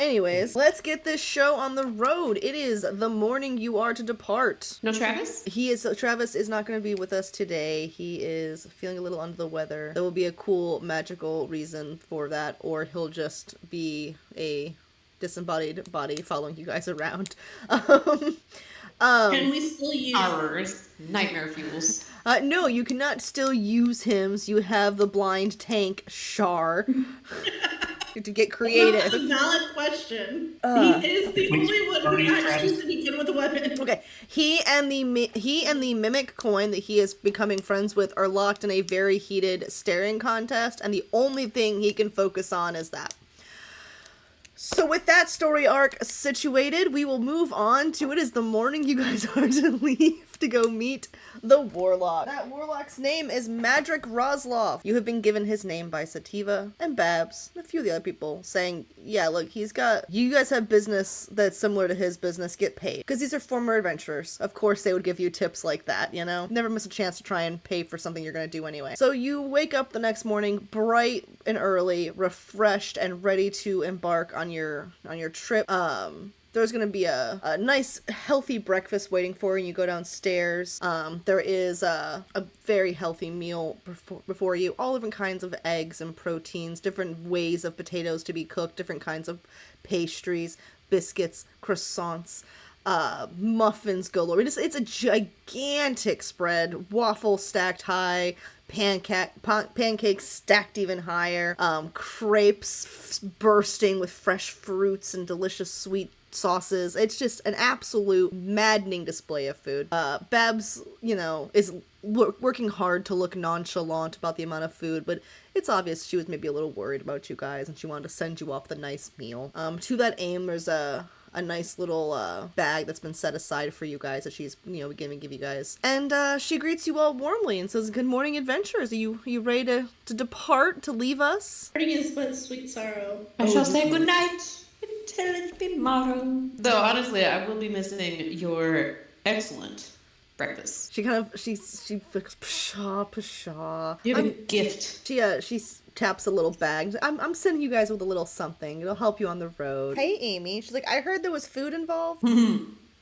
Anyways, let's get this show on the road. It is the morning you are to depart. No Travis? Travis is not going to be with us today. He is feeling a little under the weather. There will be a cool, magical reason for that, or he'll just be a disembodied body following you guys around. Can we still use Ours. Nightmare fuels. No, you cannot still use him, so you have the blind tank, Shar. To get creative. Well, that's a valid question. He is the only one who actually should be good with a weapon. Okay, he and the mimic coin that he is becoming friends with are locked in a very heated staring contest, and the only thing he can focus on is that. So with that story arc situated, we will move on to it is the morning you guys are to leave to go meet the warlock. That warlock's name is Madrick Roslov. You have been given his name by Sativa and Babs and a few of the other people saying, yeah, look, you guys have business that's similar to his business, get paid. Because these are former adventurers. Of course they would give you tips like that, you know? Never miss a chance to try and pay for something you're going to do anyway. So you wake up the next morning bright and early, refreshed and ready to embark on your trip. There's going to be a nice, healthy breakfast waiting for you. You go downstairs. There is a very healthy meal before you. All different kinds of eggs and proteins, different ways of potatoes to be cooked, different kinds of pastries, biscuits, croissants, muffins galore. It's a gigantic spread. Waffle stacked high. Pancakes stacked even higher. Crepes bursting with fresh fruits and delicious sweet sauces. It's just an absolute maddening display of food. Babs, is working hard to look nonchalant about the amount of food, but it's obvious she was maybe a little worried about you guys and she wanted to send you off the nice meal. To that aim, there's a nice little bag that's been set aside for you guys that she's going to give you guys, and she greets you all warmly and says, "Good morning, adventurers. Are you ready to depart, to leave us?" Morning is but sweet sorrow. I shall say good night until it be morrow. Though honestly, I will be missing your excellent breakfast. She goes, pshaw, pshaw. You have a gift. She taps a little bag. I'm sending you guys with a little something. It'll help you on the road. Hey, Amy. She's like, I heard there was food involved.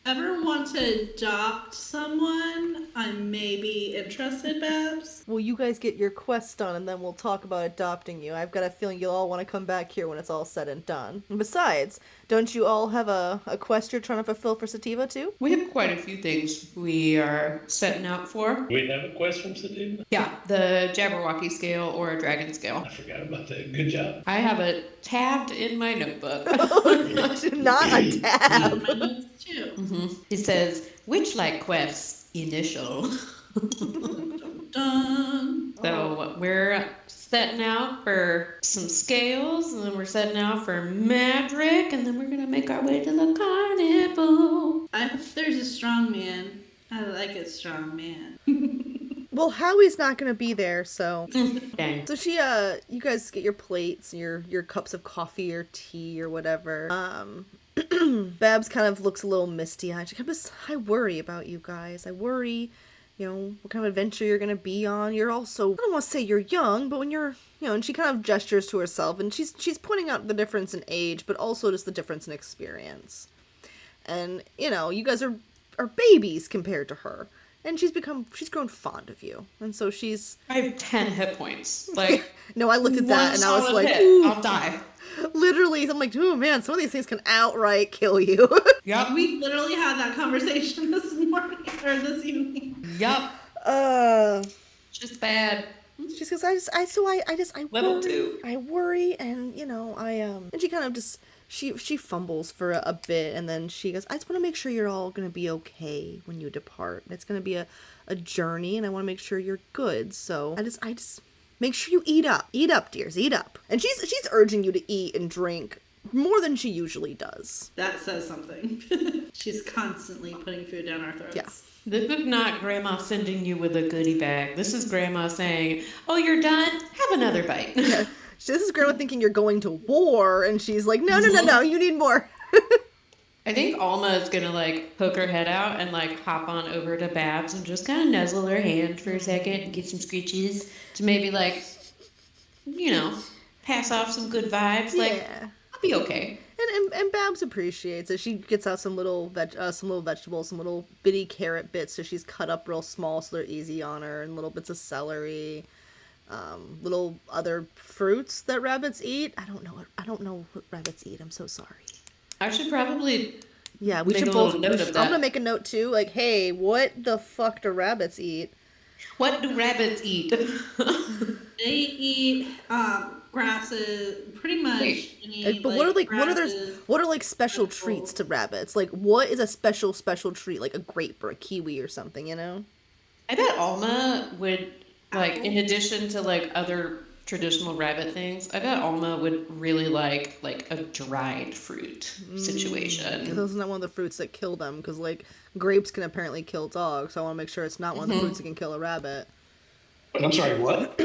Ever want to adopt someone? I may be interested, Babs. Well, you guys get your quest done, and then we'll talk about adopting you. I've got a feeling you'll all want to come back here when it's all said and done. And besides, don't you all have a quest you're trying to fulfill for Sativa, too? We have quite a few things we are setting out for. We have a quest from Sativa? Yeah, the Jabberwocky scale or a dragon scale. I forgot about that. Good job. I have it tabbed in my notebook. Not a tab. It says, Witchlight quests initial. Dun. So we're setting out for some scales, and then we're setting out for Madrick, and then we're going to make our way to the carnival. I hope there's a strong man. I like a strong man. Well, Howie's not going to be there, so... Dang. So you guys get your plates, your cups of coffee or tea or whatever. Babs kind of looks a little misty-eyed. I worry about you guys. I worry, what kind of adventure you're going to be on. You're also, I don't want to say you're young, but when you're, and she kind of gestures to herself, and she's pointing out the difference in age, but also just the difference in experience. And, you guys are babies compared to her. And she's grown fond of you. And so I have 10 hit points. Like, no, I looked at that and I was like, I'll die. Literally, I'm like, oh man, some of these things can outright kill you. Yep. We literally had that conversation this morning, or this evening. Yep. Just bad. She goes, I Level worry, 2. I worry, and, and she kind of just, she fumbles for a bit, and then she goes, I just want to make sure you're all going to be okay when you depart. It's going to be a journey, and I want to make sure you're good, so I just make sure you eat up. Eat up, dears, eat up. And she's urging you to eat and drink more than she usually does. That says something. She's constantly putting food down our throats. Yeah. This is not Grandma sending you with a goodie bag. This is Grandma saying, oh, you're done? Have another bite. Yeah. This is Grandma thinking you're going to war, and she's like, no, you need more. I think Alma is going to, poke her head out and, hop on over to Babs and just kind of nuzzle her hand for a second and get some screeches to maybe, pass off some good vibes. Yeah. I'll be okay. Babs appreciates it. She gets out some little vegetables, some little bitty carrot bits, so she's cut up real small so they're easy on her, and little bits of celery, little other fruits that rabbits eat. I don't know what rabbits eat. I'm so sorry. I should probably Yeah, we make should a both. little note of I'm that. gonna make a note too. Like, hey, what the fuck do rabbits eat? What do rabbits eat? They eat grasses, pretty much. Wait, Any, But what are grasses. special vegetables. treats to rabbits? Like, what is a special treat? Like a grape or a kiwi or something, you know? I bet Alma would, like, in addition to, like, other traditional rabbit things, I bet Alma would really like a dried fruit situation. Those are not one of the fruits that kill them, because like grapes can apparently kill dogs. So I want to make sure it's not one of the fruits that can kill a rabbit. I'm sorry, what?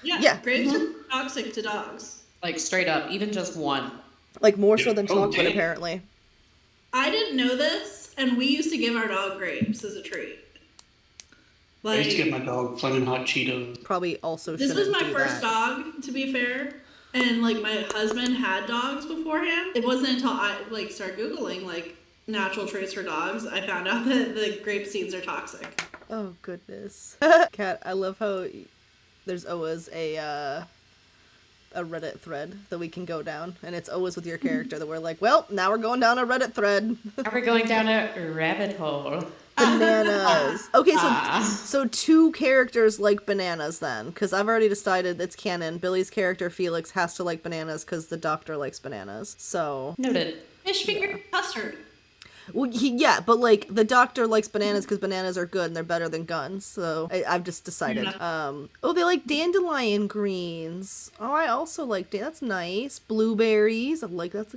Yeah. Grapes are toxic to dogs. Like, straight up, even just one. Like more so than Oh, chocolate, damn. apparently. I didn't know this, and we used to give our dog grapes as a treat. I used to give Like, my dog Flamin' Hot Cheetos. Probably also this shouldn't was my do first that. dog, to be fair. And like my husband had dogs beforehand. It wasn't until I like started Googling like natural traits for dogs, I found out that the grape seeds are toxic. Oh goodness, Kat, I love how there's always a Reddit thread that we can go down, and it's always with your character that we're like, well, now we're going down a Reddit thread. Are we going down a rabbit hole? Bananas. Okay, so Ah. so two characters like bananas then, because I've already decided it's canon. Billy's character Felix has to like bananas because the doctor likes bananas. So Noted. Fish finger custard. well, yeah, but like the doctor likes bananas because bananas are good and they're better than guns. So I've just decided. Oh, they like dandelion greens. Oh, I also like that's nice. Blueberries. I'm like that's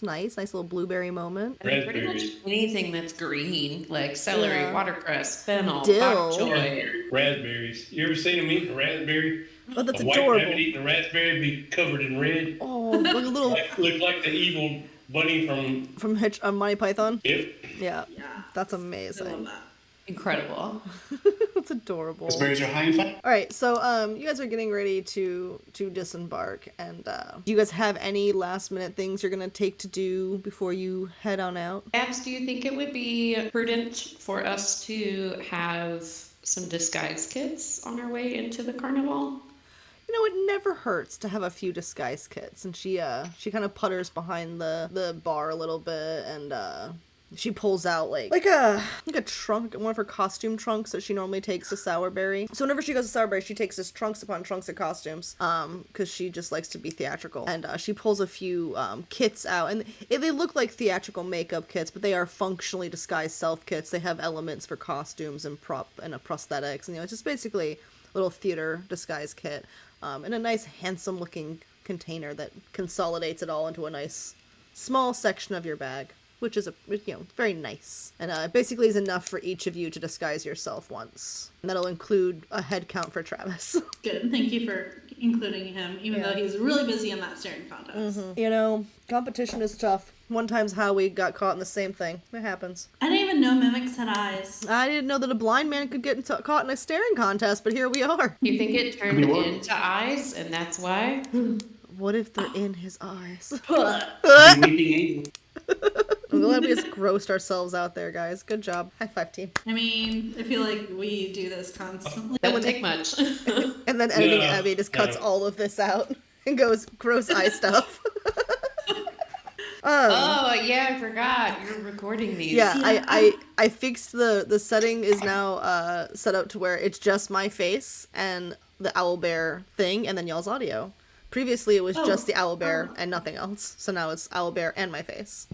nice little blueberry moment. I mean, pretty much Raspberries. anything that's green, like celery, Yeah. watercress, fennel, Dill. bok choy. Raspberries. You ever seen them eat a raspberry? Oh, that's A white rabbit adorable. eating a raspberry be covered in red. Oh, like a little Look like the evil bunny from from Monty Python. Yep. Yeah, Yeah. that's I love amazing. that. Incredible. That's adorable. Raspberries are high in fat. All right, so you guys are getting ready to disembark, and do you guys have any last minute things you're gonna take to do before you head on out? Abs, do you think it would be prudent for us to have some disguise kits on our way into the carnival? You know, it never hurts to have a few disguise kits, and she kind of putters behind the bar a little bit, and she pulls out like a trunk, one of her costume trunks that she normally takes to Sourberry. So whenever she goes to Sourberry, she takes this trunks upon trunks of costumes, because she just likes to be theatrical. And she pulls a few kits out, and they look like theatrical makeup kits, but they are functionally disguised self kits. They have elements for costumes and prosthetics, and it's just basically a little theater disguise kit, in a nice handsome looking container that consolidates it all into a nice small section of your bag, which is very nice, and basically is enough for each of you to disguise yourself once, and that'll include a head count for Travis. Good. Thank you for including him, even though he's really busy in that staring contest. Competition is tough. One time's how we got caught in the same thing. It happens. I didn't even know mimics had eyes. I didn't know that a blind man could get caught in a staring contest, but here we are. You think it turned into eyes, and that's why? What if they're in his eyes? Weeping angel. I'm glad we just grossed ourselves out there, guys. Good job. High five, team. I mean, I feel like we do this constantly. Doesn't take much. And then editing Yeah, Abby just cuts yeah. all of this out and goes, gross eye stuff. Oh, yeah, I forgot. You're recording these. Yeah, I fixed the setting is now set up to where it's just my face and the owlbear thing and then y'all's audio. Previously it was just the owlbear and nothing else. So now it's owlbear and my face.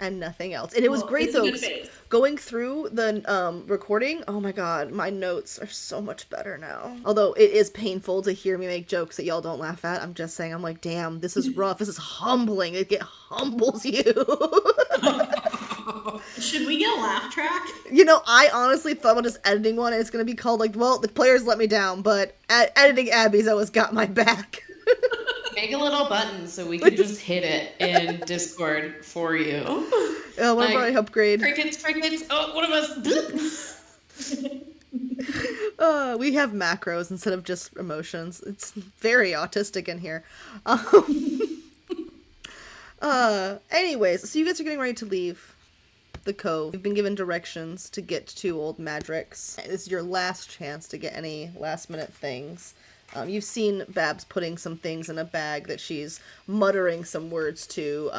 And nothing else. And it was Well, great it's a though. good face. Going through the recording, oh my god, my notes are so much better now. Although it is painful to hear me make jokes that y'all don't laugh at. I'm just saying, I'm like, damn, this is rough. This is humbling. It humbles you. Should we get a laugh track? I honestly thought about just editing one, and it's gonna be called like, well, the players let me down, but editing Abby's always got my back. Make a little button so we can just hit it in Discord for you. Whenever I upgrade, Crickets. Oh, one of us. we have macros instead of just emotions. It's very autistic in here. Anyways, so you guys are getting ready to leave the cove. You've been given directions to get to Old Madrix. This is your last chance to get any last minute things. You've seen Babs putting some things in a bag that she's muttering some words to.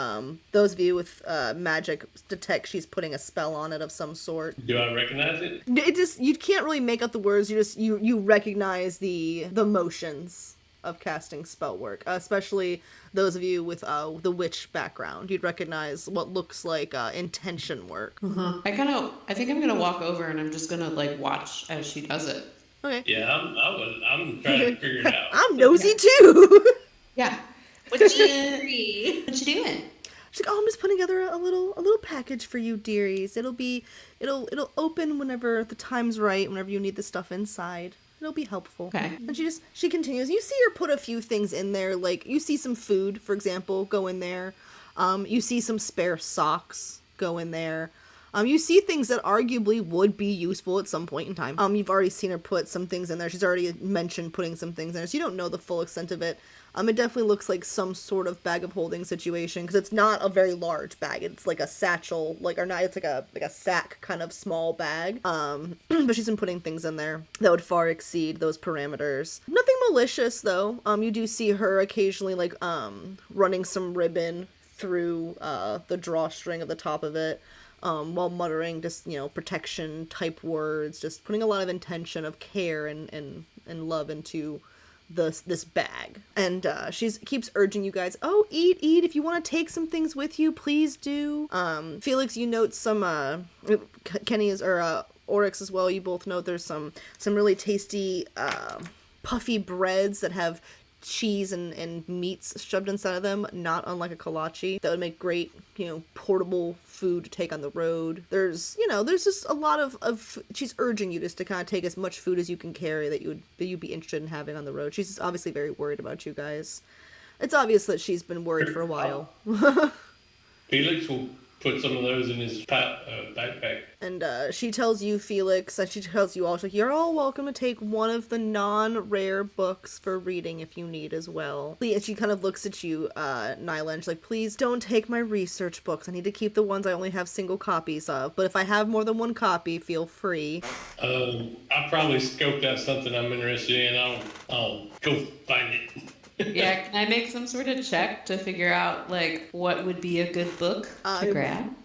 Those of you with magic detect she's putting a spell on it of some sort. Do I recognize it? It just, you can't really make out the words. You recognize the motions of casting spell work, especially those of you with the witch background. You'd recognize what looks like intention work. I think I'm gonna walk over and I'm just gonna like watch as she does it. Okay. Yeah, I'm trying to figure it out. I'm nosy too. Yeah. What you Three. what you doing? She's like, oh, I'm just putting together a little package for you, dearies. It'll open whenever the time's right, whenever you need the stuff inside. It'll be helpful. Okay. And she continues. You see her put a few things in there, like you see some food, for example, go in there. You see some spare socks go in there. You see things that arguably would be useful at some point in time. You've already seen her put some things in there. She's already mentioned putting some things in there, so you don't know the full extent of it. It definitely looks like some sort of bag of holding situation, because it's not a very large bag. It's like a satchel, it's like a sack kind of small bag. But she's been putting things in there that would far exceed those parameters. Nothing malicious, though. You do see her occasionally, running some ribbon through the drawstring of the top of it. While muttering just, protection type words, just putting a lot of intention of care and love into this bag. And she keeps urging you guys, oh, eat, if you want to take some things with you, please do. Felix, you note some Kenny or Oryx as well, you both note there's some really tasty puffy breads that have cheese and meats shoved inside of them, not unlike a kolache. That would make great, portable food to take on the road. There's just a lot of she's urging you just to kind of take as much food as you can carry that you'd be interested in having on the road. She's obviously very worried about you guys. It's obvious that she's been worried for a while. Felix will put some of those in his backpack. And she tells you, Felix, and she tells you all, she's like, you're all welcome to take one of the non-rare books for reading if you need as well. And she kind of looks at you, Nyla, and she's like, please don't take my research books. I need to keep the ones I only have single copies of. But if I have more than one copy, feel free. I probably scoped out something I'm interested in. I'll go find it. Yeah, can I make some sort of check to figure out, what would be a good book to grab?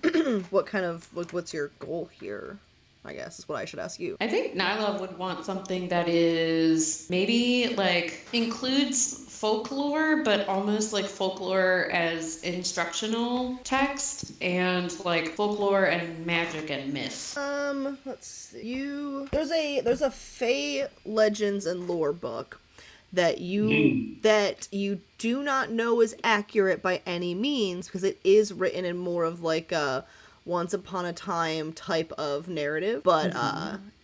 What's your goal here? I guess is what I should ask you. I think Nyla would want something that is maybe, includes folklore, but almost like folklore as instructional text, and, folklore and magic and myth. Let's see. There's a Fae legends and lore book that you do not know is accurate by any means, because it is written in more of a once upon a time type of narrative, but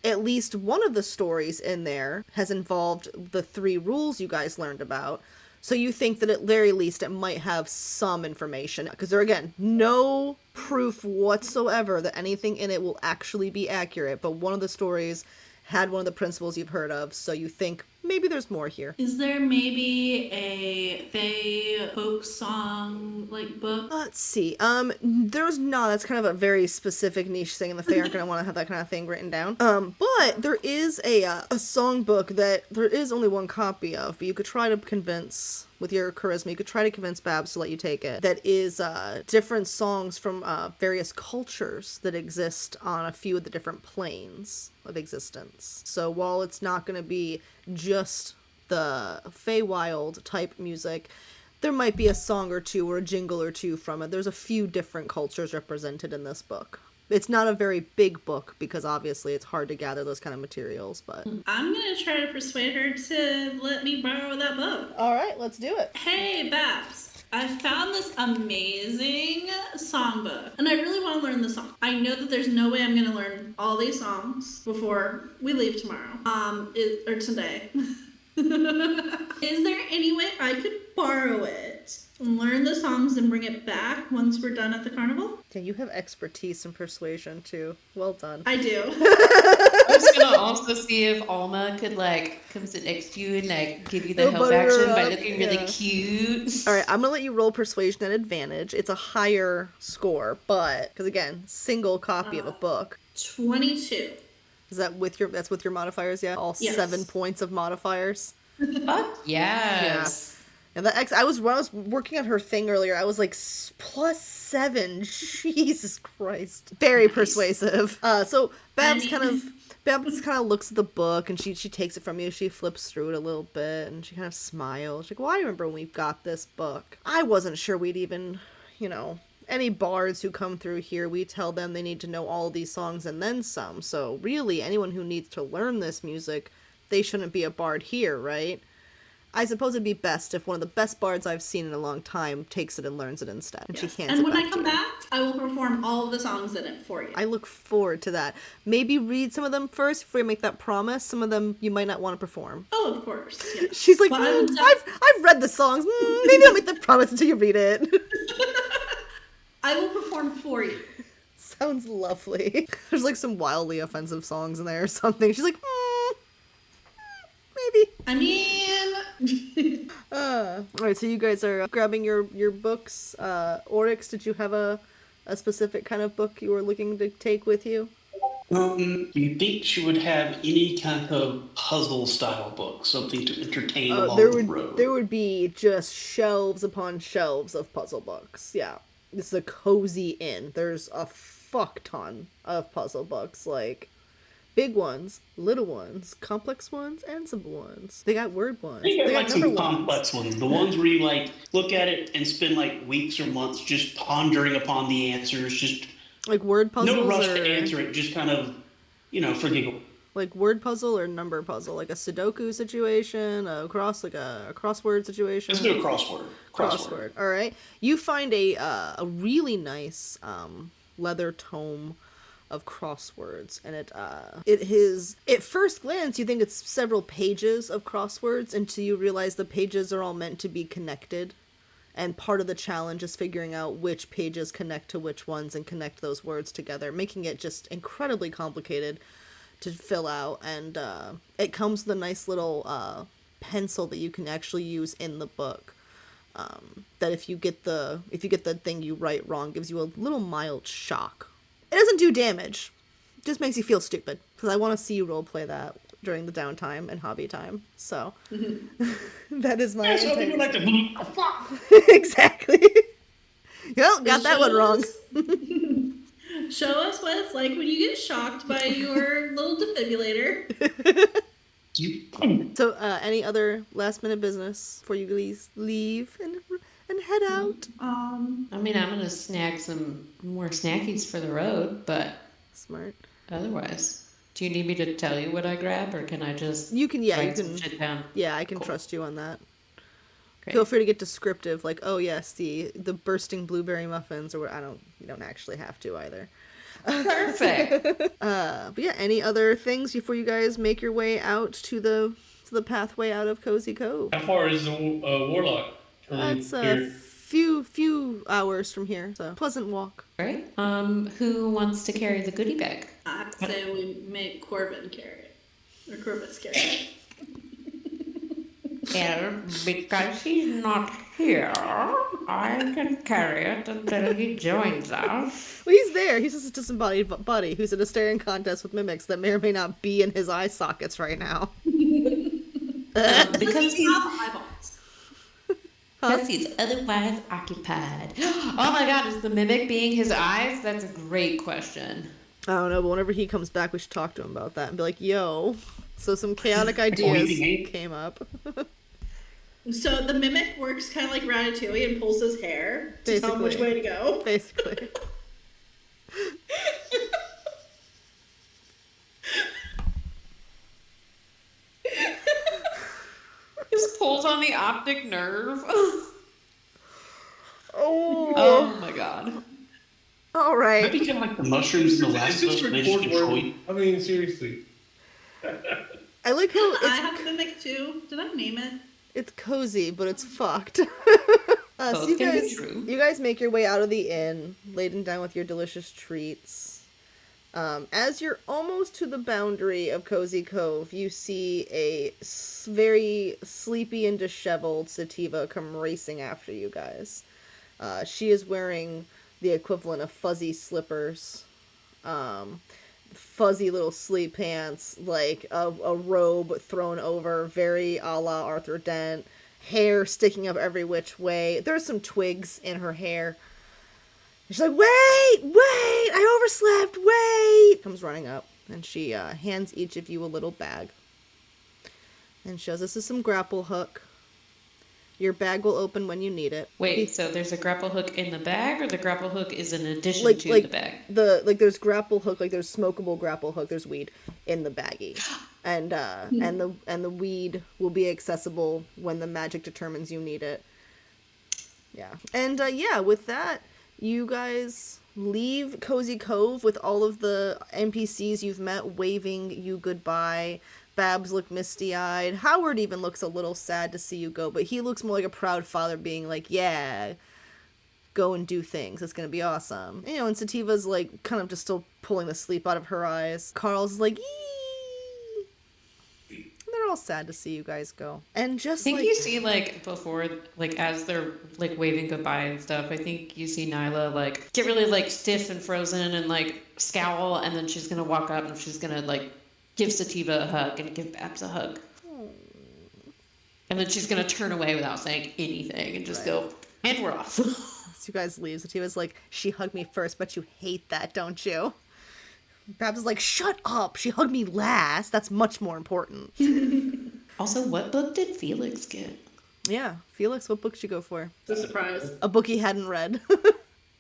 at least one of the stories in there has involved the 3 rules you guys learned about, so you think that at very least it might have some information, because there, again, no proof whatsoever that anything in it will actually be accurate, but one of the stories had one of the principles you've heard of, so you think maybe there's more here. Is there maybe a Fae folk song book? Let's see. There's not. That's kind of a very specific niche thing, and the Fae aren't going to want to have that kind of thing written down. But there is a song book that there is only one copy of, but you could try to convince, with your charisma, you could try to convince Babs to let you take it. That is different songs from various cultures that exist on a few of the different planes of existence. So while it's not going to be just the Feywild type music, there might be a song or two or a jingle or two from it. There's a few different cultures represented in this book. It's not a very big book, because obviously it's hard to gather those kind of materials, but I'm gonna try to persuade her to let me borrow that book. all right, let's do it. Hey, Babs. I found this amazing songbook, and I really want to learn the song. I know that there's no way I'm going to learn all these songs before we leave tomorrow, or today. Is there any way I could borrow it Learn the songs and bring it back once we're done at the carnival. Yeah, you have expertise in persuasion too. Well done. I do. I was gonna also see if Alma could like come sit next to you and like give you the Go help butter her action by up, looking really yeah. cute. All right, I'm gonna let you roll persuasion at advantage. It's a higher score, but because again, single copy of a book. 22. Is that with your? That's with your modifiers, yeah. All Yes. 7 points of modifiers. Fuck yes. And that when I was working on her thing earlier, I was like +7. Jesus Christ, very persuasive. So Babs kind of looks at the book and she takes it from you. She flips through it a little bit and she kind of smiles. She's like, "Well, I remember when we got this book. I wasn't sure we'd even, any bards who come through here, we tell them they need to know all these songs and then some. So really, anyone who needs to learn this music, they shouldn't be a bard here, right? I suppose it'd be best if one of the best bards I've seen in a long time takes it and learns it instead." And Yes. she hands And it when back I come to you. back, I will perform all of the songs in it for you. I look forward to that. Maybe read some of them first before you make that promise. Some of them you might not want to perform. Oh, of course. Yes. She's like, But I will I've read the songs. Maybe I'll make the promise until you read it. I will perform for you. Sounds lovely. There's like some wildly offensive songs in there or something. She's like, maybe. I mean, All right, so you guys are grabbing your books. Oryx, did you have a specific kind of book you were looking to take with you? Do you think she would have any kind of puzzle style book, something to entertain along the road? There would be just shelves upon shelves of puzzle books. Yeah, this is a cozy inn. There's a fuck ton of puzzle books, like big ones, little ones, complex ones, and simple ones. They got word ones. They got like number some ones. complex ones. The ones where you like look at it and spend like weeks or months just pondering upon the answers. Just Like word puzzles. no rush or... to answer it. Just kind of, for giggle. Like word puzzle or number puzzle, like a Sudoku situation, a crossword situation. Let's do a crossword. Crossword. All right. You find a really nice leather tome of crosswords, and at first glance you think it's several pages of crosswords until you realize the pages are all meant to be connected. And part of the challenge is figuring out which pages connect to which ones and connect those words together, making it just incredibly complicated to fill out. And it comes with a nice little pencil that you can actually use in the book. That if you get the thing you write wrong, gives you a little mild shock. It doesn't do damage, it just makes you feel stupid. Because I want to see you roleplay that during the downtime and hobby time. So that is my So people like to fuck. exactly. Yep, got that one wrong. show us what it's like when you get shocked by your little defibrillator. So, any other last minute business before you leave and head out? I mean, I'm gonna snag some more snackies for the road, but Smart. otherwise, do you need me to tell you what I grab, or can I just You can, yeah, you write some can. shit down? Yeah, I can Cool. trust you on that. Great. Feel free to get descriptive, like, oh yes, the bursting blueberry muffins, or what. You don't actually have to either. Perfect. But yeah, any other things before you guys make your way out to the pathway out of Cozy Cove? How far is the warlock from That's here? few hours from here. So pleasant walk. Great. Who wants to carry the goodie bag? I have to say we make Corbin carry it. Or Corbin's carry it. Yeah, because he's not here, I can carry it until he joins us. Well, he's there. He's just a disembodied buddy who's in a staring contest with mimics that may or may not be in his eye sockets right now. Because he's eyeballs. Because he's otherwise occupied. Oh my god, is the mimic being his eyes? That's a great question. I don't know, but whenever he comes back, we should talk to him about that and be like, yo. So some chaotic ideas came up. So the mimic works kind of like Ratatouille and pulls his hair to tell him which way to go. Basically. Just pulls on the optic nerve. Oh my god. All right. Maybe kind of like the mushrooms in the last of us, they just destroy you. I mean, seriously. I like how I have a mimic too. Did I name it? it's cozy, but it's fucked. So Both you can be guys, true. you guys make your way out of the inn, laden down with your delicious treats. As you're almost to the boundary of Cozy Cove, you see a very sleepy and disheveled Sativa come racing after you guys. She is wearing the equivalent of fuzzy slippers, fuzzy little sleep pants, like a robe thrown over, very a la Arthur Dent, hair sticking up every which way. There's some twigs in her hair. She's like, wait, I overslept, wait! Comes running up, and she hands each of you a little bag. And shows this is some grapple hook. Your bag will open when you need it. Wait, so there's a grapple hook in the bag, or the grapple hook is in addition to the bag? There's grapple hook, like there's smokable grapple hook, there's weed in the baggie. And the weed will be accessible when the magic determines you need it. Yeah. And with that, you guys leave Cozy Cove with all of the NPCs you've met waving you goodbye. Babs look misty-eyed. Howard even looks a little sad to see you go, but he looks more like a proud father being like, yeah, go and do things. It's gonna be awesome. You know, and Sativa's like kind of just still pulling the sleep out of her eyes. Carl's like, eee. They're all sad to see you guys go. And just I think you see, like, before, like, as they're, like, waving goodbye and stuff, I think you see Nyla, like, get really, like, stiff and frozen and, like, scowl, and then she's gonna walk up and she's gonna, like, give Sativa a hug and give Babs a hug. And then she's gonna turn away without saying anything and just go, and we're off. So you guys leave. Sativa's like, she hugged me first, but you hate that, don't you? Babs is like, shut up. She hugged me last. That's much more important. Also, what book did Felix get? Yeah. Felix, what book did you go for? It's a surprise. A book he hadn't read.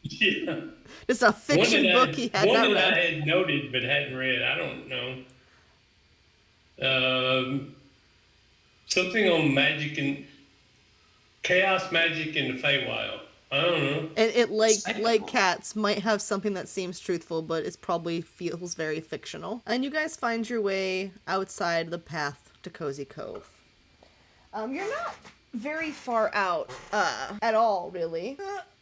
Yeah. Just a fiction book he had not One read. that I had noted but hadn't read. I don't know. Something on magic and chaos magic in the Feywild. I don't know. And it, like cats, might have something that seems truthful, but it probably feels very fictional. And you guys find your way outside the path to Cozy Cove. You're not very far out, at all, really.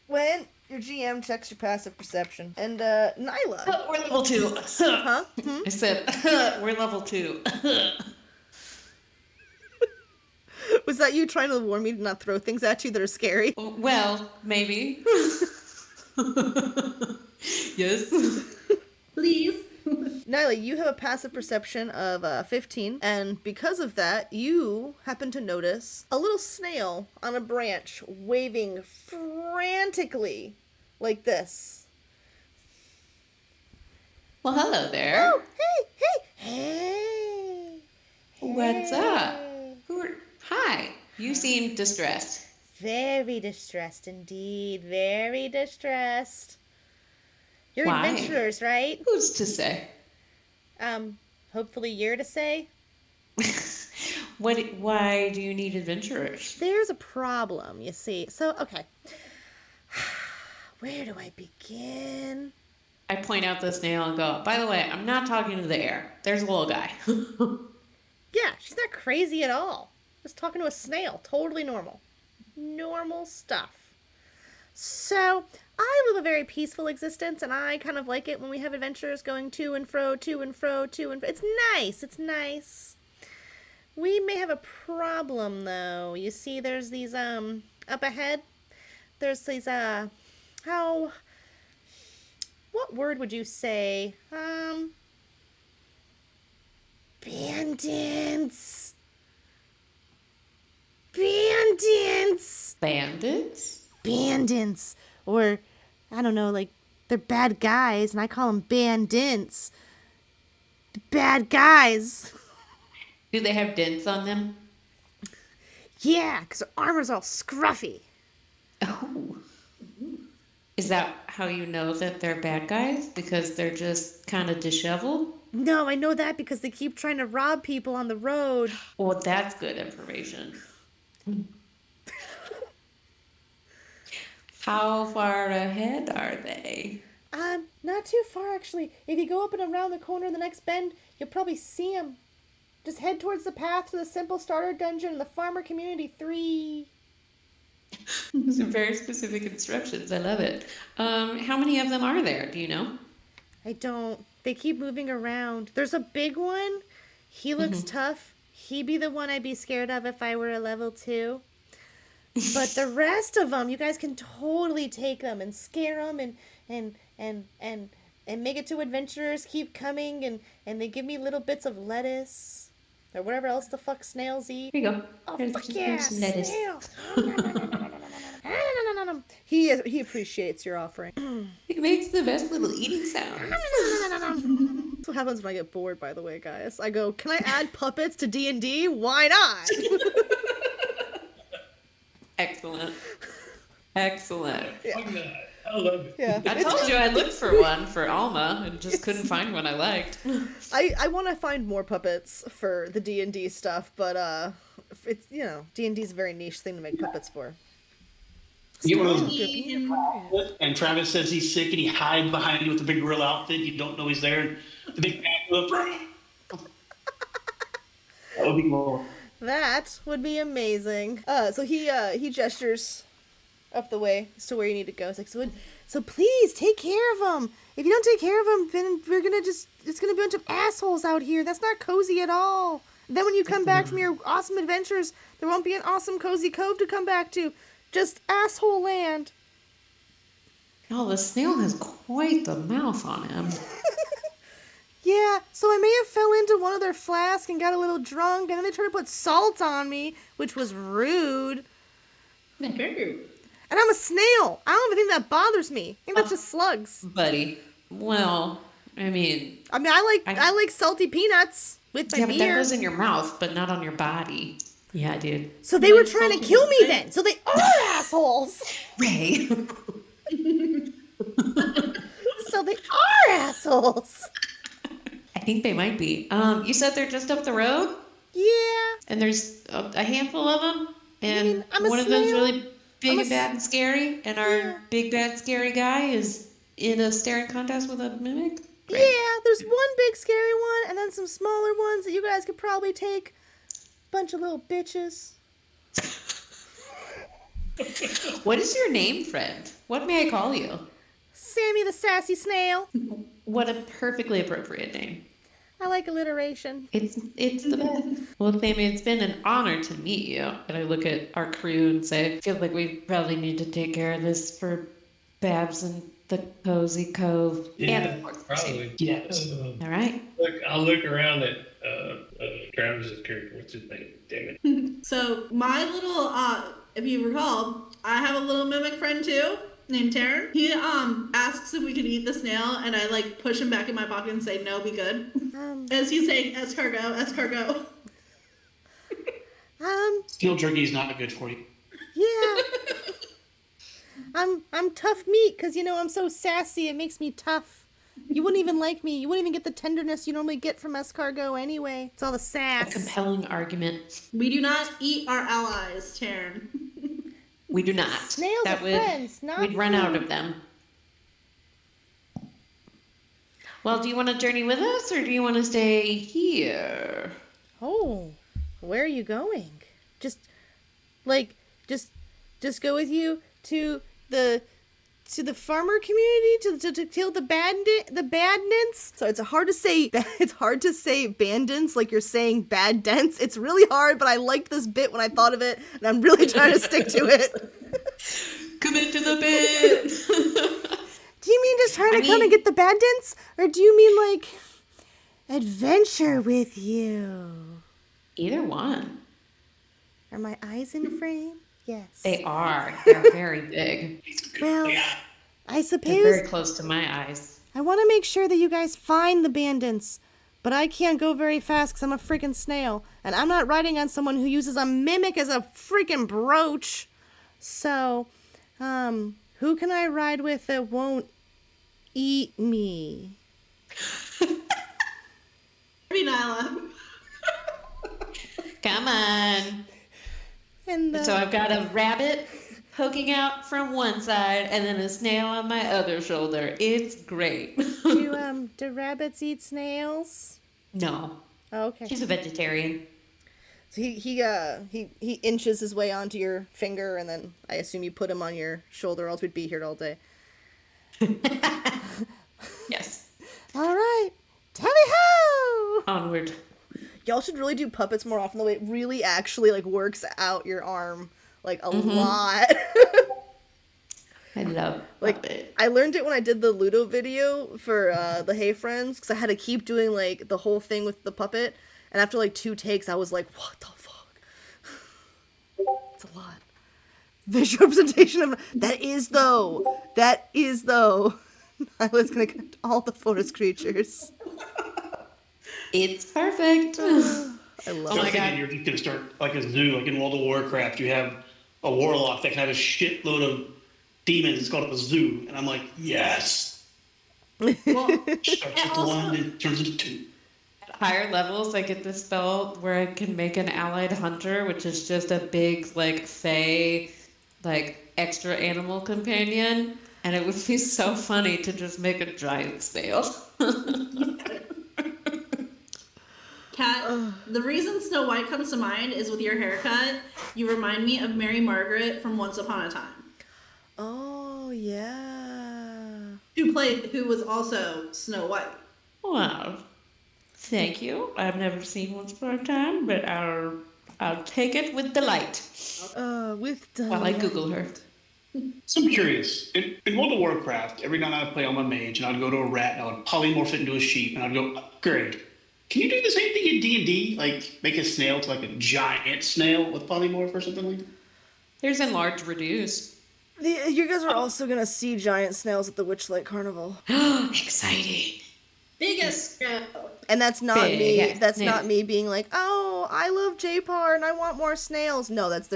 When your GM checks your passive perception. And, Nyla. We're level 2. Huh? I said, we're level 2. Was that you trying to warn me to not throw things at you that are scary? Well, maybe. Yes. Please. Nyla, you have a passive perception of 15, and because of that, you happen to notice a little snail on a branch waving frantically like this. Well, hello there. Oh, hey! What's up? Hey. Hi. You seem distressed. Very distressed indeed, very distressed. You're Why? adventurers, right? Who's to say? Hopefully you're to say. Why do you need adventurers? There's a problem, you see. So, okay. Where do I begin? I point out the snail and go, by the way, I'm not talking to the air. There's a little guy. Yeah, she's not crazy at all. Just talking to a snail. Totally normal. Normal stuff. So, I live a very peaceful existence, and I kind of like it when we have adventurers going to and fro, to and fro, to and fro. It's nice. It's nice. We may have a problem, though. You see, there's these, up ahead, there's these, what word would you say? Bandits. Bandits. Bandits? Bandits. Or, I don't know, like, they're bad guys, and I call them bandits. Bad guys. Do they have dents on them? Yeah, because their armor's all scruffy. Oh. Is that how you know that they're bad guys? Because they're just kind of disheveled? No, I know that because they keep trying to rob people on the road. Well, that's good information. How far ahead are they? Not too far, actually. If you go up and around the corner of the next bend, you'll probably see them. Just head towards the path to the Simple Starter Dungeon in the Farmer Community 3. Those are very specific instructions. I love it. How many of them are there? Do you know? I don't. They keep moving around. There's a big one. He looks tough. He'd be the one I'd be scared of if I were a level 2. But the rest of them, you guys can totally take them and scare them and make it to adventurers keep coming and they give me little bits of lettuce or whatever else the fuck snails eat. Here you go. Oh, Here's fuck some yeah, lettuce. snails. He appreciates your offering. It makes the best little eating sound. That's what happens when I get bored, by the way, guys. I go, can I add puppets to D&D? Why not? Excellent. Excellent. Why not? I love it. Yeah. I told you I looked for one for Alma and just couldn't find one I liked. I want to find more puppets for the D&D stuff, but it's, D&D is a very niche thing to make puppets for. You get one of those, and Travis says he's sick, and he hides behind you with the big gorilla outfit. You don't know he's there. And the big cat goes, that would be cool. That would be amazing. So he gestures up the way as to where you need to go. It's like, so please take care of them. If you don't take care of them, then it's gonna be a bunch of assholes out here. That's not cozy at all. Then when you come back from your awesome adventures, there won't be an awesome cozy cove to come back to. Just asshole land. Oh, the snail has quite the mouth on him. Yeah, so I may have fell into one of their flasks and got a little drunk, and then they tried to put salt on me, which was rude. And I'm a snail. I don't even think that bothers me. I think that's just slugs. Buddy. Well, I like salty peanuts with my yeah, but that beer. goes in your mouth, but not on your body. Yeah, dude. So they were trying to kill me then. So they are assholes. Ray. So they are assholes. I think they might be. You said they're just up the road? Yeah. And there's a handful of them? And I'm a one of them's snail. really big and bad and scary? And our Yeah. big, bad, scary guy is in a staring contest with a mimic? Great. Yeah, there's one big scary one and then some smaller ones that you guys could probably take. Bunch of little bitches. What is your name, friend? What may I call you? Sammy the Sassy Snail. What a perfectly appropriate name. I like alliteration. It's the best. Well, Sammy, it's been an honor to meet you. And I look at our crew and say, I feel like we probably need to take care of this for Babs and the Cozy Cove. Yeah, and of course, probably. Yes. All right. I'll look around at Travis's character. What's his name? Damn it. So my little, if you recall, I have a little mimic friend too, named Taryn. He asks if we could eat the snail, and I like push him back in my pocket and say, no, be good. As he's saying, escargot. Steel jerky is not good for you. Yeah. I'm tough meat because I'm so sassy. It makes me tough. You wouldn't even like me. You wouldn't even get the tenderness you normally get from escargot anyway. It's all the A sass. compelling argument. We do not eat our allies, Taryn. We do not. Snails are friends, not We'd run food. out of them. Well, do you want to journey with us or do you want to stay here? Oh, where are you going? Just go with you to the farmer community to kill the bandits. So it's hard to say. It's hard to say bandits like you're saying bad dents. It's really hard, but I liked this bit when I thought of it, and I'm really trying to stick to it. Commit to the bit. Do you mean just trying to come and get the bandits, or do you mean like adventure with you? Either one. Are my eyes in frame? Yes. They are. They're very big. Well, I They're suppose very close to my eyes. I want to make sure that you guys find the bandits, but I can't go very fast because I'm a freaking snail, and I'm not riding on someone who uses a mimic as a freaking brooch. So, who can I ride with that won't eat me? Maybe Nyla. Come on. And So I've got a rabbit poking out from one side and then a snail on my other shoulder. It's great. do rabbits eat snails? No, Oh, okay. she's a vegetarian. So he inches his way onto your finger, and then I assume you put him on your shoulder, or else we'd be here all day. Yes. All right, tally-ho! Onward. Y'all should really do puppets more often. The way it really actually like works out your arm like a lot. I love Like, I learned it when I did the Ludo video for the Hey Friends, because I had to keep doing, like, the whole thing with the puppet, and after, like, 2 takes, I was like, what the fuck? It's a lot. Visual representation of... That is, though. I was gonna get all the forest creatures. It's perfect. I love So my I'm thinking God. you're just gonna start like a zoo, like in World of Warcraft. You have a warlock that can have a shitload of demons. It's called a zoo, and I'm like, yes. Well, Starts with one, it turns into 2. At higher levels, I get this spell where I can make an allied hunter, which is just a big, like, fey, like, extra animal companion. And it would be so funny to just make a giant snail. Kat, the reason Snow White comes to mind is with your haircut, you remind me of Mary Margaret from Once Upon a Time. Oh, yeah. Who was also Snow White. Wow. Thank you. I've never seen Once Upon a Time, but I'll take it with delight With while I Google her. So I'm curious. In World of Warcraft, every night I'd play on my mage, and I'd go to a rat, and I would polymorph it into a sheep, and I'd go, upgrade. Can you do the same thing in D&D? Like, make a snail to, like, a giant snail with polymorph or something like that? There's enlarge reduce. You guys are also gonna see giant snails at the Witchlight Carnival. Exciting. Biggest show. And that's not Big me. ass That's snail. not me being like, "Oh, I love JPAR and I want more snails." No, it's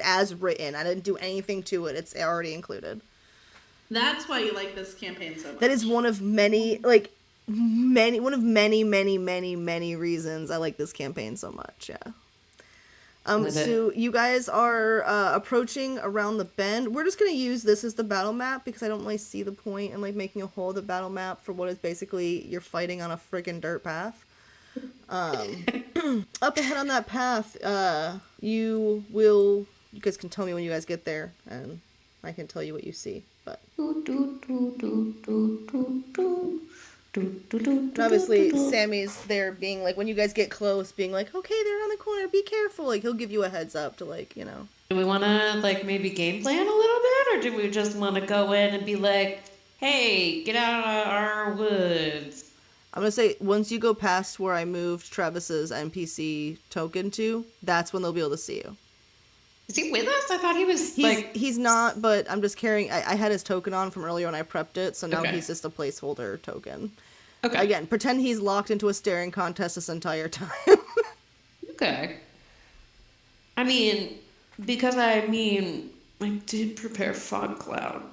as written. I didn't do anything to it. It's already included. That's why you like this campaign so much. That is one of many reasons I like this campaign so much. Yeah. So you guys are approaching around the bend. We're just gonna use this as the battle map because I don't really see the point in like making a whole other battle map for what is basically you're fighting on a friggin' dirt path. Up ahead on that path, you guys can tell me when you guys get there, and I can tell you what you see. But and obviously, Sammy's there being like, when you guys get close, being like, okay, they're on the corner, be careful. Like, he'll give you a heads up to, like, you know. Do we want to, like, maybe game plan a little bit? Or do we just want to go in and be like, hey, get out of our woods? I'm going to say, once you go past where I moved Travis's NPC token to, that's when they'll be able to see you. Is he with us? I thought he was, He's not, but I'm just carrying... I had his token on from earlier when I prepped it, so now Okay. he's just a placeholder token. Okay. Again, pretend he's locked into a staring contest this entire time. Okay. I mean, I did prepare Fog Cloud,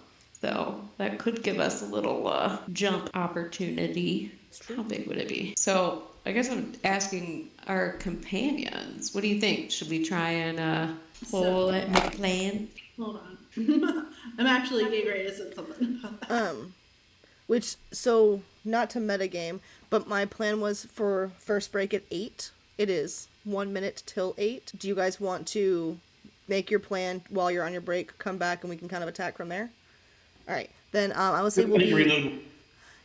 though. That could give us a little jump opportunity. How big would it be? So, I guess I'm asking our companions. What do you think? Should we try and make a plan? Hold on. I'm actually getting ready to say something about that. So, not to metagame, but my plan was for first break at 8. It is 1 minute till 8. Do you guys want to make your plan while you're on your break, come back, and we can kind of attack from there? Alright, then I would say we'll be... Reload.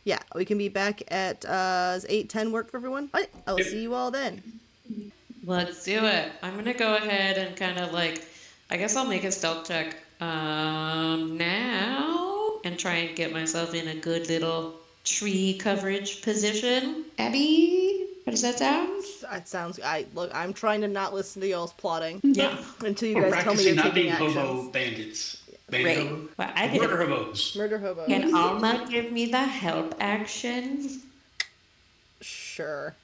Yeah, we can be back at 8:10 work for everyone? Alright, I will see you all then. Let's do it. I'm going to go ahead and kind of like, I guess I'll make a stealth check now and try and get myself in a good little tree coverage position. Abby, how does that sound? It sounds... I'm trying to not listen to y'all's plotting. Yeah. Until you We're guys tell me you're practicing not taking being hobo actions. bandits. Great. Hobo. Well, I did Murder it. hobos. Murder hobos. Can Alma give me the help action? Sure.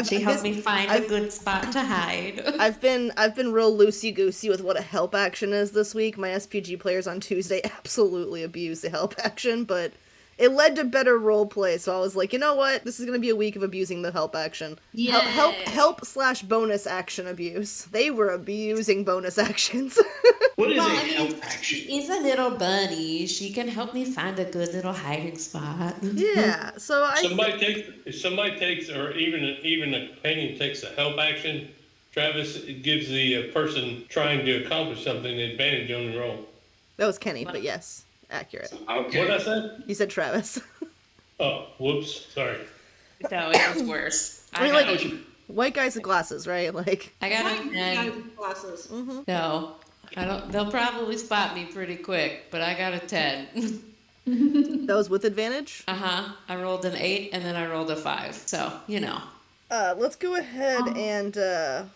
She helped me find a good spot to hide. I've been real loosey-goosey with what a help action is this week. My SPG players on Tuesday absolutely abused the help action, but it led to better roleplay, so I was like, you know what? This is going to be a week of abusing the help action. Yeah. Help/bonus action abuse. They were abusing bonus actions. What is Well, a I mean, help action? She's a little bunny. She can help me find a good little hiding spot. Yeah, so If somebody takes, or even a companion takes a help action, Travis gives the person trying to accomplish something an advantage on the roll. That was Kenny, but yes, accurate. Okay. What did I say? You said Travis. Oh, whoops. Sorry. No, it was worse. I mean, got like, white guys with glasses, right? Like, I got a White 10. guy with glasses. No, I don't. They'll probably spot me pretty quick, but I got a 10. that was with advantage. I rolled an 8 and then I rolled a 5. So you know, Let's go ahead and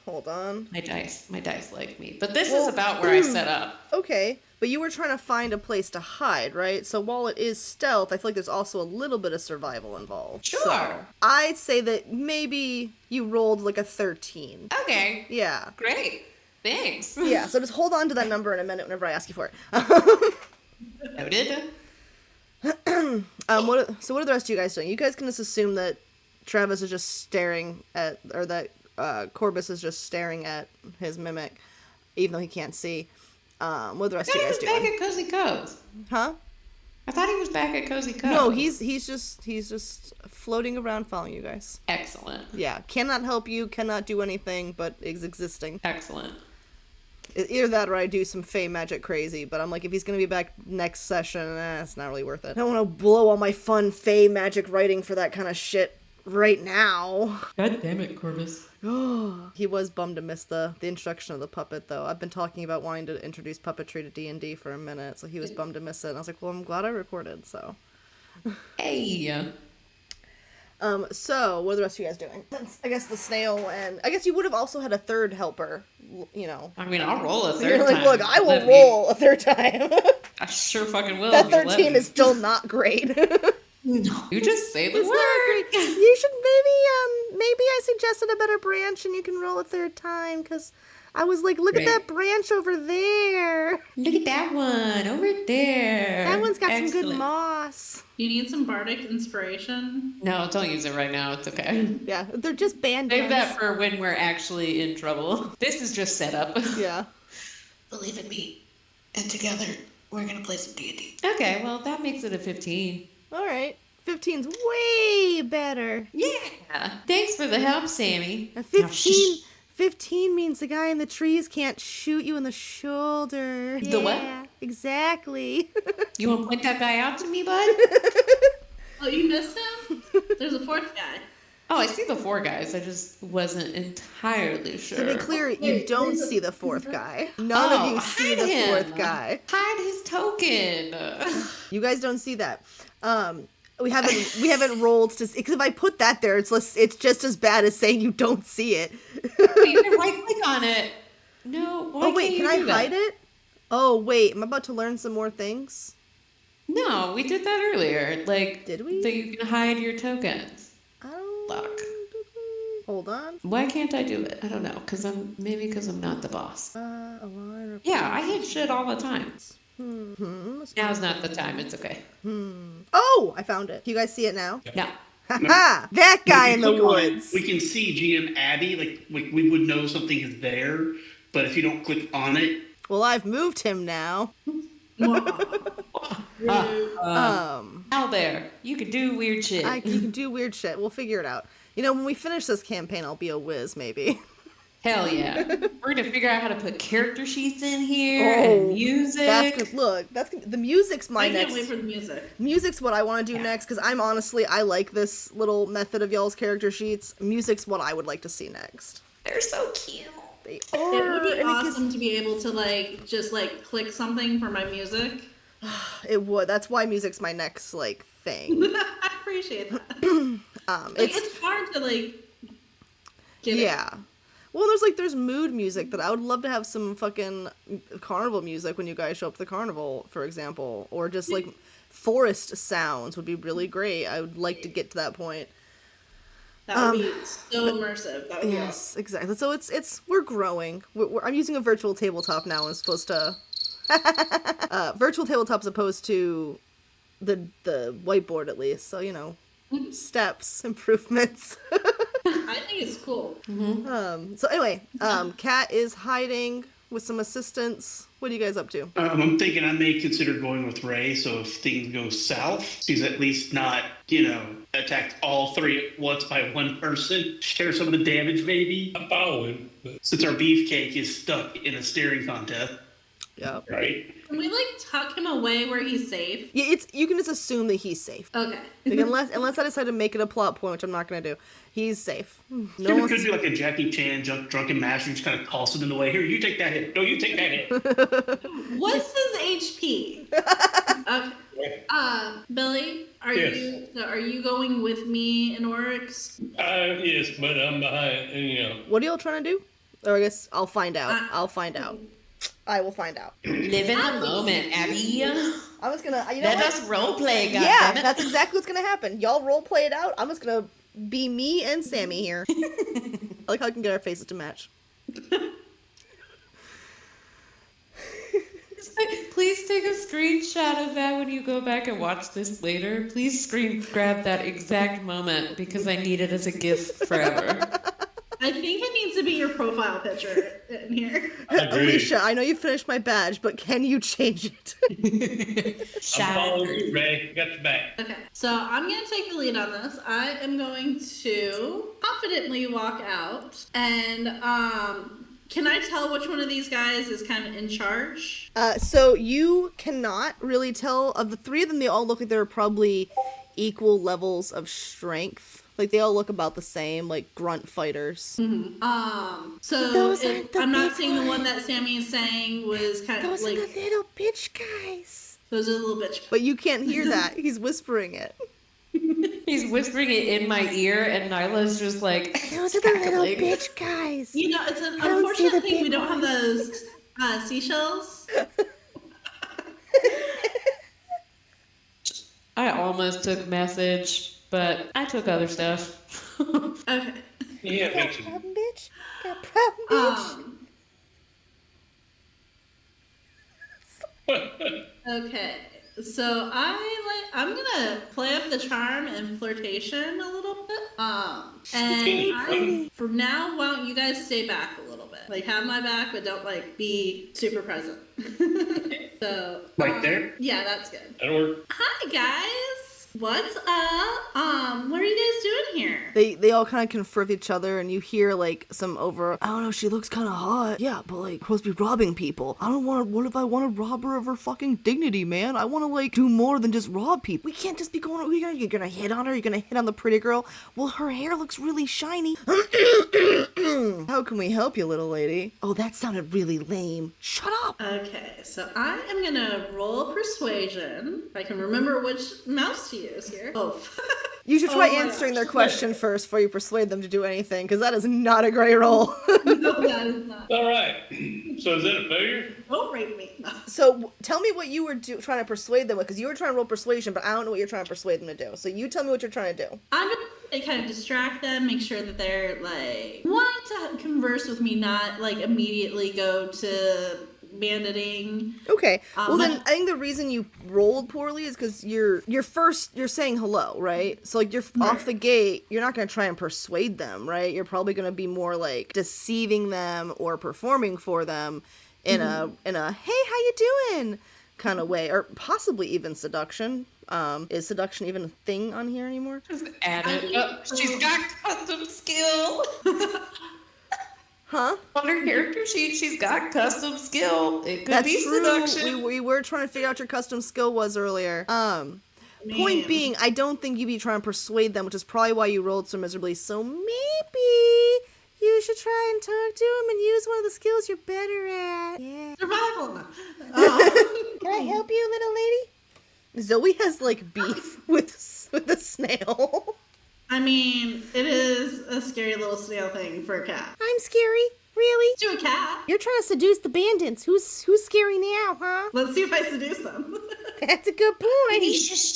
hold on. my dice like me. But this is about where I set up. Okay, but you were trying to find a place to hide, right? So while it is stealth, I feel like there's also a little bit of survival involved. Sure. So I'd say that maybe you rolled like a 13. Okay. Yeah. Great. Thanks. Yeah, so just hold on to that number in a minute whenever I ask you for it. Noted. What are the rest of you guys doing? You guys can just assume that Travis is just staring at, or that Corbus is just staring at his mimic, even though he can't see. What are the rest of you guys He was back doing? at Cozy Cove. Huh? I thought he was back at Cozy Cove. No, he's just floating around following you guys. Excellent. Yeah, cannot help you, cannot do anything, but is existing. Excellent. Either that or I do some Fey magic crazy, but I'm like, if he's gonna be back next session, it's not really worth it. I don't want to blow all my fun Fey magic writing for that kind of shit right now. God damn it, Corvus. He was bummed to miss the introduction of the puppet, though. I've been talking about wanting to introduce puppetry to D&D for a minute, so he was bummed to miss it. And I was like, well, I'm glad I recorded, so. Hey. So, what are the rest of you guys doing? I guess the snail, and I guess you would have also had a third helper, you know. I mean, I'll roll a third You're like, time. look, I will Let me- roll a third time. I sure fucking will. That if you let 13 me. is still not great. No. You just say the It's word. not great. You should maybe I suggested a better branch and you can roll a third time, because I was like, look Great. at that branch over there. Look at that one over there. That one's got some Excellent. good moss. You need some bardic inspiration. No, don't use it right now. It's okay. Yeah, they're just band Save that for when we're actually in trouble. This is just set up. Yeah. Believe in me. And together, we're gonna play some D&D. Okay, well, that makes it a 15. All right. 15's way better. Yeah. Thanks for the help, Sammy. A Now, 15 means the guy in the trees can't shoot you in the shoulder. The what? Yeah, exactly. You want to point that guy out to me, bud? Oh, you missed him? There's a fourth guy. Oh, I see the 4 guys. I just wasn't entirely sure. To be clear, you don't see the fourth guy. None of you see hide the him. fourth guy. Hide his token. You guys don't see that. We haven't rolled to see, because if I put that there, it's just as bad as saying you don't see it. You can right click on it. No. Why Oh wait, can't can you I do that? hide it? Oh wait, I'm about to learn some more things. No, we did that earlier. Like, Did we? So you can hide your tokens. Lock. Hold on. Why can't I do it? I don't know. Because I'm not the boss. Align. Yeah, I hit shit all the time. Now's not the time. It's okay. Oh, I found it. Do you guys see it now? No. Ha! That guy in If the you click on it, woods. we can see GM Abby, like we would know something is there, but if you don't click on it, Well, I've moved him now. Out there. You can do weird shit. You can do weird shit. We'll figure it out. You know, when we finish this campaign, I'll be a whiz, maybe. Hell yeah. We're going to figure out how to put character sheets in here Oh, and music. That's good. Look, the music's my I can't next. wait for the music. Music's what I want to do next, because I like this little method of y'all's character sheets. Music's what I would like to see next. They're so cute. They It are. would be and awesome to be able to just click something for my music. It would. That's why music's my next thing. I appreciate that. It's hard to get it. Yeah. Well, there's mood music that I would love to have some fucking carnival music when you guys show up to the carnival, for example, or just forest sounds would be really great. I would like to get to that point. That would be so immersive. That would be awesome. Yes, exactly. So we're growing. I'm using a virtual tabletop now as opposed to virtual tabletop as opposed to the whiteboard, at least. So steps, improvements. I think it's cool. So anyway, Kat is hiding with some assistance. What are you guys up to? I'm thinking I may consider going with Ray, so if things go south, he's at least not, attacked all three at once by one person. Share some of the damage, maybe. I'm following, but Since our beefcake is stuck in a staring contest. Yeah. Right? Can we tuck him away where he's safe? Yeah, you can just assume that he's safe. Okay. Like, unless I decide to make it a plot point, which I'm not gonna do. He's safe. It could be like a Jackie Chan drunken master, just kind of toss him in the way. Here, you take that hit. No, you take that hit. What's his HP? Okay. Billy, are you going with me and Oryx? yes, but I'm behind, What are y'all trying to do? Or I guess I'll find out. I will find out. Live in the moment, Abby. I'm just gonna. Let us roleplay, goddammit. Yeah, that's exactly what's gonna happen. Y'all roleplay it out. I'm just gonna be me and Sammy here. I like how I can get our faces to match. Please take a screenshot of that when you go back and watch this later. Please screen grab that exact moment because I need it as a GIF forever. I think it needs to be your profile picture in here. Alicia, I know you finished my badge, but can you change it? I'm following you, Ray. Got your back. Okay, so I'm going to take the lead on this. I am going to confidently walk out and can I tell which one of these guys is kind of in charge? So you cannot really tell. Of the three of them, they all look like they're probably equal levels of strength. Like, they all look about the same, like, grunt fighters. Mm-hmm. So I'm not saying the one that Sammy is saying was kind of like... Those are the little bitch guys. Those are the little bitch guys. But you can't hear that. He's whispering it. He's whispering it in my ear, and Nyla's just like... Those are the little bitch guys. It's an unfortunate thing we don't have those seashells. I almost took message. But I took other stuff. Okay. Yeah, Got a problem, bitch? Got a problem, bitch? Okay. So I'm gonna play up the charm and flirtation a little bit. And for now, why don't you guys stay back a little bit? Like, have my back, but don't be super present. So Right there? Yeah, that's good. That'll work. Hi guys. What's up? What are you guys doing here? They all kind of confer with each other, and you hear some I don't know, she looks kind of hot. Yeah, but we're supposed to be robbing people. I don't want to. What if I want to rob her of her fucking dignity, man? I want to do more than just rob people. We can't just be going. You're gonna hit on her. You're gonna hit on the pretty girl. Well, her hair looks really shiny. How can we help you, little lady? Oh, that sounded really lame. Shut up. Okay, so I am gonna roll persuasion. If I can remember which mouse to use here. Oh. You should try answering their question first before you persuade them to do anything, because that is not a great roll. No, that is not. All right. So is that a failure? Don't rape me. So tell me what you were trying to persuade them with, because you were trying to roll persuasion, but I don't know what you're trying to persuade them to do. So you tell me what you're trying to do. I'm gonna kind of distract them, make sure that they're wanting to converse with me, not immediately go to banditing. Okay. Well, then I think the reason you rolled poorly is because you're saying hello, right? So you're off the gate. You're not going to try and persuade them, right? You're probably going to be more deceiving them or performing for them in a hey, how you doing kind of way, or possibly even seduction. Is seduction even a thing on here anymore? Just add it. She's got custom skill. Huh? On her character sheet, she's got custom skill. It could be true. seduction. We were trying to figure out your custom skill was earlier. Point being, I don't think you'd be trying to persuade them, which is probably why you rolled so miserably. So maybe you should try and talk to him and use one of the skills you're better at. Yeah. Survival. Can I help you, little lady? Zoe has beef with the snail. I mean, it is a scary little snail thing for a cat. I'm scary. Really? To a cat. You're trying to seduce the bandits. Who's scary now, huh? Let's see if I seduce them. That's a good point.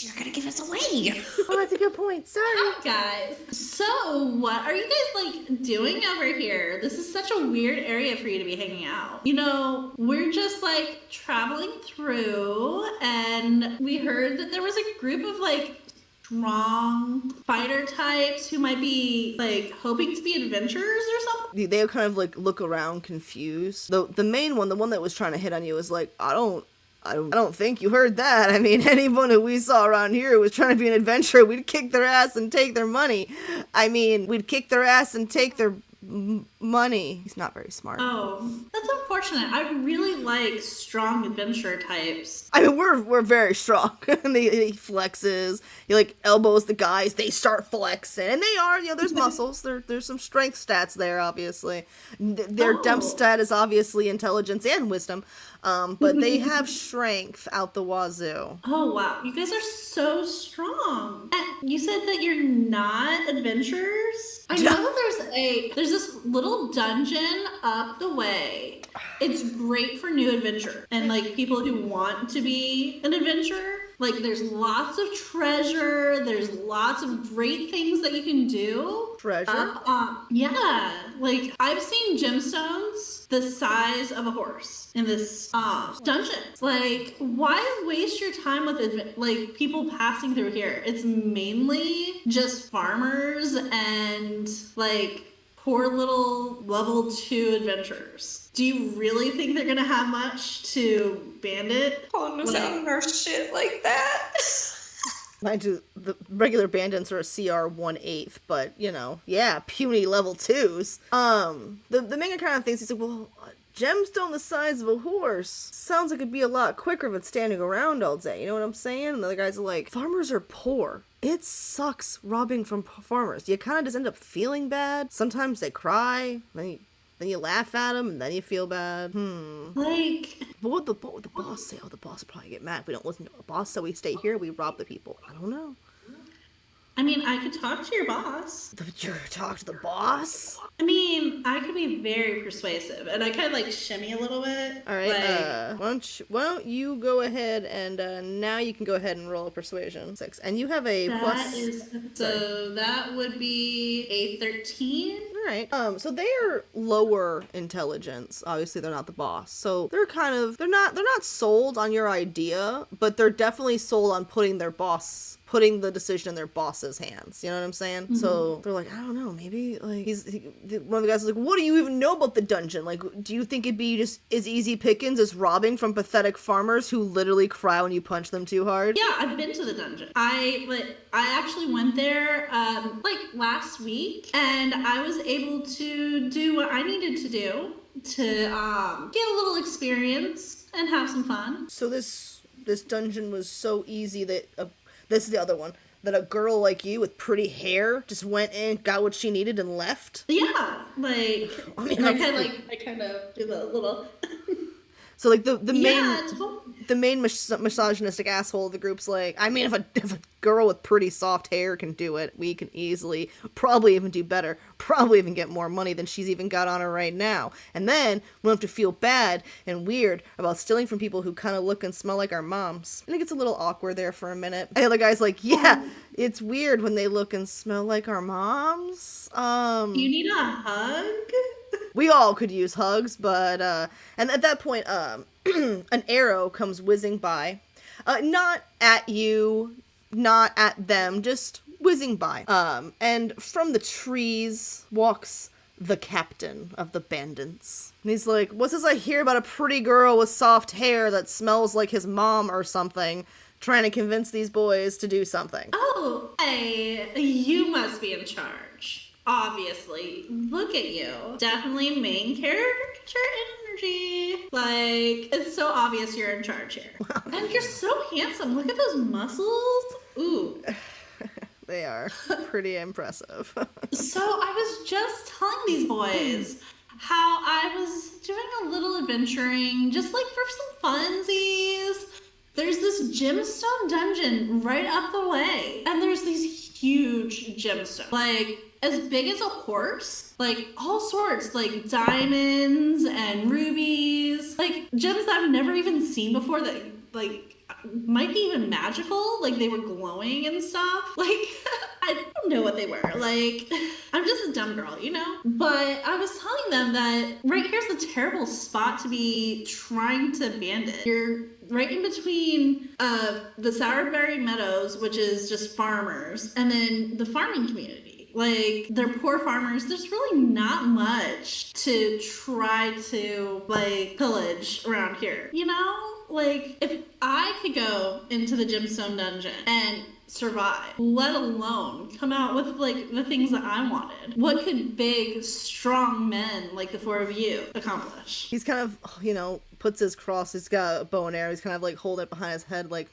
You're gonna give us away. Oh, that's a good point. Sorry. Hi, guys. So, what are you guys, doing over here? This is such a weird area for you to be hanging out. We're just, traveling through, and we heard that there was a group of, strong fighter types who might be like hoping to be adventurers or something. They kind of like look around confused. The main one, the one that was trying to hit on you, was like, I don't think you heard that. I mean, anyone who we saw around here who was trying to be an adventurer, we'd kick their ass and take their money. I mean, we'd kick their ass and take their money. He's not very smart. Oh, that's unfortunate. I really like strong adventurer types. I mean, we're very strong. And he flexes. He like elbows the guys. They start flexing, and they are. There's muscles. There's some strength stats there. Obviously, their dump stat is obviously intelligence and wisdom. But they have strength out the wazoo. Oh wow, you guys are so strong. And you said that you're not adventurers? I know that there's this little dungeon up the way. It's great for new adventure and like people who want to be an adventurer. Like there's lots of treasure, there's lots of great things that you can do. Treasure? Yeah, like I've seen gemstones the size of a horse in this dungeon. Like, why waste your time with like people passing through here? It's mainly just farmers and like poor little level 2 adventurers. Do you really think they're gonna have much to bandit? Calling us out on our shit like that. Mind you, the regular bandits are a CR 1/8, but yeah, puny level 2s. The manga kind of thinks, he's like, well, gemstone the size of a horse sounds like it'd be a lot quicker if it's standing around all day. You know what I'm saying? And the other guys are like, farmers are poor. It sucks robbing from farmers. You kind of just end up feeling bad. Sometimes they cry, then you laugh at them, and then you feel bad. Like, what would the boss say? Oh, the boss would probably get mad if we don't listen to the boss, so we stay here, we rob the people. I don't know. I mean, I could talk to your boss. You talk to the boss? I mean, I could be very persuasive, and I kind of like shimmy a little bit. All right, why don't you go ahead and now you can go ahead and roll a persuasion 6, and you have a so that would be a 13. All right. So they are lower intelligence. Obviously, they're not the boss, so they're not sold on your idea, but they're definitely sold on putting the decision in their boss's hands. You know what I'm saying? Mm-hmm. So they're like, I don't know, maybe like one of the guys is like, what do you even know about the dungeon? Like, do you think it'd be just as easy pickings as robbing from pathetic farmers who literally cry when you punch them too hard? Yeah, I've been to the dungeon. I actually went there like last week, and I was able to do what I needed to do to get a little experience and have some fun. So this dungeon was so easy that this is the other one, that a girl like you with pretty hair just went in, got what she needed, and left? Yeah, like, I mean, I kind of do the little... So, like, the main misogynistic asshole of the group's like, I mean, if a girl with pretty soft hair can do it, we can easily, probably even do better, probably even get more money than she's even got on her right now. And then we'll have to feel bad and weird about stealing from people who kind of look and smell like our moms. I think it's a little awkward there for a minute. And the other guy's like, yeah, it's weird when they look and smell like our moms. You need a hug? We all could use hugs, but, and at that point, an arrow comes whizzing by. Not at you, not at them, just whizzing by. And from the trees walks the captain of the bandits. And he's like, what's this I hear about a pretty girl with soft hair that smells like his mom or something, trying to convince these boys to do something? Oh, hey, you must be in charge. Obviously, look at you. Definitely main character energy. Like, it's so obvious you're in charge here. And you're so handsome. Look at those muscles. Ooh. They are pretty impressive. So I was just telling these boys how I was doing a little adventuring, just like for some funsies. There's this gemstone dungeon right up the way. And there's these huge gemstones. Like, as big as a horse, like all sorts, like diamonds and rubies, like gems that I've never even seen before that like might be even magical, like they were glowing and stuff. Like, I don't know what they were. Like, I'm just a dumb girl, you know? But I was telling them that right here's the terrible spot to be trying to bandit. You're right in between the Sourberry Meadows, which is just farmers, and then the farming community. Like, they're poor farmers. There's really not much to try to, like, pillage around here, you know? Like, if I could go into the Gemstone Dungeon and survive, let alone come out with, like, the things that I wanted, what could big, strong men like the four of you accomplish? He's kind of, you know, puts his cross, he's got a bow and arrow, he's kind of like holding it behind his head like,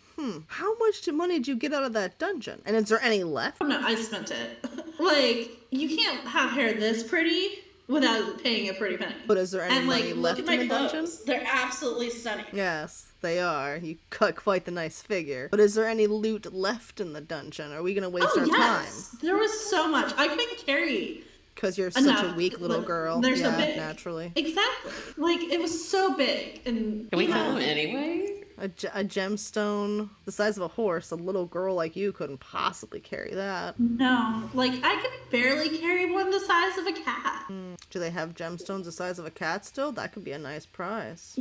how much money did you get out of that dungeon? And is there any left? Oh no, I spent it. Like, you can't have hair this pretty without paying a pretty penny. But is there any money left in the dungeon? They're absolutely stunning. Yes, they are. You cut quite the nice figure. But is there any loot left in the dungeon? Are we going to waste our time? There was so much. I couldn't carry. Because you're such a weak little girl. They're so big. Naturally. Exactly. Like, it was so big. And Can we kill him anyway? A gemstone the size of a horse, a little girl like you couldn't possibly carry that. No. Like, I could barely carry one the size of a cat. Do they have gemstones the size of a cat still? That could be a nice prize.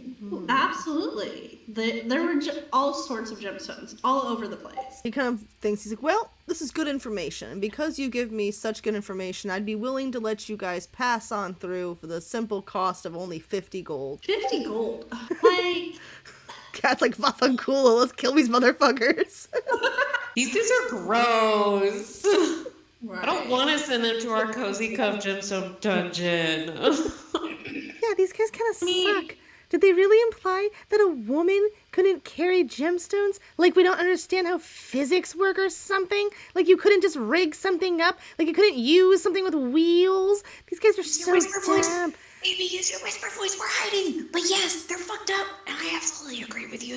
Absolutely. There were all sorts of gemstones all over the place. He kind of thinks, he's like, well, this is good information. And because you give me such good information, I'd be willing to let you guys pass on through for the simple cost of only 50 gold. 50 gold? Like... Cat's like, fucking cool, let's kill these motherfuckers. These dudes are gross. Right. I don't want to send them to our cozy cup gemstone dungeon. Yeah, these guys kind of suck. Did they really imply that a woman couldn't carry gemstones? Like, we don't understand how physics work or something? Like, you couldn't just rig something up? Like, you couldn't use something with wheels? These guys are so dumb. Maybe use your whisper voice. We're hiding. But yes, they're fucked up. And I absolutely agree with you.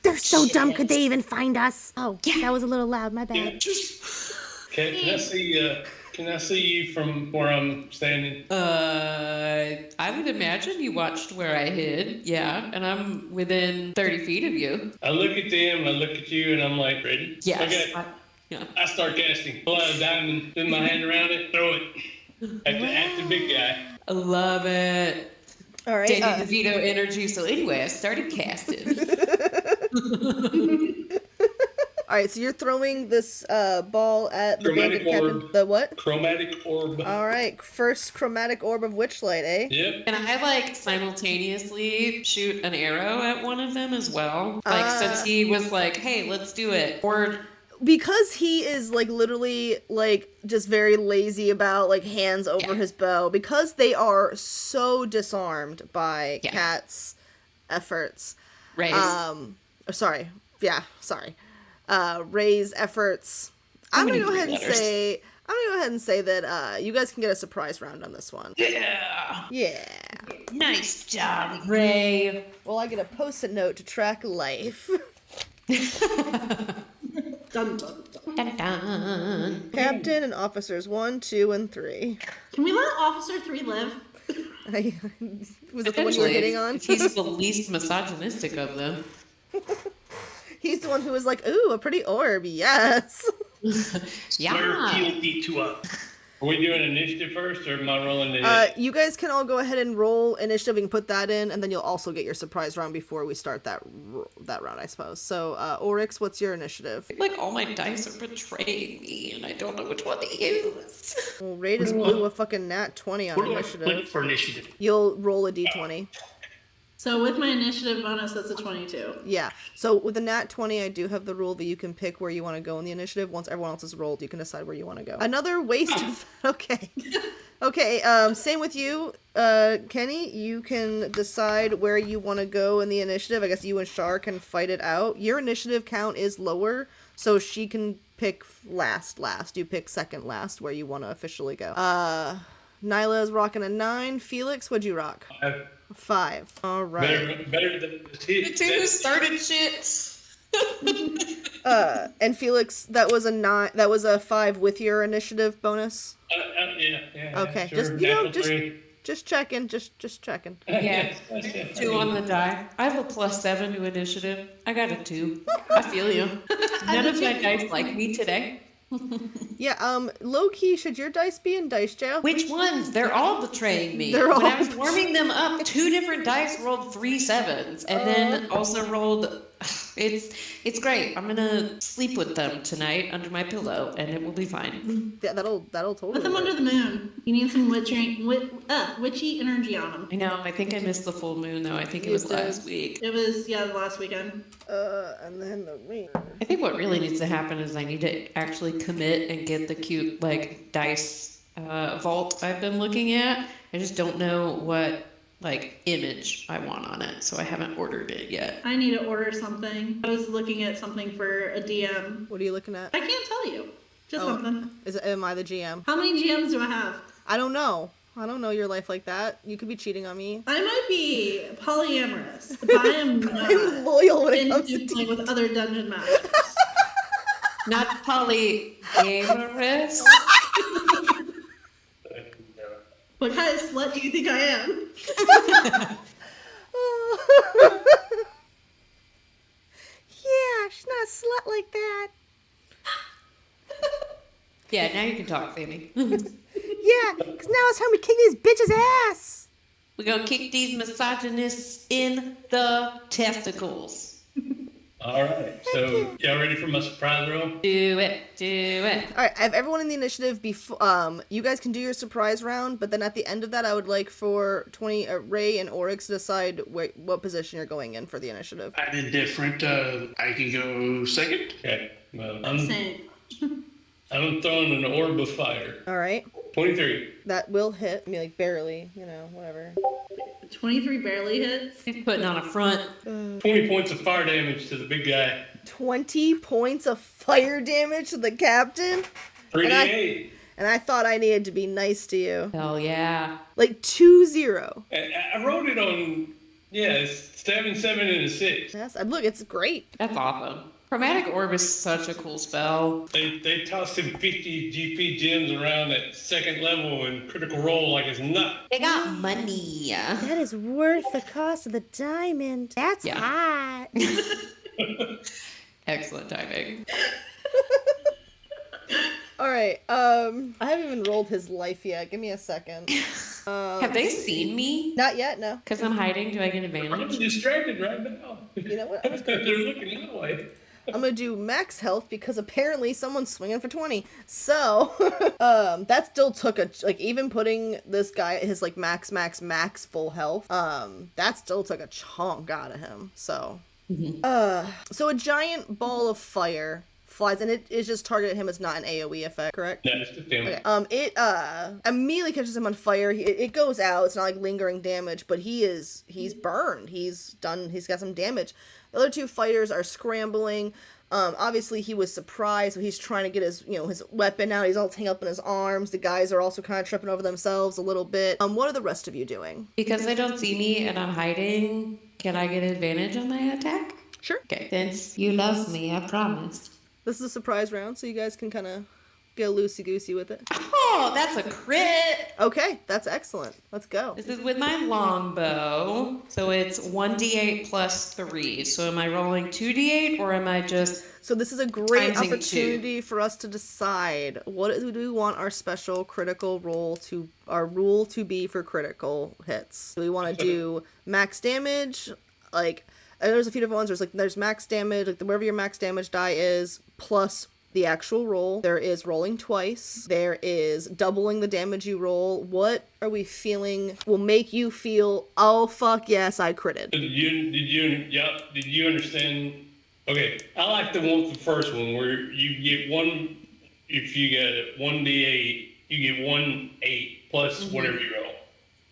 They're so dumb. Could they even find us? Oh, yeah. That was a little loud. My bad. Can I see you from where I'm standing? I would imagine you watched where I hid. Yeah, and I'm within 30 feet of you. I look at them, I look at you, and I'm like, ready? Yes. Okay. Yeah. I start casting. Pull out a diamond, put my hand around it, throw it at the big guy. I love it. All right. Danny DeVito energy. So anyway, I started casting. All right, so you're throwing this ball at the Chromatic bandit captain. orb. The what? Chromatic orb. All right, first chromatic orb of Witchlight, eh? Yep. Can I like simultaneously shoot an arrow at one of them as well? Like since he was like, "Hey, let's do it," or because he is like literally like just very lazy about like hands over his bow, because they are so disarmed by Cat's efforts. Ray's. Ray's efforts. I'm gonna go ahead and say that you guys can get a surprise round on this one. Yeah. Nice job, Ray. Well, I get a post-it note to track life. Dun, dun, dun. Dun, dun. Captain and officers 1, 2, and 3. Can we let Officer 3 live? Was it the one you were hitting on? He's the least misogynistic of them. He's the one who was like, ooh, a pretty orb, yes. Yeah. Heel beat to up. Are we doing initiative first, or am I rolling it? You guys can all go ahead and roll initiative. You can put that in, and then you'll also get your surprise round before we start that round, I suppose. So, Oryx, what's your initiative? Like all my dice are betraying me, and I don't know which one to use. Well, Ray just blew a fucking nat 20 on What do I initiative. click for initiative? You'll roll a d20. So with my initiative bonus, that's a 22. Yeah. So with the nat 20, I do have the rule that you can pick where you want to go in the initiative. Once everyone else has rolled, you can decide where you want to go. Another waste of... Okay. Okay, same with you, Kenny. You can decide where you want to go in the initiative. I guess you and Shar can fight it out. Your initiative count is lower, so she can pick last. You pick second last where you want to officially go. Nyla is rocking a 9. Felix, what'd you rock? 5. All right. Better than the The two who started shit. And Felix, that was a 9. That was a 5 with your initiative bonus. Yeah. Okay, Sure. just checking, just checking. Yeah. 2 on the die. I have a +7 to initiative. I got a 2. I feel you. None of my dice like me today. Yeah, low key, should your dice be in dice jail? Which ones? They're all betraying me. They're when all I was warming them up, 2 different dice rolled 3 7s, and then also rolled. It's great. I'm gonna sleep with them tonight under my pillow, and it will be fine. Yeah, that'll totally Put them work. under the moon. You need some witchy energy on them. I know. I think I missed the full moon though. I think it You was did. last week. It was, yeah, last weekend. And then the ring. I think what really needs to happen is I need to actually commit and get the cute like dice vault I've been looking at. I just don't know what like image I want on it, so I haven't ordered it yet. I need to order something. I was looking at something for a DM. What are you looking at? I can't tell you. Just Oh. something. Am I the GM? How many GMs do I have? I don't know. I don't know your life like that. You could be cheating on me. I might be polyamorous, but I am not I'm loyal when it comes into to playing with other dungeon masters. Not polyamorous. What kind of slut do you think I am? Yeah, she's not a slut like that. Yeah, now you can talk, Sammy. Yeah, because now it's time we kick these bitches' ass. We're gonna kick these misogynists in the testicles. All right. So y'all ready for my surprise roll? Do it. All right, I have everyone in the initiative. Before, you guys can do your surprise round, but then at the end of that, I would like for Ray and Oryx to decide what position you're going in for the initiative. I did different. I can go second. Okay. Well, Same. I'm throwing an orb of fire. All right, 23. that will hit. I mean, like barely, whatever. 23 barely hits. He's putting on a front. 20 points of fire damage to the big guy. 20 points of fire damage to the captain. 3d8. And I thought I needed to be nice to you. Hell yeah. Like 2-0. I wrote it on, it's 7, 7, and a 6. Yes, look, it's great. That's awesome. Chromatic Orb is such a cool spell. They tossed him 50 GP gems around at second level and critical roll like it's nothing. They got money. That is worth the cost of the diamond. That's Yeah. hot. Excellent timing. All right. I haven't even rolled his life yet. Give me a second. Have they seen me? Not yet. No. Because I'm hiding, do I get I'm advantage? distracted right now. You know what? They're looking that way. I'm gonna do max health because apparently someone's swinging for 20. So, that still took even putting this guy at his like max full health. That still took a chunk out of him. So, so a giant ball of fire flies and it is just targeted him. It's not an AoE effect, correct? No, it's just him. Okay. It immediately catches him on fire. It goes out. It's not like lingering damage, but he's burned. He's got some damage. The other two fighters are scrambling. Obviously he was surprised, so he's trying to get his weapon out. He's all tangled up in his arms. The guys are also kind of tripping over themselves a little bit. What are the rest of you doing? Because they don't see me and I'm hiding, can I get advantage on my attack? Sure. Okay. Since you love me, I promise. This is a surprise round, so you guys can kind of get loosey-goosey with it. Oh, that's a crit! Okay, that's excellent. Let's go. This is with my longbow, so it's 1d8 plus 3. So am I rolling 2d8 or am I just... So this is a great Timesing opportunity for us to decide what do we want our special critical rule to be for critical hits. Do we want to do max damage? There's a few different ones. There's max damage, wherever your max damage die is, plus the actual roll. There is rolling twice. There is doubling the damage you roll. What are we feeling will make you feel, oh fuck yes, I critted? Did you understand? Okay, I like the first one where you get one, if you get 1d8, you get 1/8 plus whatever you roll.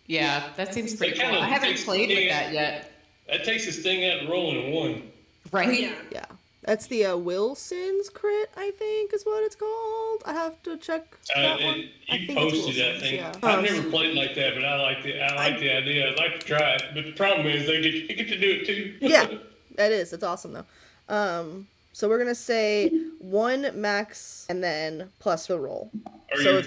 Yeah, that seems pretty It cool. kinda I haven't takes played with the- that yet. That takes this thing out and rolling a 1. Right? Yeah. Yeah. That's the Wilson's crit, I think is what it's called. I have to check that one. I You think it's posted that Wilson's, thing. yeah. I've never played like that, but I like the idea. I'd like to try it. But the problem is you get to do it too. Yeah, that is. It's awesome though. So we're gonna say 1 max and then plus the roll. Or So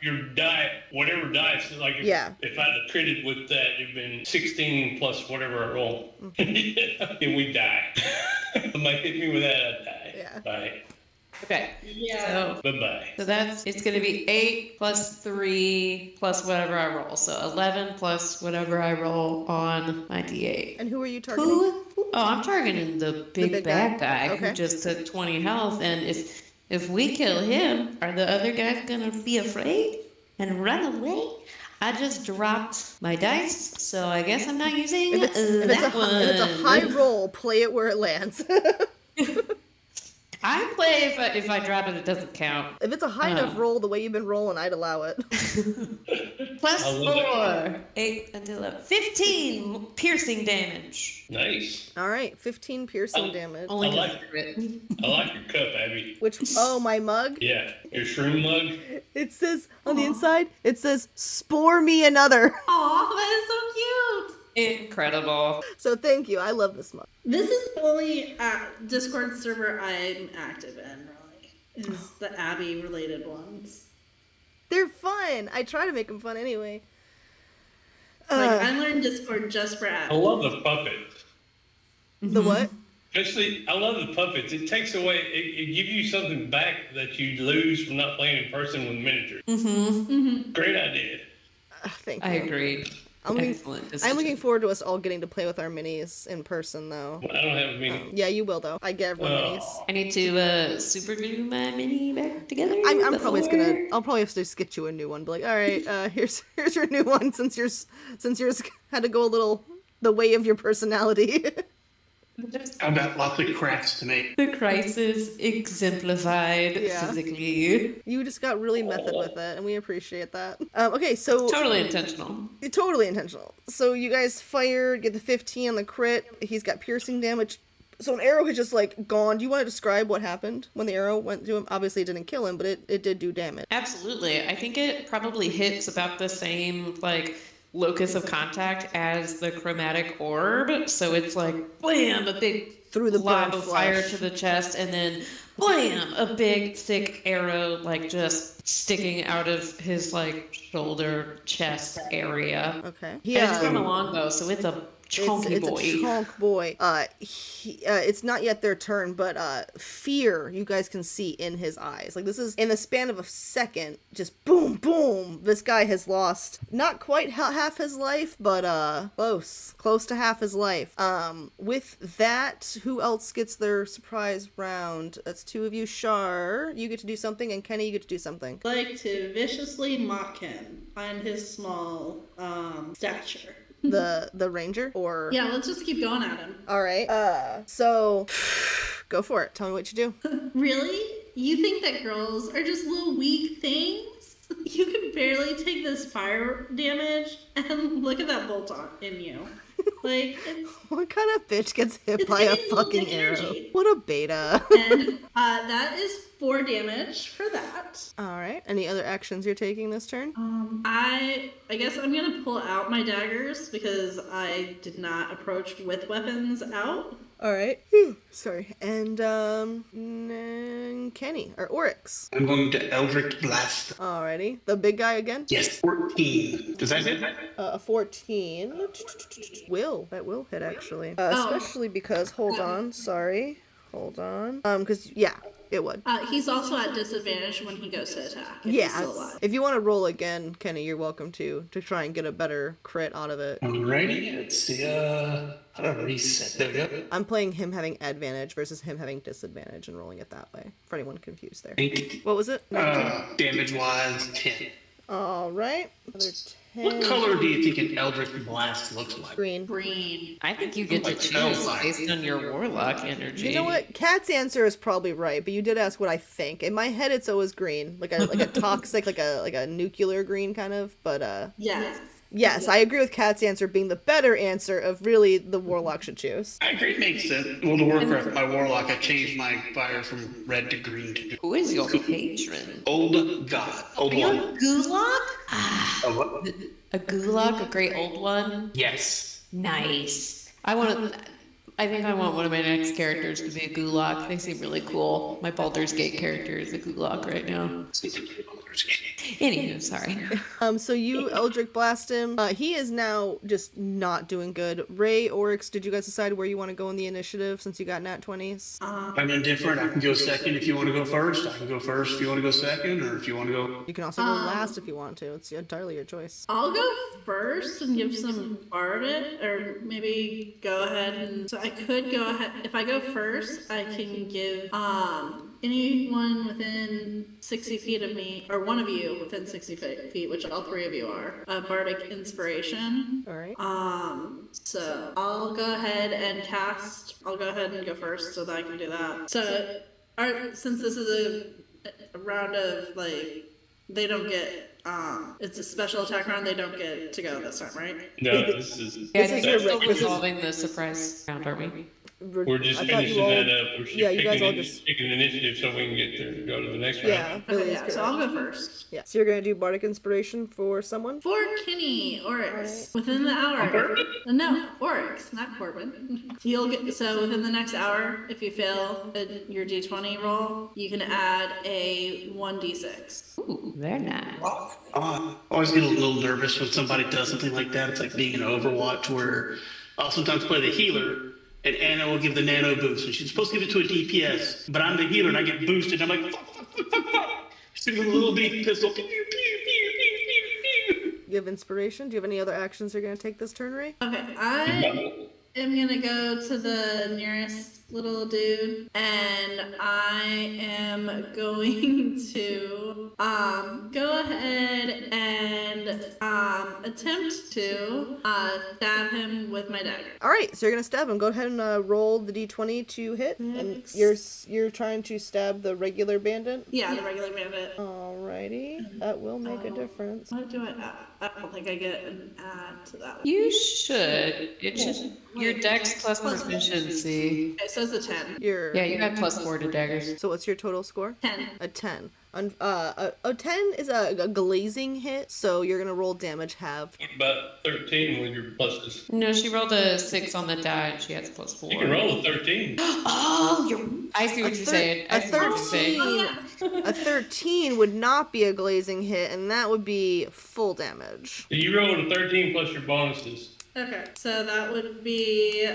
your die, whatever dice, if I'd have critted with that, it'd been 16 plus whatever I roll. And we die. Somebody hit me with that, I'd die. Yeah. Bye. Okay. Yeah. So Bye-bye. it's going to be 8 plus 3 plus whatever I roll. So 11 plus whatever I roll on my D8. And who are you targeting? Oh, I'm targeting the big big bad guy. guy Okay. who just took 20 health. And if we kill him, are the other guys going to be afraid and run away? I just dropped my dice, so I guess I'm not using If it's a high roll, play it where it lands. I play if I drop it, it doesn't count. If it's a high enough roll, the way you've been rolling, I'd allow it. Plus I love 4, 8 until 11, 15 piercing damage. Nice. All right, 15 piercing damage. Only I like- crit. I like your cup, Abby. Which, oh, my mug? Yeah, your shroom mug. It says, on the inside, it says, "Spore me another." Aw, that is so cute. Incredible. So thank you, I love this mug. This is the only Discord server I'm active in, really. Is the Abby related ones. They're fun. I try to make them fun anyway. Like, I learned Discord just for I Abby. love the puppets. The what? Especially, I love the puppets. It takes away, it gives you something back that you lose from not playing in person with miniatures. Great idea. Thank you. I agree. Excellent I'm decision. looking forward to us all getting to play with our minis in person, though. I don't have many. Yeah, you will, though. I get everyone minis. I need to super glue my mini back together. I'm probably just before- gonna. I'll probably have to just get you a new one. Be like, all right, here's your new one since yours had to go a little the way of your personality. I've got lots of crafts to make. The crisis exemplified Yeah. physically. You just got really method with it, and we appreciate that. Okay, so Totally intentional. totally intentional. So you guys fired, get the 15 on the crit. He's got piercing damage. So an arrow had just like gone. Do you want to describe what happened when the arrow went to him? Obviously, it didn't kill him, but it did do damage. Absolutely. I think it probably hits about the same like locus of contact as the chromatic orb. So it's like blam, a big Through the lob burnt of fire flesh. to the chest, and then blam, a big thick arrow like just sticking out of his like shoulder chest area. Okay. And Yeah. it's from a longbow, so it's a chunky it's boy. a chonk boy. It's not yet their turn, but fear you guys can see in his eyes. Like, this is in the span of a second, just boom, boom. This guy has lost not quite half his life, but close to half his life. With that, who else gets their surprise round? That's two of you. Shar, you get to do something, and Kenny, you get to do something. I'd like to viciously mock him on his small stature. The ranger, or Yeah, let's just keep going at him. all right. So go for it. Tell me what you do. Really? You think that girls are just little weak things? You can barely take this fire damage, and look at that bolt on in you. Like, it's, What kind of bitch gets hit It's by a getting fucking low arrow? energy. What a beta. and that is 4 damage for that. All right. Any other actions you're taking this turn? I guess I'm gonna pull out my daggers because I did not approach with weapons out. All right. Sorry. And Kenny or Oryx. I'm going to Eldritch Blast. Alrighty. The big guy again. Yes, 14. Does that hit? A 14. That will hit actually. Especially because hold on. Because yeah, it would. He's also at disadvantage when he goes to attack. If he's Yeah. still alive. If you want to roll again, Kenny, you're welcome to try and get a better crit out of it. Alrighty, let's see. How do I reset? There we go. I'm playing him having advantage versus him having disadvantage and rolling it that way. For anyone confused there. 8. What was it? 19? Damage wise, 10. All right. Another 10. What color do you think an Eldritch Blast looks like? Green. Green. I think you get to Like choose hellfire. based on your warlock energy. You know what? Kat's answer is probably right, but you did ask what I think. In my head, it's always green, like a toxic, like a nuclear green kind of. But Yes. yes, I agree with Kat's answer being the better answer of really the warlock should choose. I agree, makes sense. Well, to work with my warlock, I changed my fire from red to green to Who is your patron? old god. Old Are you one. a gulag? A what? A gulag, a great old one. Yes. Nice. I want to. I think I want one of my next characters to be a Gulak. They seem really cool. My Baldur's Gate character is a Gulak right now. Anywho, sorry. So you Eldritch Blast him. He is now just not doing good. Ray, Oryx, did you guys decide where you want to go in the initiative since you got nat 20s? I'm indifferent. I can go second if you want to go first. I can go first if you want to go second, or if you want to go. You can also go last if you want to. It's entirely your choice. I'll go first and give some Bardic, or maybe go ahead and. So I could go ahead. If I go first, I can give anyone within 60 feet of me, or one of you within 60 feet, which all three of you are, a Bardic Inspiration. All right. So I'll go ahead and cast. I'll go ahead and go first so that I can do that. So, since this is a round of like, they don't get. It's a special attack round. They don't get to go this time, right? No, this is. Yeah, I This think is we're your- still this is- resolving the surprise round, aren't we? We're just I thought you finishing all- that up. We're Yeah, you guys all just. picking an initiative so we can get to go to the next round. Yeah, Billy's Okay, yeah. good. So I'll go first. Yeah. So you're gonna do Bardic Inspiration for someone? For Kenny Oryx, within the hour. No, Oryx, not Corbin. You'll get so within the next hour. If you fail your D20 roll, you can add a 1d6. Ooh, very nice. I always get a little nervous when somebody does something like that. It's like being in Overwatch, where I'll sometimes play the healer, and Anna will give the nano boost, and she's supposed to give it to a DPS, but I'm the healer and I get boosted. And I'm like, fuck. Shooting with a little beat pistol. Pew, pew, pew, pew, pew. You have Inspiration? Do you have any other actions you're gonna take this turn, Ray? Okay, I am gonna go to the nearest little dude, and I am going to go ahead and attempt to stab him with my dagger. All right, so you're gonna stab him. Go ahead and roll the d20 to hit. And you're trying to stab the regular bandit. Yeah, the regular bandit. Alrighty, that will make a difference. What do I add? I don't think I get an add to that one. You should. It should. Your dex plus proficiency. Okay, so it's a 10. Yeah, you had +4 to daggers. So what's your total score? 10. A 10. A 10 is a glazing hit, so you're gonna roll damage halved. What about 13 with your pluses? No, she rolled a 6 on the die. And she has +4. You can roll a 13. Oh, you're I see what you're saying. A I see what you're saying. 13 would not be a glazing hit, and that would be full damage. So you rolled a 13 plus your bonuses. Okay, so that would be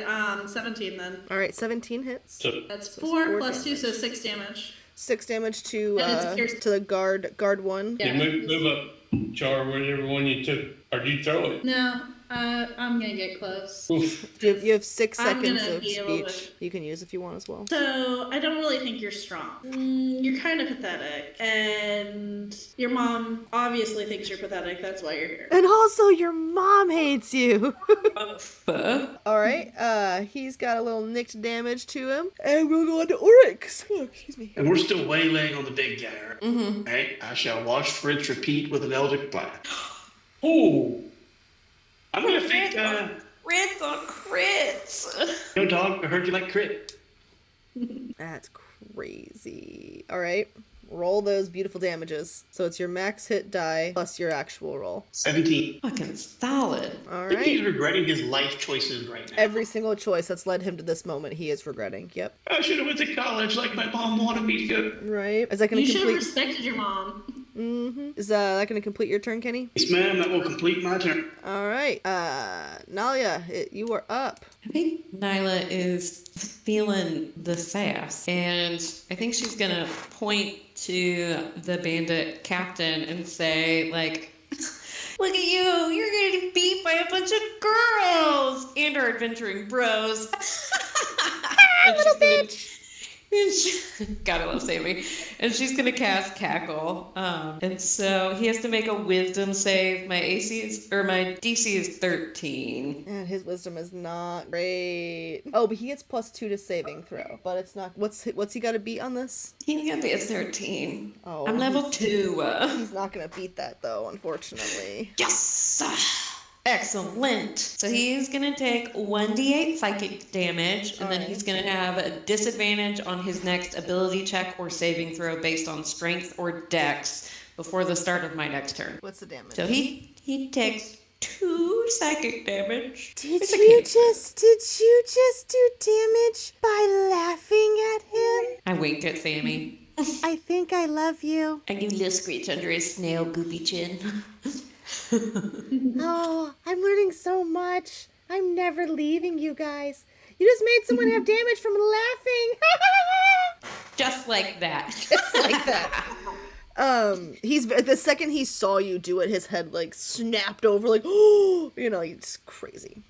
17 then. All right, 17 hits. So That's So 4 4 plus 2, damage. so 6 damage. 6 damage to And it's pierced. the guard one. Yeah. you move up, Char, whatever one you took. Or do you throw it? No, I'm gonna get close. Oof. You have 6 I'm seconds gonna of be able to- speech you can use if you want as well. So, I don't really think you're strong. You're kind of pathetic. And your mom obviously thinks you're pathetic. That's why you're here. And also, your mom hates you. Fuh. All right, he's got a little nicked damage to him, and we'll go on to Oryx. Oh, excuse me. And we're still waylaying on the big guy. Mm-hmm. Okay, I shall wash, rinse, repeat with an Eldritch Blast. Ooh. I'm gonna think, Crits on crits. no dog, I heard you like crit. That's crazy. All right, roll those beautiful damages. So it's your max hit die plus your actual roll. 17. Fucking solid. All I think he's right. regretting his life choices right now. Every single choice that's led him to this moment, he is regretting. Yep. I should have went to college like my mom wanted me to go. Right. Is that going You to should have complete? respected your mom. Is that going to complete your turn, Kenny? Yes, ma'am, that will complete my turn. All right. Nalia, you are up. I think Nyla is feeling the sass, and I think she's gonna point to the bandit captain and say, like, "Look at you! You're gonna get beat by a bunch of girls and our adventuring bros." Little bitch. Gotta love Sammy. And she's gonna cast Cackle. And so he has to make a wisdom save. My DC is 13. And his wisdom is not great. Oh, but he gets +2 to saving throw. But it's not. What's he got to beat on this? He's gonna be a 13. Oh, I'm level 2. He's not gonna beat that though, unfortunately. Yes! Excellent. So he's gonna take 1d8 psychic damage, and then Alright. he's gonna have a disadvantage on his next ability check or saving throw based on strength or dex before the start of my next turn. What's the damage? So he takes 2 psychic damage. Did It's you okay. just do damage by laughing at him? I winked at Sammy. I think I love you. I give a little screech under his snail goopy chin. Oh, I'm learning so much. I'm never leaving you guys. You just made someone have damage from laughing. Just like that. Just like that. He's the second he saw you do it, his head like snapped over, like, oh, you know, it's crazy.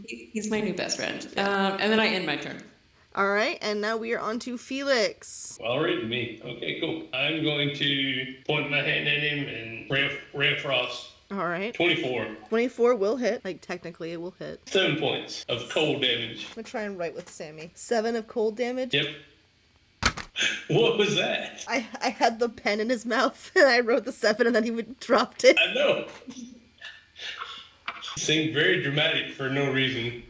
He's my new best friend. And then I end my turn. All right, and now we are on to Felix. Already me. Okay, cool. I'm going to point my hand at him and red frost. All right. 24. 24 will hit. Like, technically, it will hit. 7 points of cold damage. I'm gonna try and write with Sammy. 7 of cold damage. Yep. What was that? I had the pen in his mouth, and I wrote the 7, and then he dropped it. I know. Seemed very dramatic for no reason.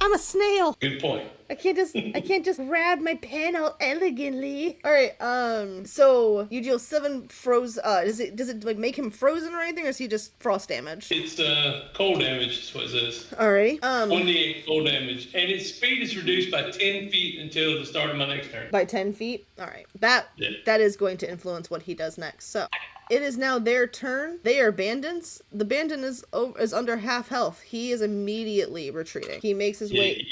I'm a snail. Good point. I can't just grab my pen all elegantly. All right. So you deal 7 froze. Does it like make him frozen or anything, or is he just frost damage? It's cold damage, is what it says. Alrighty. 1d8 cold damage, and its speed is reduced by 10 feet until the start of my next turn. By 10 feet. All right. That is going to influence what he does next. So it is now their turn. They are bandits. The bandit is under half health. He is immediately retreating. He makes his way.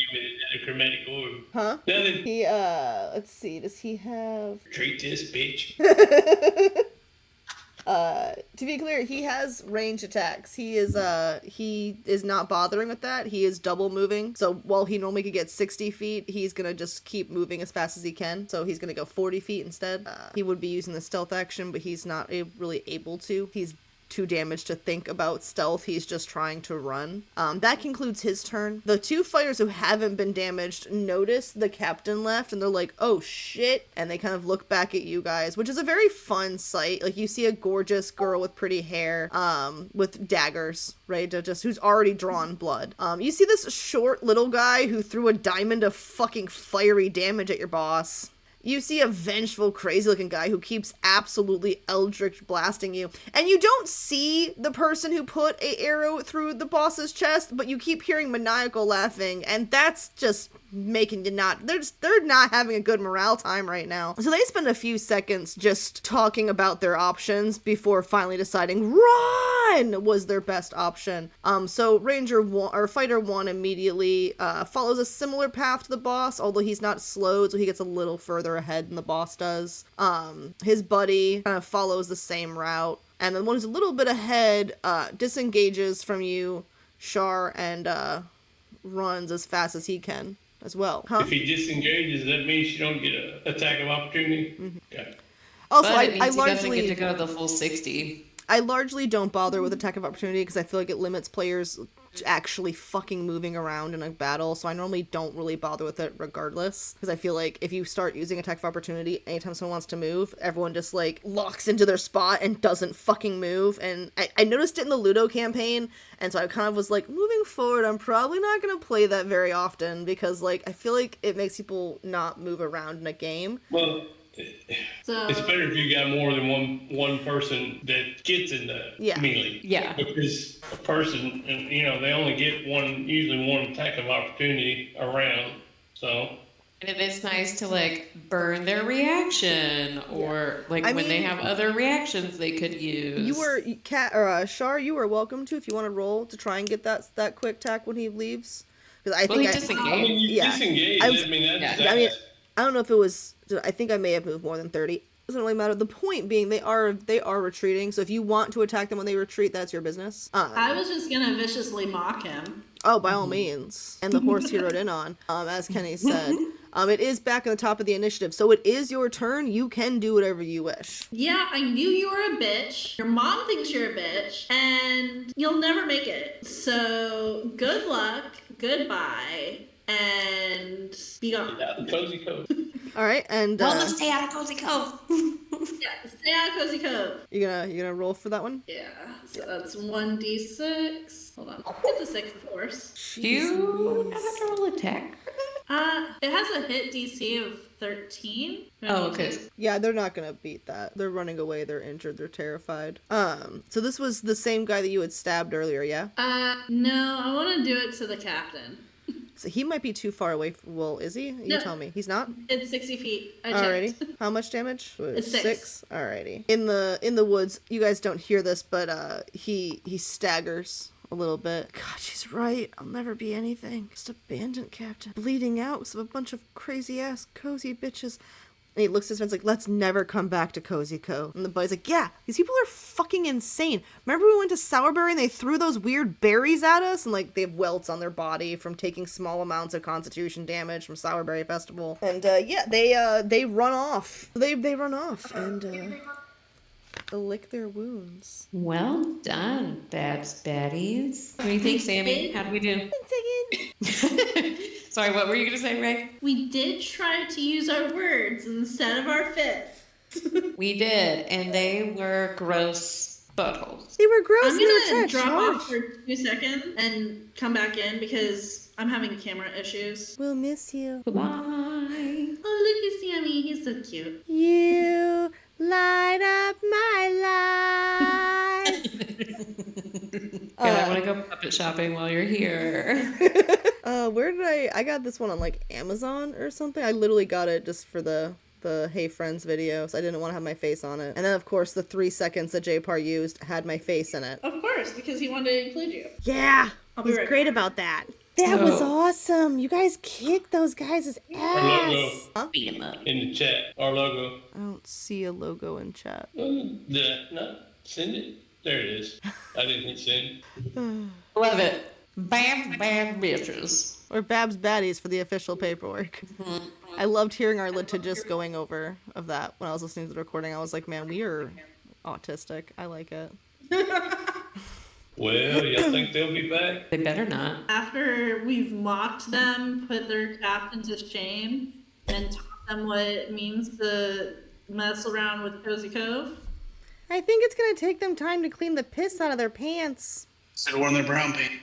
A chromatic orb. Huh? Nothing. He let's see. Does he have? Treat this bitch. To be clear, he has range attacks. He is not bothering with that. He is double moving. So while he normally could get 60 feet, he's gonna just keep moving as fast as he can. So he's gonna go 40 feet instead. He would be using the stealth action, but he's not really able to. He's too damaged to think about stealth. He's just trying to run. That concludes his turn. The 2 fighters who haven't been damaged notice the captain left, and they're like, oh shit, and they kind of look back at you guys, which is a very fun sight. Like, you see a gorgeous girl with pretty hair, with daggers, right, who's already drawn blood. You see this short little guy who threw a diamond of fucking fiery damage at your boss. You see a vengeful, crazy-looking guy who keeps absolutely eldritch blasting you. And you don't see the person who put an arrow through the boss's chest, but you keep hearing maniacal laughing, and that's just making you not... They're not having a good morale time right now. So they spend a few seconds just talking about their options before finally deciding run was their best option. So Fighter 1 immediately follows a similar path to the boss, although he's not slowed, so he gets a little further ahead than the boss does. His buddy kind of follows the same route, and then one who's a little bit ahead disengages from you, Shar, and runs as fast as he can as well. Huh? If he disengages, that means you don't get an attack of opportunity. Mm-hmm. Okay. Also, But it I means he doesn't largely get to go the full 60. I largely don't bother with attack of opportunity because I feel like it limits players actually fucking moving around in a battle, so I normally don't really bother with it regardless, because I feel like if you start using attack of opportunity anytime someone wants to move, everyone just like locks into their spot and doesn't fucking move. And I noticed it in the Ludo campaign, and so I kind of was like, moving forward, I'm probably not gonna play that very often, because like I feel like it makes people not move around in a game. Well, So it's better if you got more than one person that gets in the melee. Yeah. Because a person, and they only get usually one attack of opportunity around. So. And it is nice to like burn their reaction, or like when they have other reactions they could use. You were Shar. You are welcome to, if you want to roll to try and get that quick attack when he leaves. Because I think disengaged. I don't know if it was. I think I may have moved more than 30. Doesn't really matter. The point being, they are retreating. So if you want to attack them when they retreat, that's your business. I was just gonna viciously mock him. Oh, by all means. And the horse he rode in on, as Kenny said. It is back at the top of the initiative, so it is your turn. You can do whatever you wish. Yeah, I knew you were a bitch. Your mom thinks you're a bitch, and you'll never make it. So good luck, goodbye, and be gone. Cozy cove. All right, and Well, let's stay out of Cozy Cove. Yeah, stay out of Cozy Cove. you gonna roll for that one? Yeah, so that's 1d6. Hold on. It's a 6, of course. You have to roll attack. It has a hit DC of 13. Oh, okay. Yeah, they're not gonna beat that. They're running away, they're injured, they're terrified. So this was the same guy that you had stabbed earlier, yeah? No, I want to do it to the captain. So he might be too far away. Well, is he? You No. tell me. He's not? It's 60 feet. I checked. Alrighty. How much damage? It's 6. Alrighty. In the woods, you guys don't hear this, but he staggers a little bit. God, she's right. I'll never be anything. Just a bandit captain. Bleeding out with a bunch of crazy ass cozy bitches. And he looks at his friends like, let's never come back to Cozy Co. And the boy's like, yeah, these people are fucking insane. Remember we went to Sourberry and they threw those weird berries at us? And like, they have welts on their body from taking small amounts of constitution damage from Sourberry Festival. And yeah, they run off. They run off and lick their wounds. Well done, baddies. What do you think, Sammy? How do we do? Sorry, what were you gonna say, Ray? We did try to use our words instead of our fists. We did, and they were gross buttholes. They were gross. I'm gonna drop off for 2 seconds and come back in because I'm having camera issues. We'll miss you. Bye. Oh, look at Sammy. He's so cute. You light up my life. God, I want to go puppet shopping while you're here. Where did I got this one on like Amazon or something. I literally got it just for the Hey Friends video, so I didn't want to have my face on it. And then of course the 3 seconds that JPAR used had my face in it. Of course, because he wanted to include you. Yeah, I'll be he's right great back. about that. That was awesome. You guys kicked those guys' Our logo ass. Huh? Beat him up. in the chat. Our logo. I don't see a logo in chat. Did I not send it? There it is. I didn't hit send. Love it. Bad bitches. Or Babs Baddies for the official paperwork. I loved hearing our litigious going over of that when I was listening to the recording. I was like, man, we are autistic. I like it. Well, y'all think they'll be back? They better not. After we've mocked them, put their captain to shame, and taught them what it means to mess around with Cozy Cove. I think it's gonna take them time to clean the piss out of their pants. Instead of wearing their brown paint.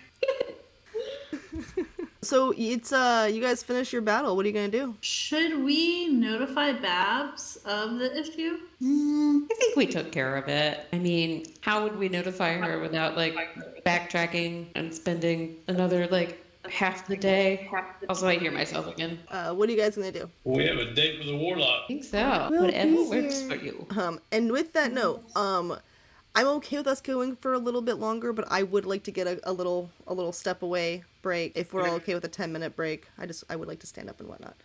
So it's you guys finish your battle. What are you gonna do? Should we notify Babs of the issue? I think we took care of it. I mean, how would we notify her without like backtracking and spending another like half the day? Also, I hear myself again. What are you guys gonna do? We have a date with a warlock. I think so. We'll Whatever be works here. for you. And with that note, I'm okay with us going for a little bit longer, but I would like to get a little step away break. If we're all okay with a 10-minute break, I would like to stand up and whatnot.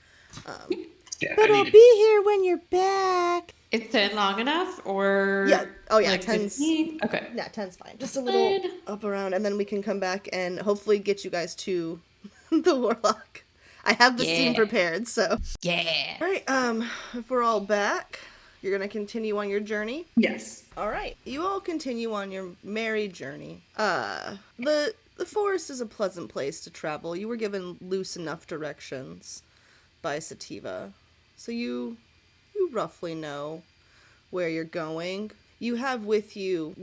Yeah, But I I'll need be here when you're back. Is 10 long enough or? Yeah. Oh yeah, like 10's 15? Okay. Yeah, 10's fine. Just a little Good. up around, and then we can come back and hopefully get you guys to the warlock. I have the scene Yeah. prepared, so. Yeah. All right. If we're all back, you're gonna continue on your journey. Yes. All right. You all continue on your merry journey. The forest is a pleasant place to travel. You were given loose enough directions by Sativa, so you roughly know where you're going. You have with you,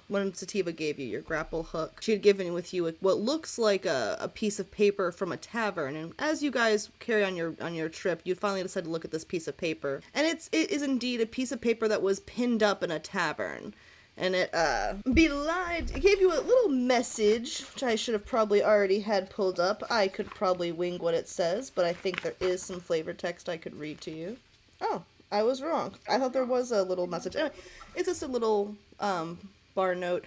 when Sativa gave you your grapple hook, she had given with you what looks like a piece of paper from a tavern. And as you guys carry on your trip, you finally decide to look at this piece of paper. And it is indeed a piece of paper that was pinned up in a tavern. And it gave you a little message, which I should have probably already had pulled up. I could probably wing what it says, but I think there is some flavor text I could read to you. Oh, I was wrong. I thought there was a little message. Anyway, it's just a little bar note.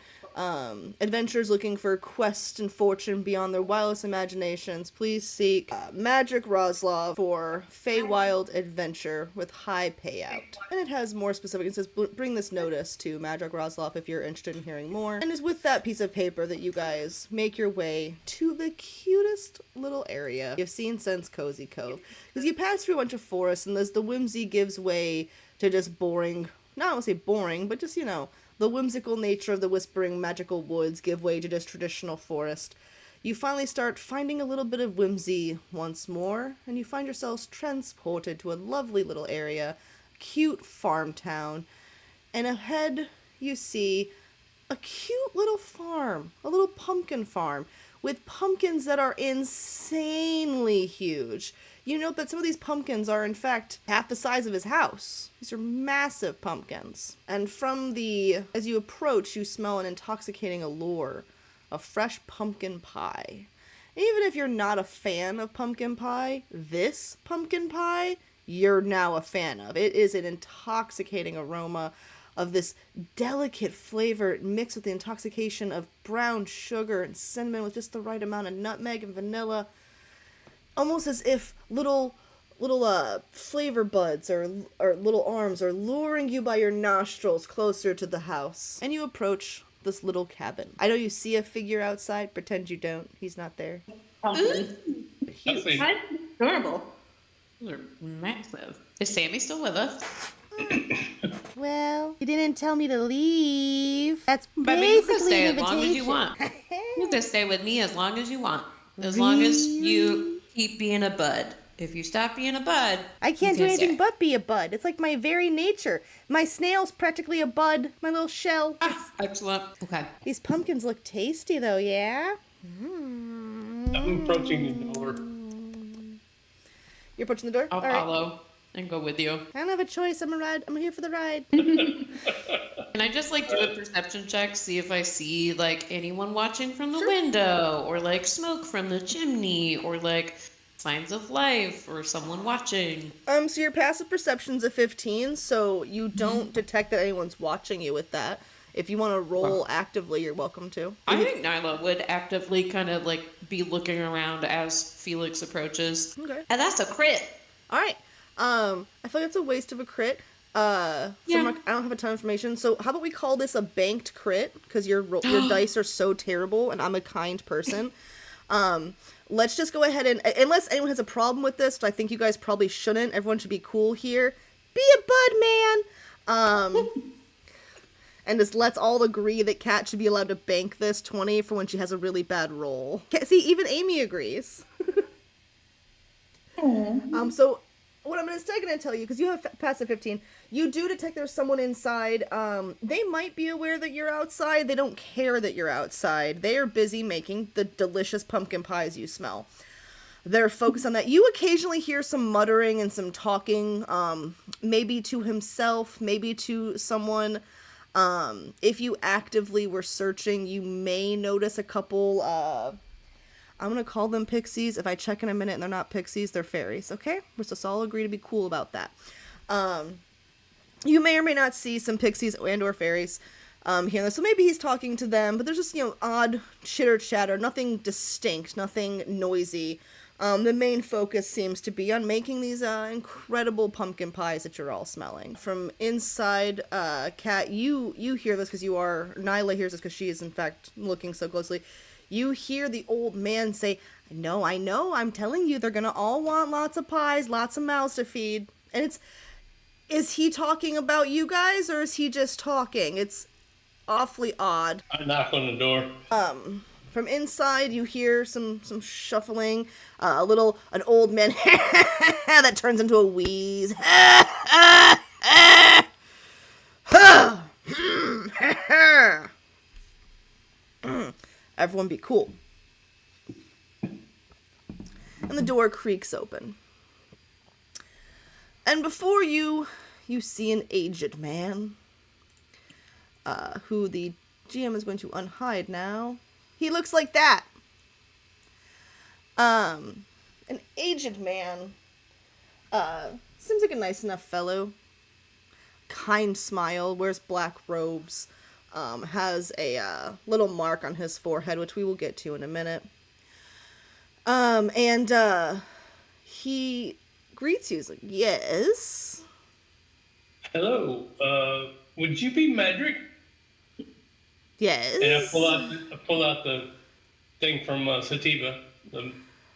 Adventurers looking for quest and fortune beyond their wildest imaginations, please seek Magic Roslav for Feywild adventure with high payout. And it has more specific. It says, bring this notice to Magic Roslav if you're interested in hearing more. And it's with that piece of paper that you guys make your way to the cutest little area you've seen since Cozy Cove. Because you pass through a bunch of forests, and the whimsy gives way to just boring, not I don't say boring, but just, the whimsical nature of the whispering magical woods give way to just traditional forest. You finally start finding a little bit of whimsy once more, and you find yourselves transported to a lovely little area, cute farm town, and ahead you see a cute little farm, a little pumpkin farm, with pumpkins that are insanely huge. You note that some of these pumpkins are, in fact, half the size of his house. These are massive pumpkins. And as you approach, you smell an intoxicating allure of fresh pumpkin pie. Even if you're not a fan of pumpkin pie, this pumpkin pie, you're now a fan of. It is an intoxicating aroma of this delicate flavor mixed with the intoxication of brown sugar and cinnamon with just the right amount of nutmeg and vanilla. Almost as if little flavor buds or little arms are luring you by your nostrils closer to the house. And you approach this little cabin. I know you see a figure outside. Pretend you don't. He's not there. Pumpkin. Huge. That's adorable. Those are massive. Is Sammy still with us? Well, you didn't tell me to leave. That's But you can basically stay an as long as you invitation. want. You can stay with me as long as you want. As long as you keep being a bud. If you stop being a bud, I can't do you can anything stay. but be a bud. It's like my very nature. My snail's practically a bud. My little shell. Excellent. Okay. These pumpkins look tasty, though, yeah? I'm approaching the door. You're approaching the door? I'll All right. follow and go with you. I don't have a choice. I'm here for the ride. Can I just like do a perception check, see if I see like anyone watching from the window, or like smoke from the chimney, or like signs of life, or someone watching? So your passive perception's a 15, so you don't detect that anyone's watching you with that. If you want to roll actively, you're welcome to. I think Nyla would actively kind of like be looking around as Felix approaches. Okay. And that's a crit. All right. I feel like it's a waste of a crit. So Yeah. I don't have a ton of information. So how about we call this a banked crit? Because your dice are so terrible, and I'm a kind person. Let's just go ahead and, unless anyone has a problem with this, but I think you guys probably shouldn't. Everyone should be cool here. Be a bud, man. And just let's all agree that Kat should be allowed to bank this 20 for when she has a really bad roll. See, even Amy agrees. So what I'm instead going to tell you, because you have passed the 15, you do detect there's someone inside. They might be aware that you're outside. They don't care that you're outside. They are busy making the delicious pumpkin pies you smell. They're focused on that. You occasionally hear some muttering and some talking, maybe to himself, maybe to someone. If you actively were searching, you may notice a couple, I'm going to call them pixies. If I check in a minute and they're not pixies, they're fairies, okay? We're just all agree to be cool about that. You may or may not see some pixies and or fairies here. So maybe he's talking to them, but there's just, odd chitter-chatter, nothing distinct, nothing noisy. The main focus seems to be on making these incredible pumpkin pies that you're all smelling. From inside, Kat, you hear this because Nyla hears this because she is, in fact, looking so closely. You hear the old man say, I know, I'm telling you, they're gonna all want lots of pies, lots of mouths to feed. And is he talking about you guys, or is he just talking? It's awfully odd. I knock on the door. From inside, you hear some shuffling, an old man that turns into a wheeze. Everyone be cool. And the door creaks open. And before you see an aged man, who the GM is going to unhide now. He looks like that. An aged man. Seems like a nice enough fellow. Kind smile, wears black robes. Has a little mark on his forehead, which we will get to in a minute. And he greets you. He's like, yes? Hello, would you be Medric? Yes? And I pull out the thing from Sativa.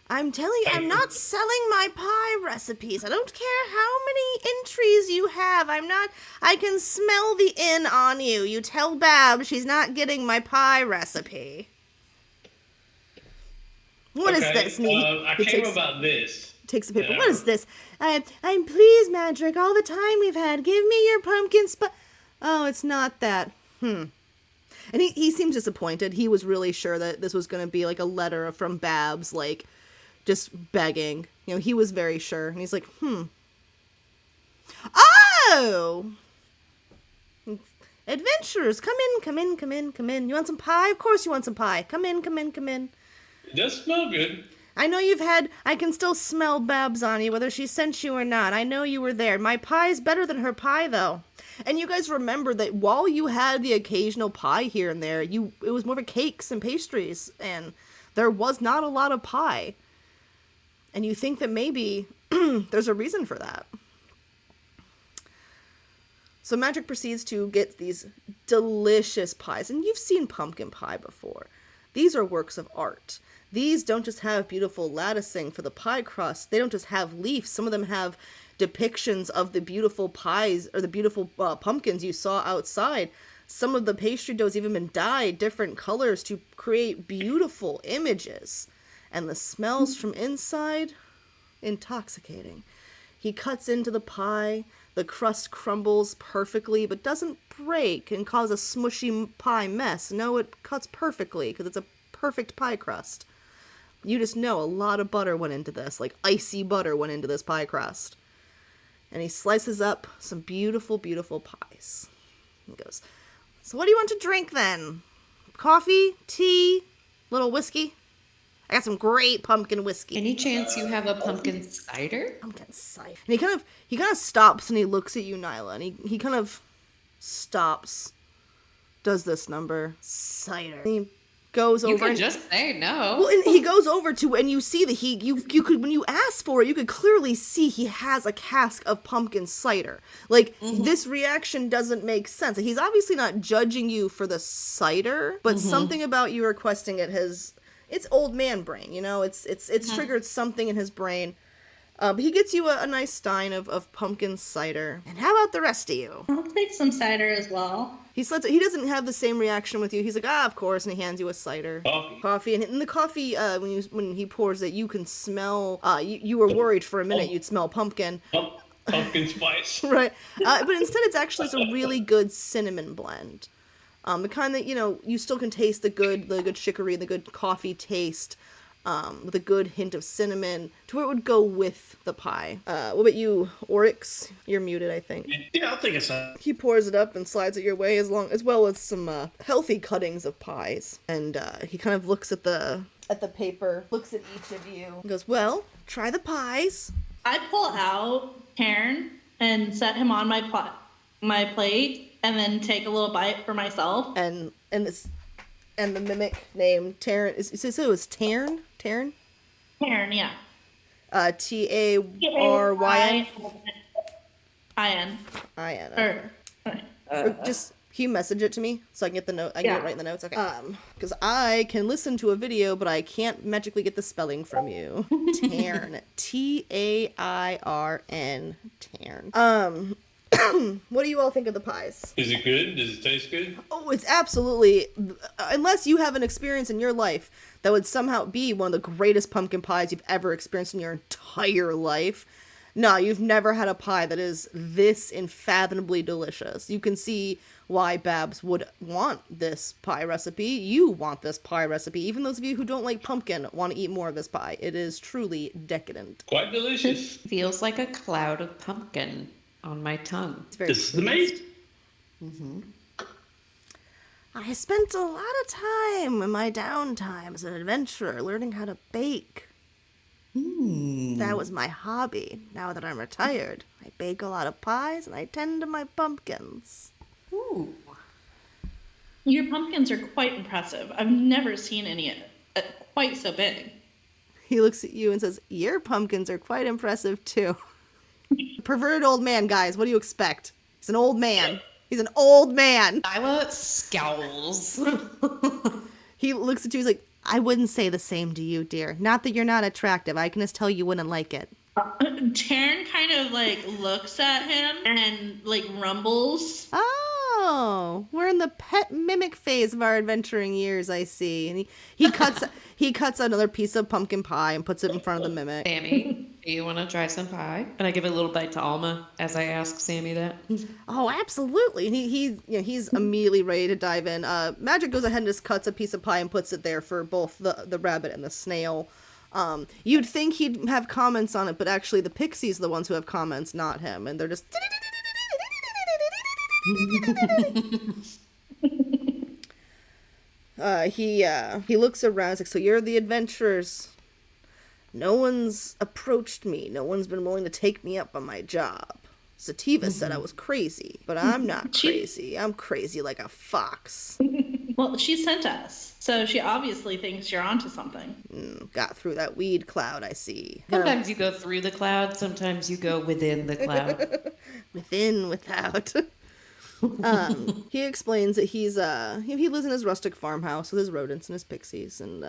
I'm telling you, I'm not selling my pie recipes. I don't care how many entries you have. I can smell the inn on you. You tell Bab she's not getting my pie recipe. What is this? I came about this. Takes the paper. What is this? I'm pleased, Madrick. All the time we've had. Give me your pumpkin spice. Oh, it's not that. And he seems disappointed. He was really sure that this was going to be like a letter from Babs, like, just begging. You know, he was very sure. And he's like, Oh! Adventurers, come in, come in, come in, come in. You want some pie? Of course you want some pie. Come in, come in, come in. It does smell good. I know I can still smell Babs on you, whether she sent you or not. I know you were there. My pie's better than her pie, though. And you guys remember that while you had the occasional pie here and there, it was more of a cakes and pastries, and there was not a lot of pie. And you think that maybe there's a reason for that. So Magic proceeds to get these delicious pies, and you've seen pumpkin pie before. These are works of art. These don't just have beautiful latticing for the pie crust. They don't just have leaves. Some of them have depictions of the beautiful pies or the beautiful pumpkins you saw outside. Some of the pastry dough's even been dyed different colors to create beautiful images. And the smells from inside, intoxicating. He cuts into the pie. The crust crumbles perfectly, but doesn't break and cause a smushy pie mess. No, it cuts perfectly because it's a perfect pie crust. You just know a lot of butter went into this, like icy butter went into this pie crust. And he slices up some beautiful, beautiful pies. He goes, so what do you want to drink then? Coffee? Tea? Little whiskey? I got some great pumpkin whiskey. Any chance you have a pumpkin cider? Pumpkin cider. And he kind of stops and he looks at you, Nyla, and he kind of stops, does this number, cider. And he goes You over could and just say no. well, and he goes over to, and you see that you could, when you ask for it, you could clearly see he has a cask of pumpkin cider. Like, this reaction doesn't make sense. He's obviously not judging you for the cider, but something about you requesting it it's old man brain, you know? It's triggered something in his brain. But he gets you a nice stein of pumpkin cider. And how about the rest of you? I'll take some cider as well. He doesn't have the same reaction with you. He's like, of course, and he hands you a cider. Coffee. And in the coffee, when he pours it, you can smell, you were worried for a minute you'd smell pumpkin. Pumpkin spice. Right. But instead it's actually a really good cinnamon blend. The kind that, you still can taste the good chicory, the good coffee taste, with a good hint of cinnamon to where it would go with the pie. What about you, Oryx? You're muted, I think. Yeah, I'll take a side. He pours it up and slides it your way as well as some healthy cuttings of pies. And he kind of looks at the paper, looks at each of you, and goes, well, try the pies. I pull out Karen and set him on my plate, and then take a little bite for myself. And the mimic name Taryn is so it's Taryn? Karen, yeah. Taryn. IN. Or just can you message it to me so I can get the note? I can get it right in the notes. Okay. Because I can listen to a video, but I can't magically get the spelling from you. Taryn, Tairn. Taryn. What do you all think of the pies? Is it good? Does it taste good? Oh, it's absolutely, unless you have an experience in your life that would somehow be one of the greatest pumpkin pies you've ever experienced in your entire life. No, you've never had a pie that is this unfathomably delicious. You can see why Babs would want this pie recipe. You want this pie recipe. Even those of you who don't like pumpkin want to eat more of this pie. It is truly decadent. Quite delicious. Feels like a cloud of pumpkin on my tongue. It's very This is amazing. I spent a lot of time in my downtime as an adventurer learning how to bake. That was my hobby. Now that I'm retired, I bake a lot of pies and I tend to my pumpkins. Ooh. Your pumpkins are quite impressive. I've never seen any quite so big. He looks at you and says, your pumpkins are quite impressive too. Perverted old man, guys. What do you expect? He's an old man. He's an old man. Lila scowls. He looks at you. He's like, I wouldn't say the same to you, dear. Not that you're not attractive. I can just tell you wouldn't like it. Taryn kind of looks at him and rumbles. Oh, we're in the pet mimic phase of our adventuring years, I see. And he cuts another piece of pumpkin pie and puts it in front of the mimic. Sammy. Do you want to try some pie? And I give a little bite to Alma as I ask Sammy that. Oh, absolutely. He's immediately ready to dive in. Magic goes ahead and just cuts a piece of pie and puts it there for both the rabbit and the snail. You'd think he'd have comments on it, but actually the pixies are the ones who have comments, not him. And they're just... He looks around. He's like, so you're the adventurers. No one's approached me. No one's been willing to take me up on my job. Sativa said I was crazy, but I'm not crazy. I'm crazy like a fox. Well, she sent us, so she obviously thinks you're onto something. Got through that weed cloud, I see. Sometimes you go through the cloud, sometimes you go within the cloud. Within, without. He explains that he lives in his rustic farmhouse with his rodents and his pixies, and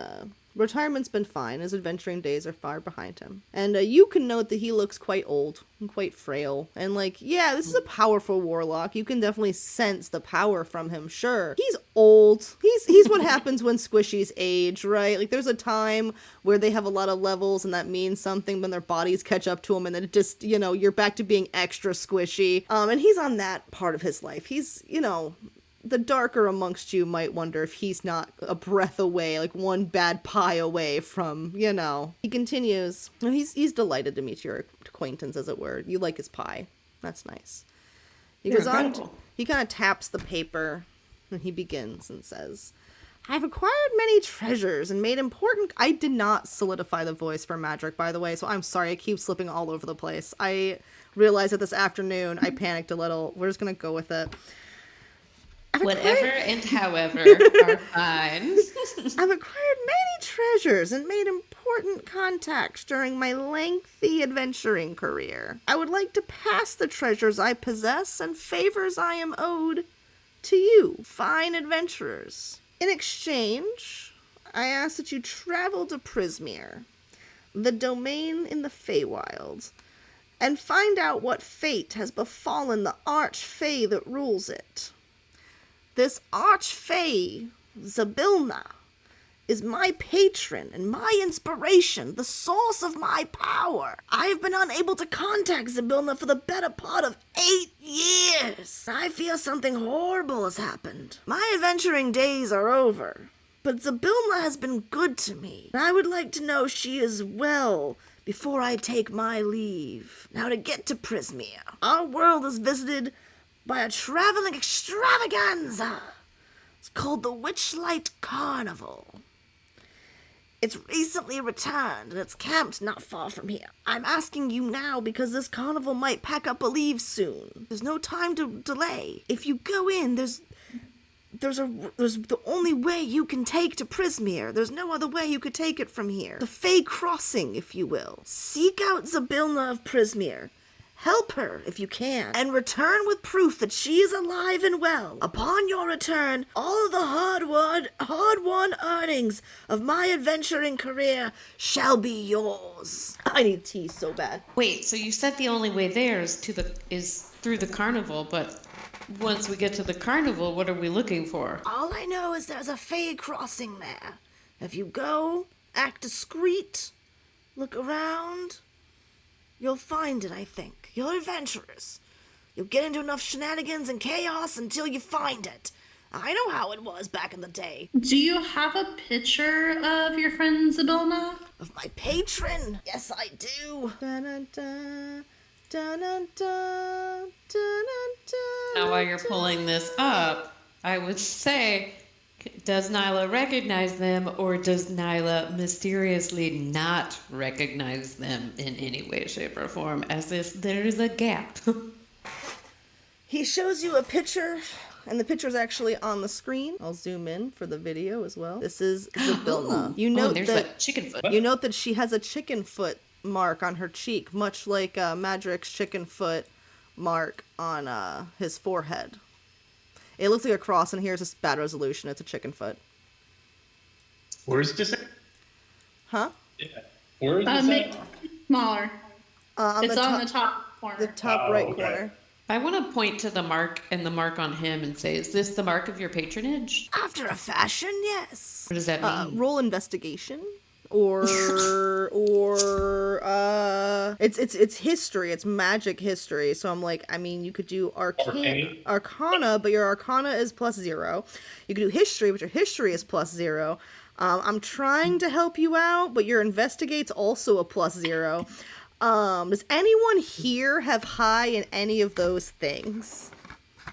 retirement's been fine. His adventuring days are far behind him. And you can note that he looks quite old and quite frail. And this is a powerful warlock. You can definitely sense the power from him, sure. He's old. He's what happens when squishies age, right? Like, there's a time where they have a lot of levels and that means something, when their bodies catch up to them and then it just, you're back to being extra squishy. And he's on that part of his life. He's, the darker amongst you might wonder if he's not a breath away, like one bad pie away from, He continues. He's delighted to meet your acquaintance, as it were. You like his pie. That's nice. He goes on. He kind of taps the paper, and he begins and says, I've acquired many treasures and made important... I did not solidify the voice for Magic, by the way, so I'm sorry. I keep slipping all over the place. I realized that this afternoon I panicked a little. We're just going to go with it. Whatever and however are fine. I've acquired many treasures and made important contacts during my lengthy adventuring career. I would like to pass the treasures I possess and favors I am owed to you, fine adventurers. In exchange, I ask that you travel to Prismere, the domain in the Feywilds, and find out what fate has befallen the arch-fey that rules it. This arch-fey, Zybilna, is my patron and my inspiration, the source of my power. I have been unable to contact Zybilna for the better part of 8 years. I fear something horrible has happened. My adventuring days are over, but Zybilna has been good to me, and I would like to know she is well before I take my leave. Now, to get to Prismere, our world is visited by a traveling extravaganza. It's called the Witchlight Carnival. It's recently returned, and it's camped not far from here. I'm asking you now because this carnival might pack up a leave soon. There's no time to delay. If you go in, there's the only way you can take to Prismere. There's no other way you could take it from here. The Fey Crossing, if you will. Seek out Zybilna of Prismere. Help her, if you can, and return with proof that she is alive and well. Upon your return, all of the hard-won earnings of my adventuring career shall be yours. I need tea so bad. Wait, so you said the only way there is through the carnival, but once we get to the carnival, what are we looking for? All I know is there's a Fey Crossing there. If you go, act discreet, look around, you'll find it, I think. You're adventurers. You'll get into enough shenanigans and chaos until you find it. I know how it was back in the day. Do you have a picture of your friend Zybilna? Of my patron? Yes, I do. Now, while you're pulling this up, I would say, does Nyla recognize them, or does Nyla mysteriously not recognize them in any way, shape, or form, as if there is a gap? He shows you a picture, and the picture's actually on the screen. I'll zoom in for the video as well. This is Zybilna. You note there's that chicken foot. You note that she has a chicken foot mark on her cheek, much like Madric's chicken foot mark on his forehead. It looks like a cross, and here's a bad resolution. It's a chicken foot. Where is this at? Huh? Yeah. Where is this Make at? it smaller. It's on the top corner. The top right corner. I want to point to the mark and the mark on him and say, is this the mark of your patronage? After a fashion, yes. What does that mean? Roll investigation it's history, it's magic history. So I'm like, I mean, you could do arcana, but your arcana is +0. You could do history, but your history is +0. I'm trying to help you out, but your investigate's also a +0. Does anyone here have high in any of those things?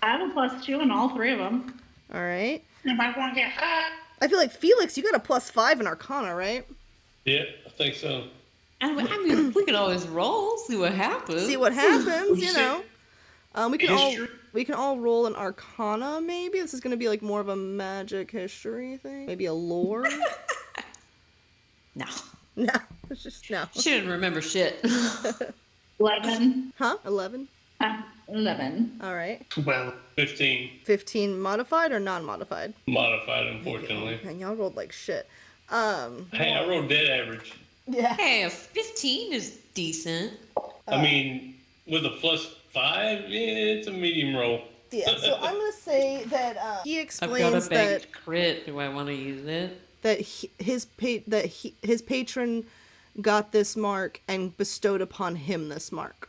I have a +2 in all 3 of them. All right. Anybody want to get high? I feel like Felix, you got a +5 in arcana, right? Yeah, I think so. I mean, we can always roll, see what happens. See what happens, you know. We can History? all roll an arcana, maybe. This is gonna be like more of a magic history thing. Maybe a lore. No. No, it's just no. She didn't remember shit. 11. Huh? 11. 11. All right. 12. 15 15 modified or non-modified? modified, unfortunately. Man, y'all rolled like shit. Hey, I rolled dead average. Yeah. Hey, a 15 is decent. I mean, with a +5, yeah, it's a medium roll. Yeah. So I'm gonna say that he I've got explains a that banked crit. Do I want to use it? his patron got this mark and bestowed upon him this mark.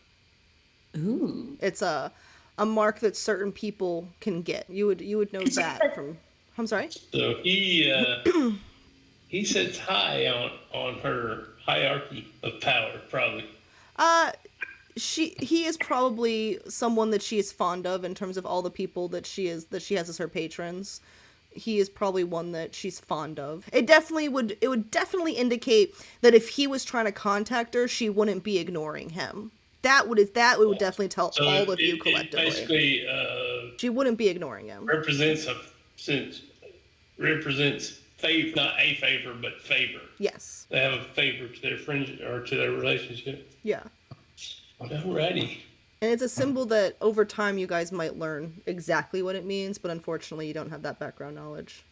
Ooh. It's a mark that certain people can get. You would know that from. I'm sorry. So he sits high on her hierarchy of power, probably. He is probably someone that she is fond of in terms of all the people that she has as her patrons. He is probably one that she's fond of. It would definitely indicate that if he was trying to contact her, she wouldn't be ignoring him. That would definitely tell So all of you it collectively. basically She wouldn't be ignoring him. represents favor, not a favor, but favor. Yes. They have a favor to their friendship or to their relationship. Yeah. Alrighty. And it's a symbol that over time you guys might learn exactly what it means, but unfortunately you don't have that background knowledge.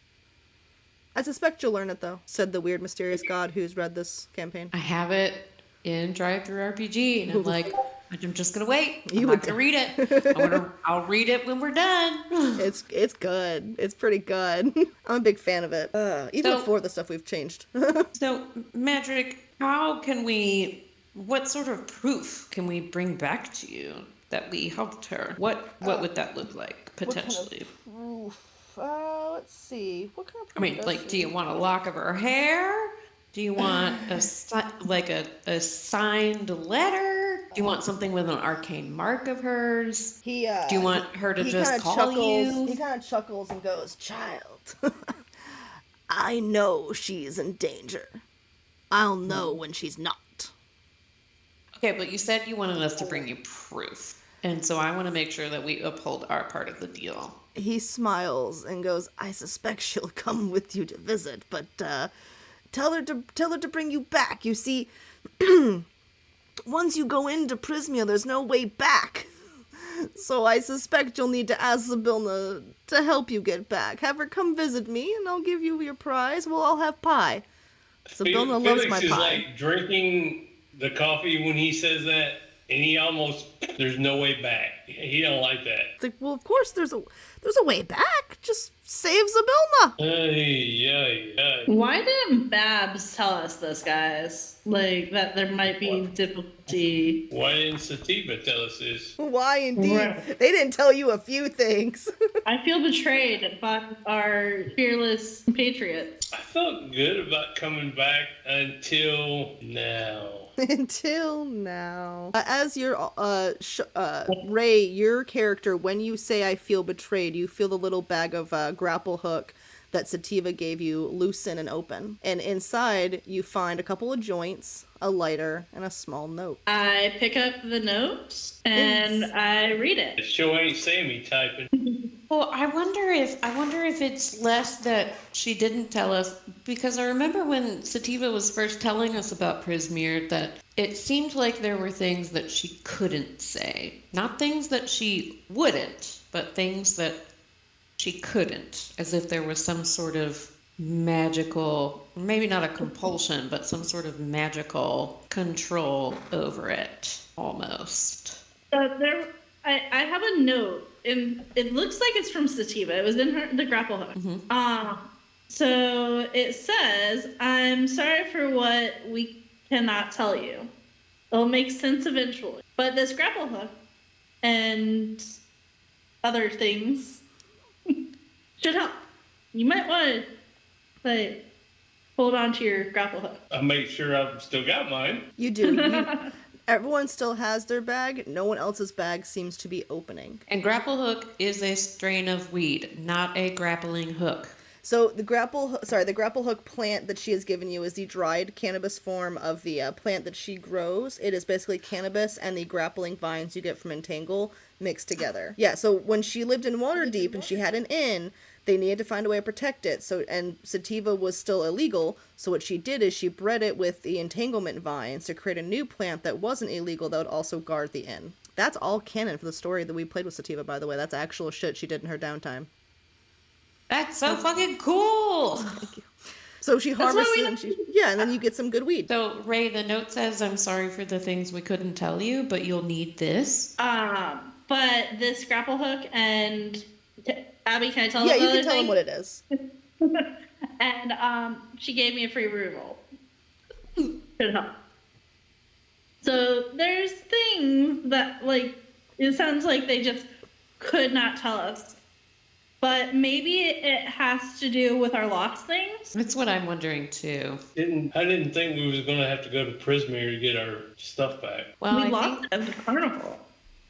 I suspect you'll learn it though, said the weird mysterious god who's read this campaign. I have it in Drive-Thru RPG, and I'm like, I'm just gonna wait. I'm not gonna read it. I'll read it when we're done. It's good. It's pretty good. I'm a big fan of it. Even before the stuff we've changed. So, Madrick, what sort of proof can we bring back to you that we helped her? What would that look like, potentially? Let's see. What kind of proof? I mean, like, do you want a lock of her hair? Do you want a signed letter? Do you want something with an arcane mark of hers? Do you want her to just call you? He kind of chuckles and goes, "Child, I know she's in danger. I'll know when she's not." Okay, but you said you wanted us to bring you proof. And so I want to make sure that we uphold our part of the deal. He smiles and goes, "I suspect she'll come with you to visit, but tell her to bring you back. You see, once you go into Prismia, there's no way back. So I suspect you'll need to ask Zabilna to help you get back. Have her come visit me, and I'll give you your prize. We'll all have pie. Zabilna loves my Felix is pie." like drinking the coffee when he says that, and there's no way back. He don't like that. It's like, well, of course there's a way back. Just save Zabilna. Hey. Why didn't Babs tell us this, guys? Like, that there might be difficulty. Why didn't Sativa tell us this? Why indeed? Right. They didn't tell you a few things. I feel betrayed by our fearless patriot. I felt good about coming back until now. Until now. As your Ray, your character, when you say "I feel betrayed," you feel the little bag of grapple hook that Sativa gave you loosen and open. And inside, you find a couple of joints, a lighter, and a small note. I pick up the note and I read It it. sure ain't Sammy typing. Well, I wonder if it's less that she didn't tell us, because I remember when Sativa was first telling us about Prismir that it seemed like there were things that she couldn't say. Not things that she wouldn't, but things that she couldn't, as if there was some sort of magical, maybe not a compulsion, but some sort of magical control over it, almost. I have a note, and it looks like it's from Sativa. It was in the grapple hook. So it says, I'm sorry for what we cannot tell you. It'll make sense eventually. But this grapple hook and other things should help. You might want to hold on to your grapple hook. I make sure I've still got mine. You do. Everyone still has their bag. No one else's bag seems to be opening. And grapple hook is a strain of weed, not a grappling hook. So the grapple hook plant that she has given you is the dried cannabis form of the plant that she grows. It is basically cannabis and the grappling vines you get from Entangle mixed together. Yeah, so when she lived in Waterdeep and she had an inn, they needed to find a way to protect it. So, and sativa was still illegal. So what she did is she bred it with the entanglement vines to create a new plant that wasn't illegal that would also guard the inn. That's all canon for the story that we played with sativa, by the way. That's actual shit she did in her downtime. That's so fucking cool. Thank you. So she harvests it and then you get some good weed. So Ray, the note says, I'm sorry for the things we couldn't tell you, but you'll need this. But this grapple hook and Abby, can I tell them? Yeah, you can tell them what it is. And she gave me a free reroll. Should help. So there's things that it sounds like they just could not tell us. But maybe it has to do with our lost things. That's what I'm wondering too. I didn't think we was gonna have to go to Prismere to get our stuff back. Well, we I lost think it at the carnival.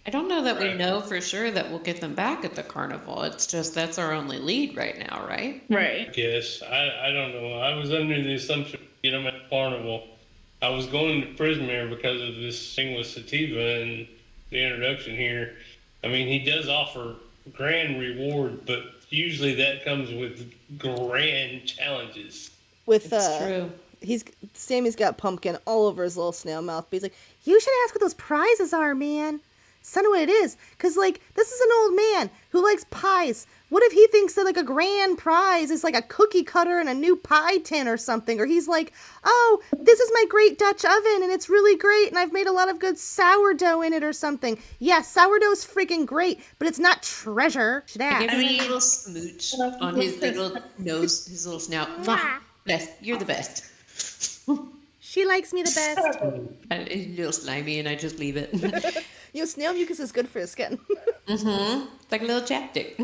I don't know that we know for sure that we'll get them back at the carnival. It's just that's our only lead right now, right? Right. Yes, I don't know. I was under the assumption to get them at the carnival. I was going to Prismere because of this thing with sativa and the introduction here. I mean, he does offer grand reward, but usually that comes with grand challenges. With It's true. Sammy's got pumpkin all over his little snail mouth, but he's like, you should ask what those prizes are, man. Son of what it is. Because, this is an old man who likes pies. What if he thinks that, a grand prize is, a cookie cutter and a new pie tin or something? Or he's like, oh, this is my great Dutch oven, and it's really great, and I've made a lot of good sourdough in it or something. Yeah, sourdough's freaking great, but it's not treasure. Should ask. Give him a little smooch on his little nose, his little snout. Mwah. Best. You're the best. She likes me the best. And it's a little slimy, and I just leave it. Snail mucus is good for his skin. Mm-hmm. Like a little chapstick.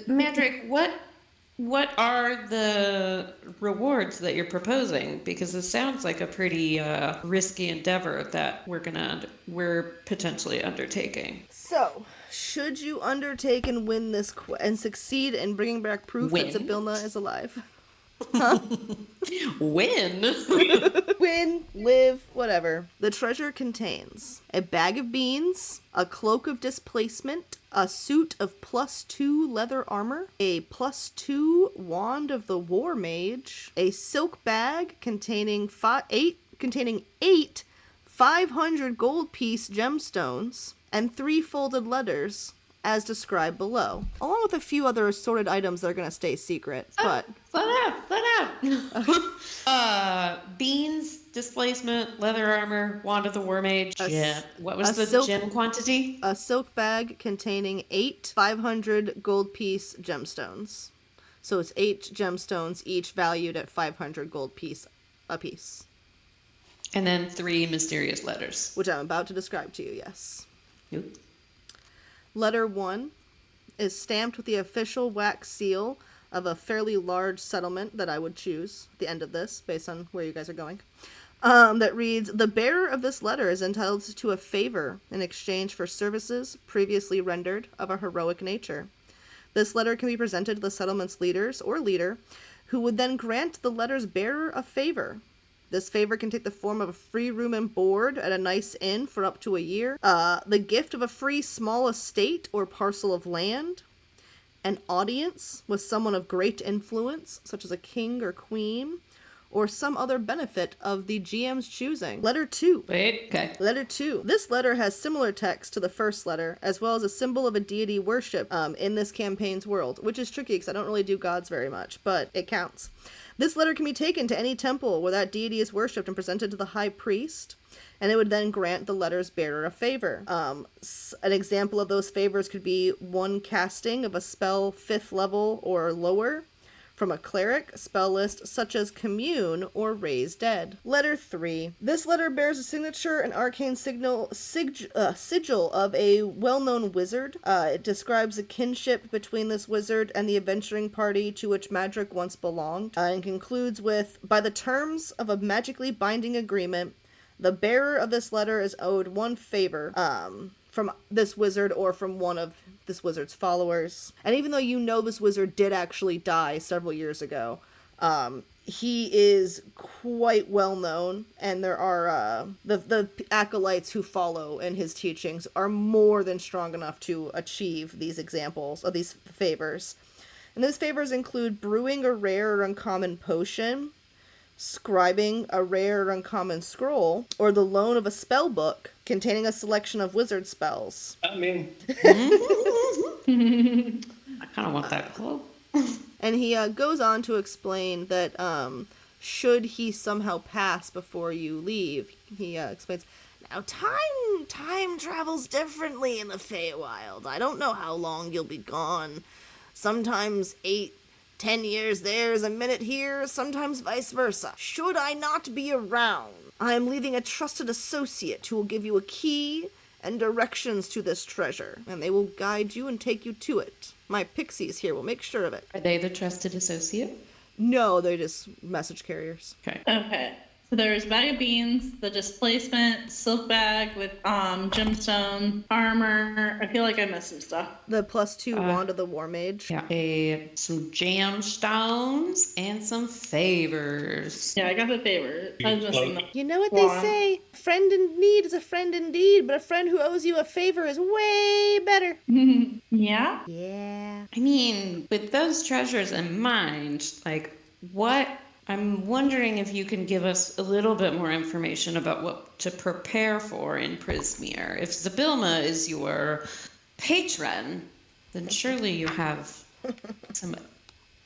Mandrick, what are the rewards that you're proposing? Because it sounds like a pretty risky endeavor that we're potentially undertaking. So, should you undertake and win this and succeed in bringing back proof that Zabilna is alive? Huh? Win? Win, live, whatever. The treasure contains a bag of beans, a cloak of displacement, a suit of +2 leather armor, a +2 wand of the war mage, a silk bag containing eight 500 gold piece gemstones, and 3 folded letters, as described below, along with a few other assorted items that are going to stay secret, but... Let out! Beans, displacement, leather armor, wand of the war mage. What was the gem quantity? A silk bag containing 8 500 gold piece gemstones. So it's 8 gemstones, each valued at 500 gold piece a piece. And then 3 mysterious letters. Which I'm about to describe to you, yes. Yep. Letter 1 is stamped with the official wax seal of a fairly large settlement that I would choose at the end of this, based on where you guys are going. That reads, the bearer of this letter is entitled to a favor in exchange for services previously rendered of a heroic nature. This letter can be presented to the settlement's leaders or leader, who would then grant the letter's bearer a favor. This favor can take the form of a free room and board at a nice inn for up to a year, the gift of a free small estate or parcel of land, an audience with someone of great influence, such as a king or queen, or some other benefit of the GM's choosing. Letter 2. Wait, okay. Letter 2. This letter has similar text to the first letter, as well as a symbol of a deity worship in this campaign's world, which is tricky because I don't really do gods very much, but it counts. This letter can be taken to any temple where that deity is worshipped and presented to the high priest. and it would then grant the letter's bearer a favor. An example of those favors could be one casting of a spell 5th level or lower from a cleric spell list such as Commune or Raise Dead. Letter 3. This letter bears a signature and arcane sigil of a well-known wizard. It describes a kinship between this wizard and the adventuring party to which Madrick once belonged, and concludes with, by the terms of a magically binding agreement, the bearer of this letter is owed one favor, from this wizard or from one of this wizard's followers. And even though you know this wizard did actually die several years ago, he is quite well known, and there are the acolytes who follow in his teachings are more than strong enough to achieve these examples of these favors. And those favors include brewing a rare or uncommon potion, scribing a rare or uncommon scroll, or the loan of a spell book containing a selection of wizard spells. I mean, I kind of want that clue. And he goes on to explain that should he somehow pass before you leave, he explains, now time travels differently in the Feywild. I don't know how long you'll be gone. Sometimes 8-10 years there is a minute here, sometimes vice versa. Should I not be around, I am leaving a trusted associate who will give you a key and directions to this treasure, and they will guide you and take you to it. My pixies here will make sure of it. Are they the trusted associate? No, they're just message carriers. Okay. Okay. So there's bag of beans, the displacement, silk bag with gemstone, armor. I feel like I missed some stuff. The +2 wand of the War Mage. Yeah. Some gemstones and some favors. Yeah, I got the favor. I was missing the You know what they wand. say? A friend in need is a friend indeed, but a friend who owes you a favor is way better. Yeah? Yeah. I mean, with those treasures in mind, like, what... I'm wondering if you can give us a little bit more information about what to prepare for in Prismere. If Zabilma is your patron, then surely you have some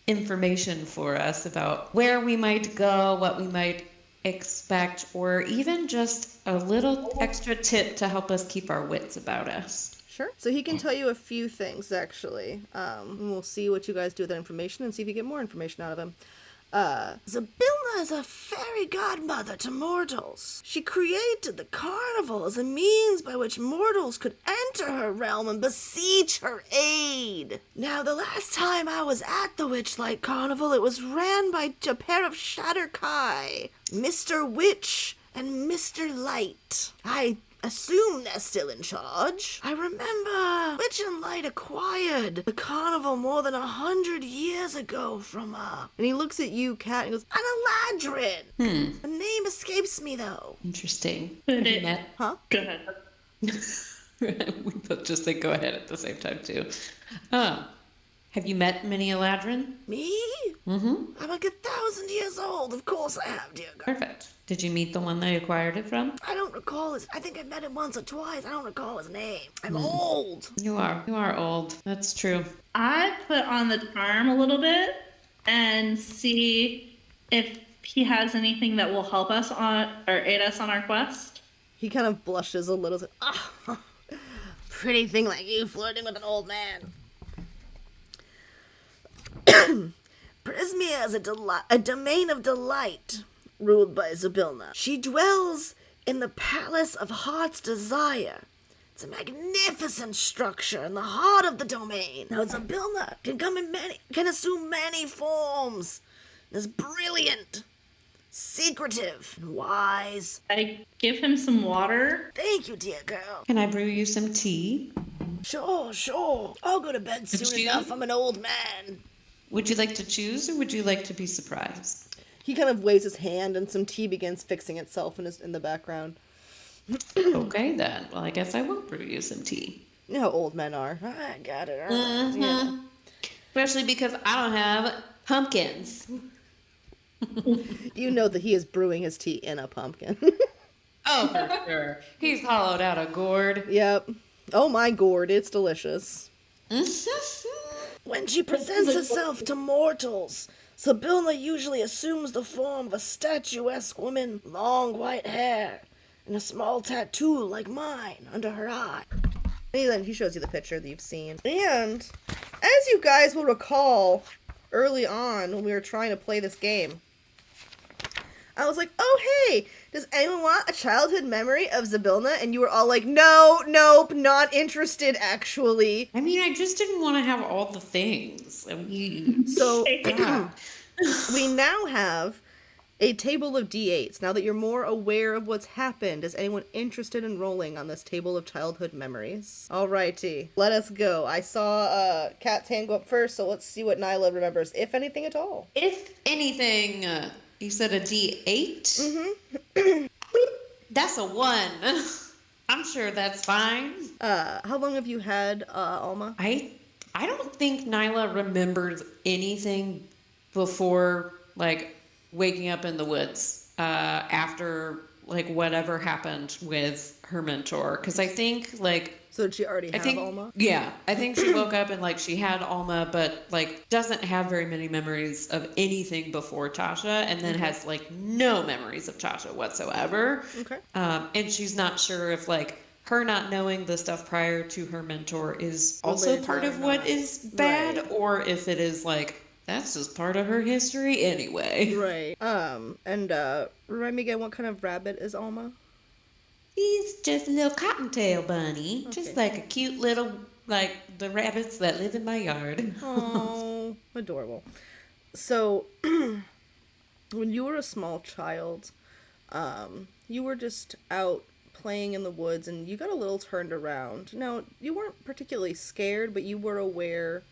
information for us about where we might go, what we might expect, or even just a little extra tip to help us keep our wits about us. Sure. So he can tell you a few things, actually. And we'll see what you guys do with that information and see if you get more information out of him. Zabilna is a fairy godmother to mortals. She created the carnival as a means by which mortals could enter her realm and beseech her aid. Now, the last time I was at the Witchlight Carnival, it was ran by a pair of Shatterkai, Mr. Witch and Mr. Light. I assume they're still in charge. I remember Witch and Light acquired the carnival more than 100 years ago from and he looks at you, Kat, and goes, an Eladrin. The name escapes me, though. Interesting. But Have you it- met? Huh? Go ahead. We both just say go ahead at the same time, too. Have you met many Eladrin? Me? Mm-hmm. I'm like 1,000 years old. Of course I have, dear girl. Perfect. Did you meet the one they acquired it from? I don't recall his... I think I met him once or twice. I don't recall his name. I'm old. You are old. That's true. I put on the charm a little bit and see if he has anything that will help us on or aid us on our quest. He kind of blushes a little. Ah, pretty thing like you flirting with an old man. Prismia is a domain of delight, ruled by Zabilna. She dwells in the Palace of Heart's Desire. It's a magnificent structure in the heart of the domain. Now, Zabilna can assume many forms. Is brilliant, secretive, and wise. I give him some water. Thank you, dear girl. Can I brew you some tea? Sure. I'll go to bed soon you? enough. I'm an old man. Would you like to choose, or would you like to be surprised? He kind of waves his hand, and some tea begins fixing itself in the background. Okay, then. Well, I guess I will brew you some tea. You know how old men are. I got it. Mm-hmm. Yeah. Especially because I don't have pumpkins. You know that he is brewing his tea in a pumpkin. Oh, for sure. He's hollowed out a gourd. Yep. Oh my gourd, it's delicious. When she presents herself to mortals, Zabilna usually assumes the form of a statuesque woman, long white hair, and a small tattoo like mine under her eye. And then he shows you the picture that you've seen. And as you guys will recall early on when we were trying to play this game, I was like, oh, hey, does anyone want a childhood memory of Zybilna? And you were all like, no, nope, not interested, actually. I mean, I just didn't want to have all the things. I mean, So yeah. we now have a table of D8s. Now that you're more aware of what's happened, is anyone interested in rolling on this table of childhood memories? Alrighty, let us go. I saw Kat's hand go up first, so let's see what Nyla remembers, if anything at all. If anything, you said a D8? Mm-hmm. That's a 1. I'm sure that's fine. How long have you had Alma? I don't think Nyla remembers anything before, like, waking up in the woods after, like, whatever happened with her mentor. Because I think, like... So did she already have Alma? Yeah. I think she woke up and, like, she had Alma, but, like, doesn't have very many memories of anything before Tasha, and then has, like, no memories of Tasha whatsoever. Okay. And she's not sure if, like, her not knowing the stuff prior to her mentor is also Related to part her of or what not. is bad, Right. or if it is, like, that's just part of her history anyway. Right. And remind me again, what kind of rabbit is Alma? He's just a little cottontail bunny. Okay. Just like a cute little, like, the rabbits that live in my yard. Oh, adorable. So, when you were a small child, you were just out playing in the woods and you got a little turned around. Now, you weren't particularly scared, but you were aware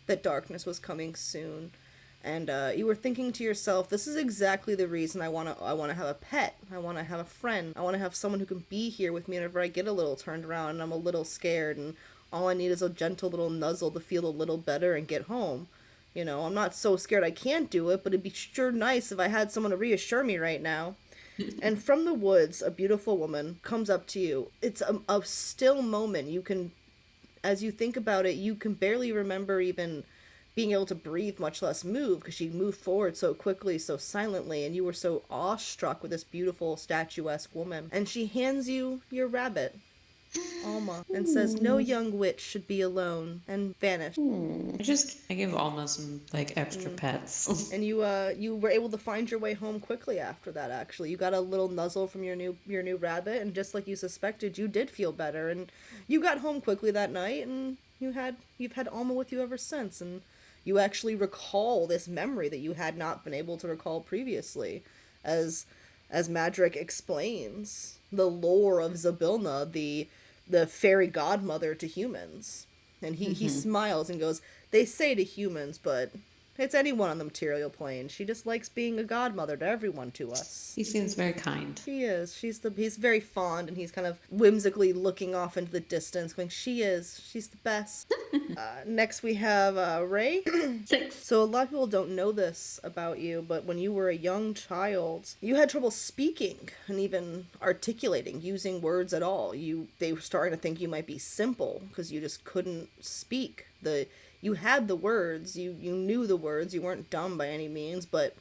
that darkness was coming soon. And you were thinking to yourself, this is exactly the reason I want to have a pet. I want to have a friend. I want to have someone who can be here with me whenever I get a little turned around and I'm a little scared, and all I need is a gentle little nuzzle to feel a little better and get home. You know, I'm not so scared I can't do it, but it'd be sure nice if I had someone to reassure me right now. And from the woods, a beautiful woman comes up to you. It's a still moment. You can, as you think about it, you can barely remember even being able to breathe, much less move, because she moved forward so quickly, so silently, and you were so awestruck with this beautiful, statuesque woman. And she hands you your rabbit, Alma, and says, no young witch should be alone, and vanished. I give Alma some, like, extra pets. And you were able to find your way home quickly after that, actually. You got a little nuzzle from your new rabbit, and just like you suspected, you did feel better, and you got home quickly that night, and you've had Alma with you ever since, and you actually recall this memory that you had not been able to recall previously. As Madrick explains, the lore of Zybilna, the fairy godmother to humans. And he smiles and goes, they say to humans, but it's anyone on the material plane. She just likes being a godmother to everyone to us. He seems very kind. She is. He's very fond, and he's kind of whimsically looking off into the distance, going, she's the best. Next we have Ray. 6. So a lot of people don't know this about you, but when you were a young child, you had trouble speaking and even articulating, using words at all. They were starting to think you might be simple because you just couldn't speak. You had the words, you knew the words, you weren't dumb by any means, but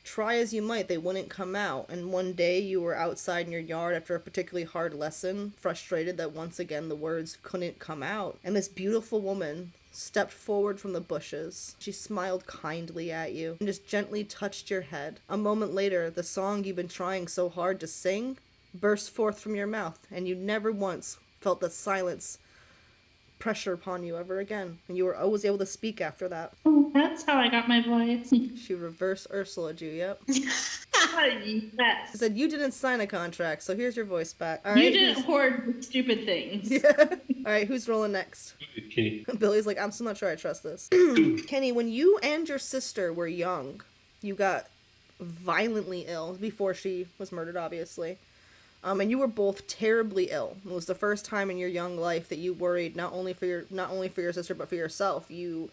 try as you might, they wouldn't come out. And one day you were outside in your yard after a particularly hard lesson, frustrated that once again the words couldn't come out. And this beautiful woman stepped forward from the bushes. She smiled kindly at you and just gently touched your head. A moment later, the song you've been trying so hard to sing burst forth from your mouth, and you never once felt the silence pressure upon you ever again, and you were always able to speak after that. Oh, that's how I got my voice. She reverse Ursula'd you, yep. Yes. She said, you didn't sign a contract, so here's your voice back. All You right, didn't hoard stupid things. Yeah. Alright, who's rolling next? Kenny. Billy's like, I'm still not sure I trust this. Kenny, when you and your sister were young, you got violently ill before she was murdered, obviously. And you were both terribly ill. It was the first time in your young life that you worried not only for your sister but for yourself. You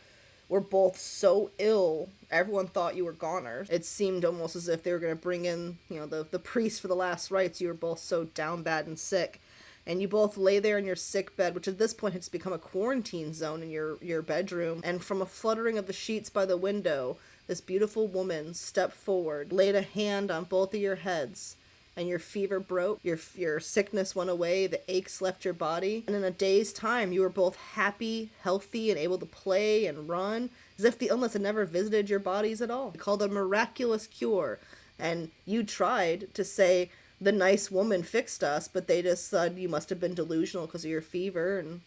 were both so ill, everyone thought you were goners. It seemed almost as if they were going to bring in, the priest for the last rites. You were both so down bad and sick. And you both lay there in your sick bed, which at this point has become a quarantine zone in your bedroom. And from a fluttering of the sheets by the window, this beautiful woman stepped forward, laid a hand on both of your heads, and your fever broke, your sickness went away, the aches left your body, and in a day's time you were both happy, healthy, and able to play and run, as if the illness had never visited your bodies at all. It's called a miraculous cure, and you tried to say the nice woman fixed us, but they just said you must have been delusional because of your fever, and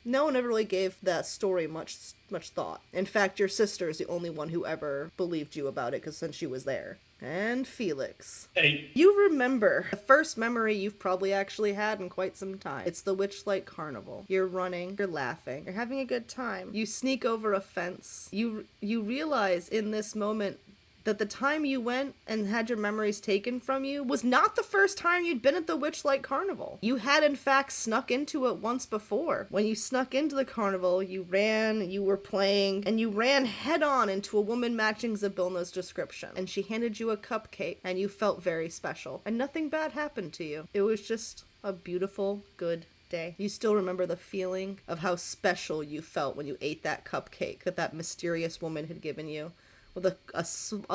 no one ever really gave that story much thought. In fact, your sister is the only one who ever believed you about it, because since she was there. And Felix. Hey, You remember the first memory you've probably actually had in quite some time. It's the Witchlight Carnival. You're running, you're laughing, you're having a good time. You sneak over a fence. You realize in this moment that the time you went and had your memories taken from you was not the first time you'd been at the Witchlight Carnival. You had in fact snuck into it once before. When you snuck into the carnival, you ran, you were playing, and you ran head on into a woman matching Zabilna's description. And she handed you a cupcake, and you felt very special. And nothing bad happened to you. It was just a beautiful, good day. You still remember the feeling of how special you felt when you ate that cupcake that mysterious woman had given you. With a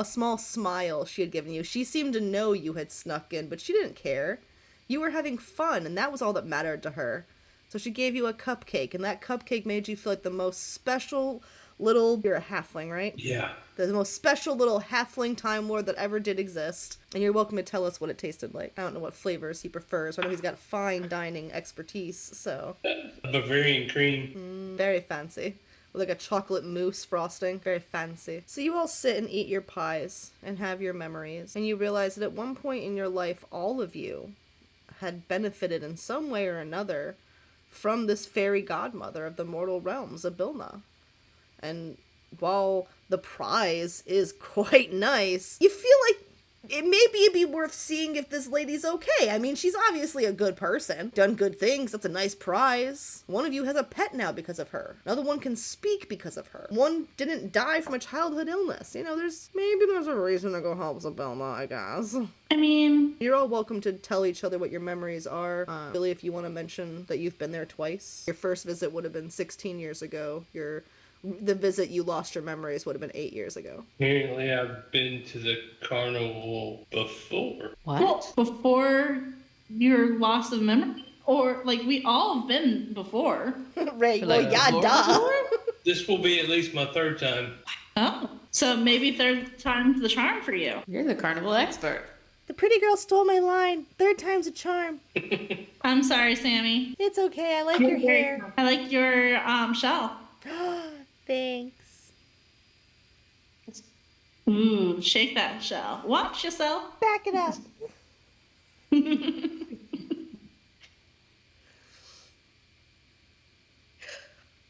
small smile she had given you. She seemed to know you had snuck in, but she didn't care. You were having fun, and that was all that mattered to her. So she gave you a cupcake, and that cupcake made you feel like the most special little... You're a halfling, right? yeah. The most special little halfling Time Lord that ever did exist. And you're welcome to tell us what it tasted like. I don't know what flavors he prefers. I know he's got fine dining expertise, so... Bavarian cream. Very fancy. With like a chocolate mousse frosting. Very fancy. So you all sit and eat your pies and have your memories. And you realize that at one point in your life, all of you had benefited in some way or another from this fairy godmother of the mortal realms, Zabilna. And while the prize is quite nice, you feel like it'd be worth seeing if this lady's okay. I mean, she's obviously a good person, done good things, that's a nice prize. One of you has a pet now because of her. Another one can speak because of her. One didn't die from a childhood illness. You know, there's a reason to go help Zabilna, I guess. I mean, You're all welcome to tell each other what your memories are. Billy, if you want to mention that you've been there twice. Your first visit would have been 16 years ago. The visit you lost your memories would have been 8 years ago. Apparently, I've been to the carnival before. well, before your loss of memory? Or, like, we all have been before. Right, well, Like yeah, before? duh. This will be at least my third time. Oh. So maybe third time's the charm for you. You're the carnival expert. The pretty girl stole my line. Third time's a charm. I'm sorry, Sammy. It's okay, I like your hair. I like your shell. Thanks. Ooh, shake that shell. Watch yourself. Back it up.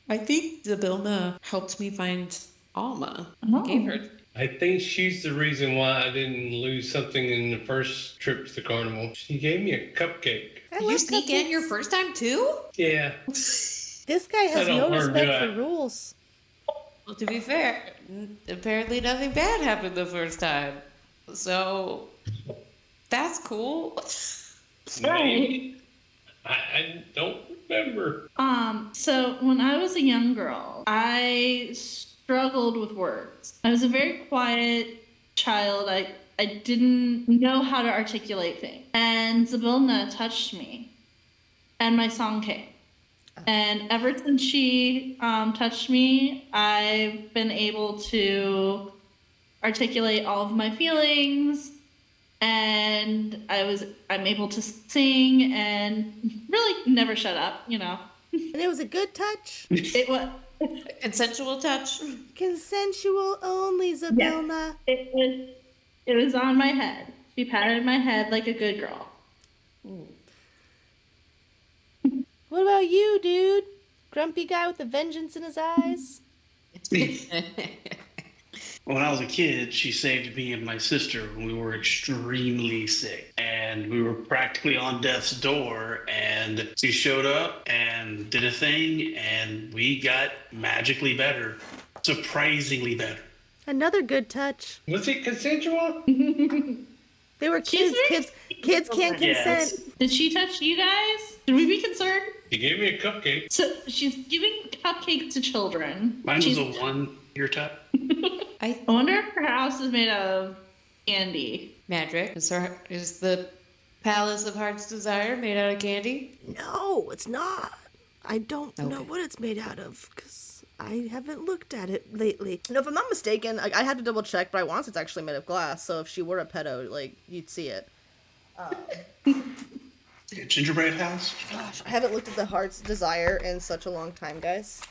I think Zabilna helped me find Alma. Oh. I gave her. I think she's the reason why I didn't lose something in the first trip to the carnival. She gave me a cupcake. I Did love you sneak in cupcakes. your first time too? Yeah. This guy has I don't no learn, respect do I? for rules. Well, to be fair, apparently nothing bad happened the first time. So that's cool. Maybe. I don't remember. So when I was a young girl, I struggled with words. I was a very quiet child. I didn't know how to articulate things. And Zabilna touched me, and my song came. And ever since she touched me, I've been able to articulate all of my feelings, and I'm able to sing and really never shut up, you know. And it was a good touch. It was Consensual touch. Consensual only, Zabilna. it was on my head. She patted my head like a good girl. What about you, dude? Grumpy guy with a vengeance in his eyes? When I was a kid, she saved me and my sister when we were extremely sick. And we were practically on death's door. And she showed up and did a thing. And we got magically better. Surprisingly better. Another good touch. Was it consensual? They were kids. Kids can't Yes. consent. Did she touch you guys? Should we be concerned? He gave me a cupcake. So she's giving cupcakes to children. Mine was She's- a 1-year type. I wonder if her house is made of candy. Magic is the Palace of Heart's Desire made out of candy? No, it's not. I don't know Okay. what it's made out of because I haven't looked at it lately. No, if I'm not mistaken, I had to double check, but I want it's actually made of glass. So if she were a pedo, like you'd see it. A gingerbread house? Gosh, I haven't looked at the Heart's Desire in such a long time, guys.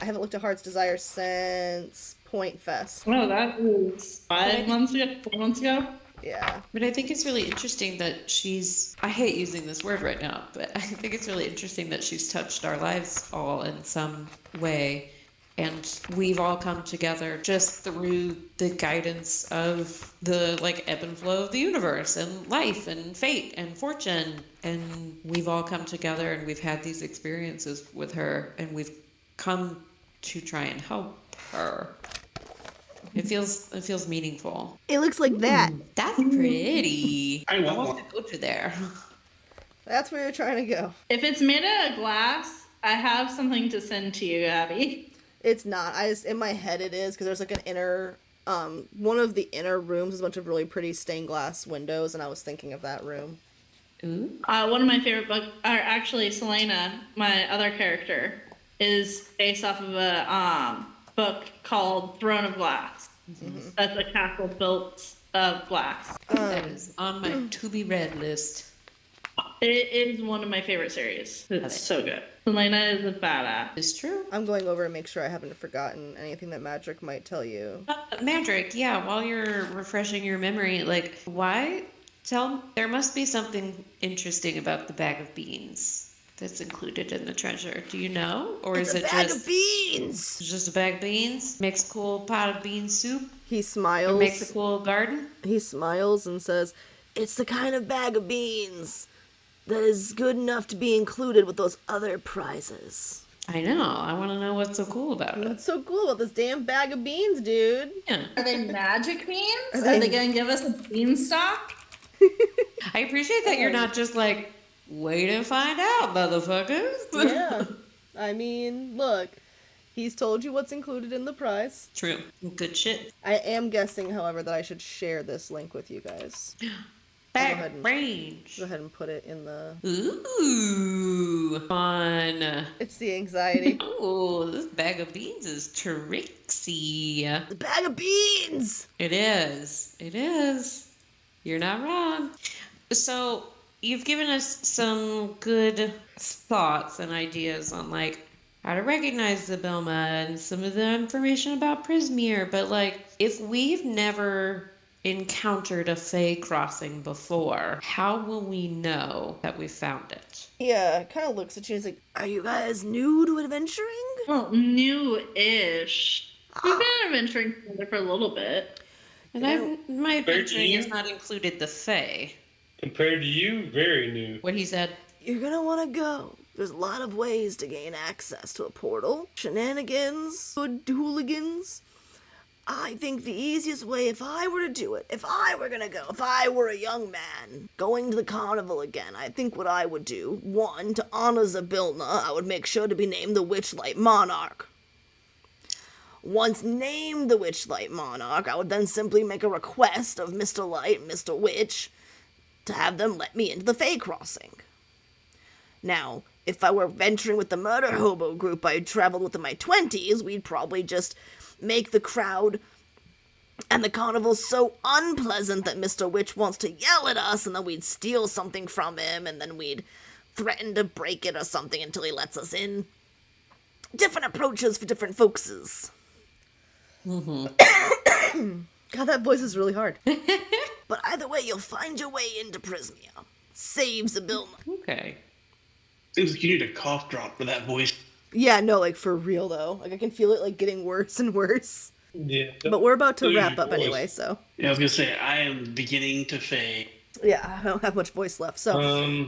I haven't looked at Heart's Desire since Point Fest. Oh, that was 5 months ago, 4 months ago. Yeah. But I think it's really interesting that she's, I hate using this word right now, but I think it's really interesting that she's touched our lives all in some way. And we've all come together just through the guidance of the like ebb and flow of the universe and life and fate and fortune. And we've all come together and we've had these experiences with her and we've come to try and help her. It feels meaningful. It looks like that. That's pretty. I want want one. to go to there. That's where you're trying to go. If it's made out of glass, I have something to send to you, Abby. It's not. I just, in my head it is, because there's like an inner, one of the inner rooms is a bunch of really pretty stained glass windows, and I was thinking of that room. Ooh. One of my favorite books, or actually Selena, my other character, is based off of a book called Throne of Glass. Mm-hmm. That's a castle built of glass. That is on my to be read list. It is one of my favorite series. It's so good. Selena is a badass. It's true. I'm going over and make sure I haven't forgotten anything that Magic might tell you. Madrick, yeah, while you're refreshing your memory, like, there must be something interesting about the bag of beans that's included in the treasure. Do you know? Or It's is a it bag just, of beans! it's just a bag of beans? Makes a cool pot of bean soup? He Or smiles. makes a cool garden? He smiles and says, "It's the kind of bag of beans that is good enough to be included with those other prizes." I know. I want to know what's so cool about it. What's so cool about this damn bag of beans, dude? Yeah. Are they magic beans? Are Are they- they going to give us a beanstalk? I appreciate that you're not just like, wait and find out, motherfuckers. Yeah. I mean, look, he's told you what's included in the prize. True. Good shit. I am guessing, however, that I should share this link with you guys. ahead Back and- range. Go ahead and put it in the... Ooh, fun. It's the anxiety. Ooh, this bag of beans is tricksy. The bag of beans! It is. It is. You're not wrong. So, you've given us some good thoughts and ideas on, like, how to recognize the Bilma and some of the information about Prismeer, but, like, if we've never encountered a Fae crossing before, how will we know that we found it? Yeah, kind of looks at you and is like, "Are you guys new to adventuring?" Well, new-ish. We've been adventuring together for a little bit. And You my adventuring you- has not included the Fae. Compared to you, very new. What he said. You're gonna want to go. There's a lot of ways to gain access to a portal. Shenanigans, good hooligans. I think the easiest way, if I were to do it, if I were gonna go, if I were a young man going to the carnival again, I think what I would do, one, to honor Zabilna, I would make sure to be named the Witchlight Monarch. Once named the Witchlight Monarch, I would then simply make a request of Mr. Light and Mr. Witch to have them let me into the Fae Crossing. Now, if I were venturing with the murder hobo group I traveled with in my 20s, we'd probably just make the crowd and the carnival so unpleasant that Mr. Witch wants to yell at us, and then we'd steal something from him, and then we'd threaten to break it or something until he lets us in. Different approaches for different folkses. God, that voice is really hard. But either way, you'll find your way into Prismia. Save Zabilna. Okay. Seems like you need a cough drop for that voice. Yeah, no, like for real though. Like I can feel it like getting worse and worse. Yeah. But we're about to Lose wrap your up voice. anyway, so Yeah, I was gonna say I am beginning to fade. yeah, I don't have much voice left. So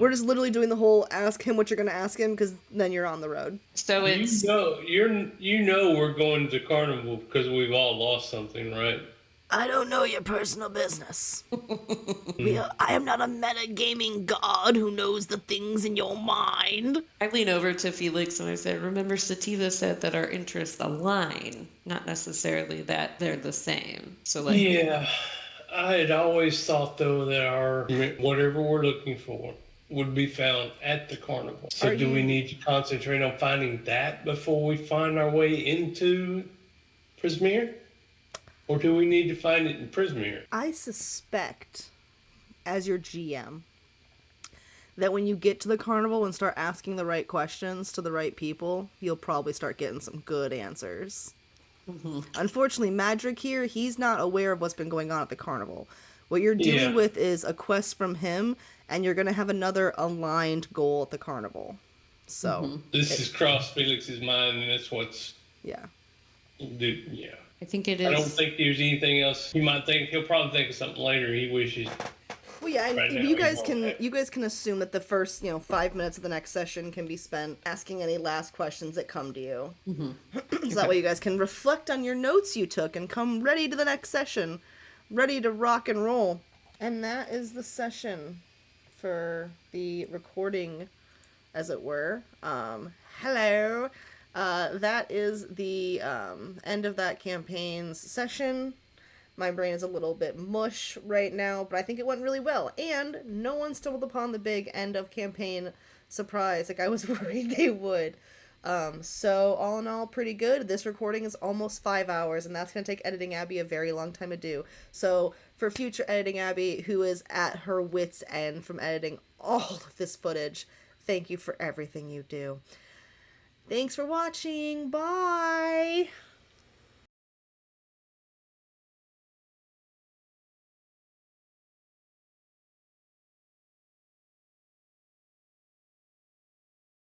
we're just literally doing the whole ask him what you're gonna ask him, because then you're on the road. So it's You know we're going to carnival because we've all lost something, right? I don't know your personal business. I am not a metagaming god who knows the things in your mind. I lean over to Felix and I said, remember Sativa said that our interests align, not necessarily that they're the same. So like Yeah. I had always thought, though, that our whatever we're looking for would be found at the carnival. So do we need to concentrate on finding that before we find our way into Prismere? Or do we need to find it in Prismere? I suspect, as your GM, that when you get to the carnival and start asking the right questions to the right people, you'll probably start getting some good answers. Unfortunately, Madrick here, he's not aware of what's been going on at the carnival. What you're dealing with is a quest from him, and you're going to have another aligned goal at the carnival. So This is crossed Felix's mind, and that's what's... Yeah. Yeah. I think it is. I don't think there's anything else. He might think... He'll probably think of something later he wishes... Well, yeah, Right now, you guys he won't. can assume that the first 5 minutes of the next session can be spent asking any last questions that come to you. So that way you guys can reflect on your notes you took and come ready to the next session, ready to rock and roll. And that is the session for the recording, as it were. Hello. That is the end of that campaign's session. My brain is a little bit mush right now, but I think it went really well. And no one stumbled upon the big end of campaign surprise like I was worried they would. So all in all, pretty good. This recording is almost 5 hours, and that's going to take Editing Abby a very long time to do. So for future Editing Abby, who is at her wit's end from editing all of this footage, thank you for everything you do. Thanks for watching. Bye!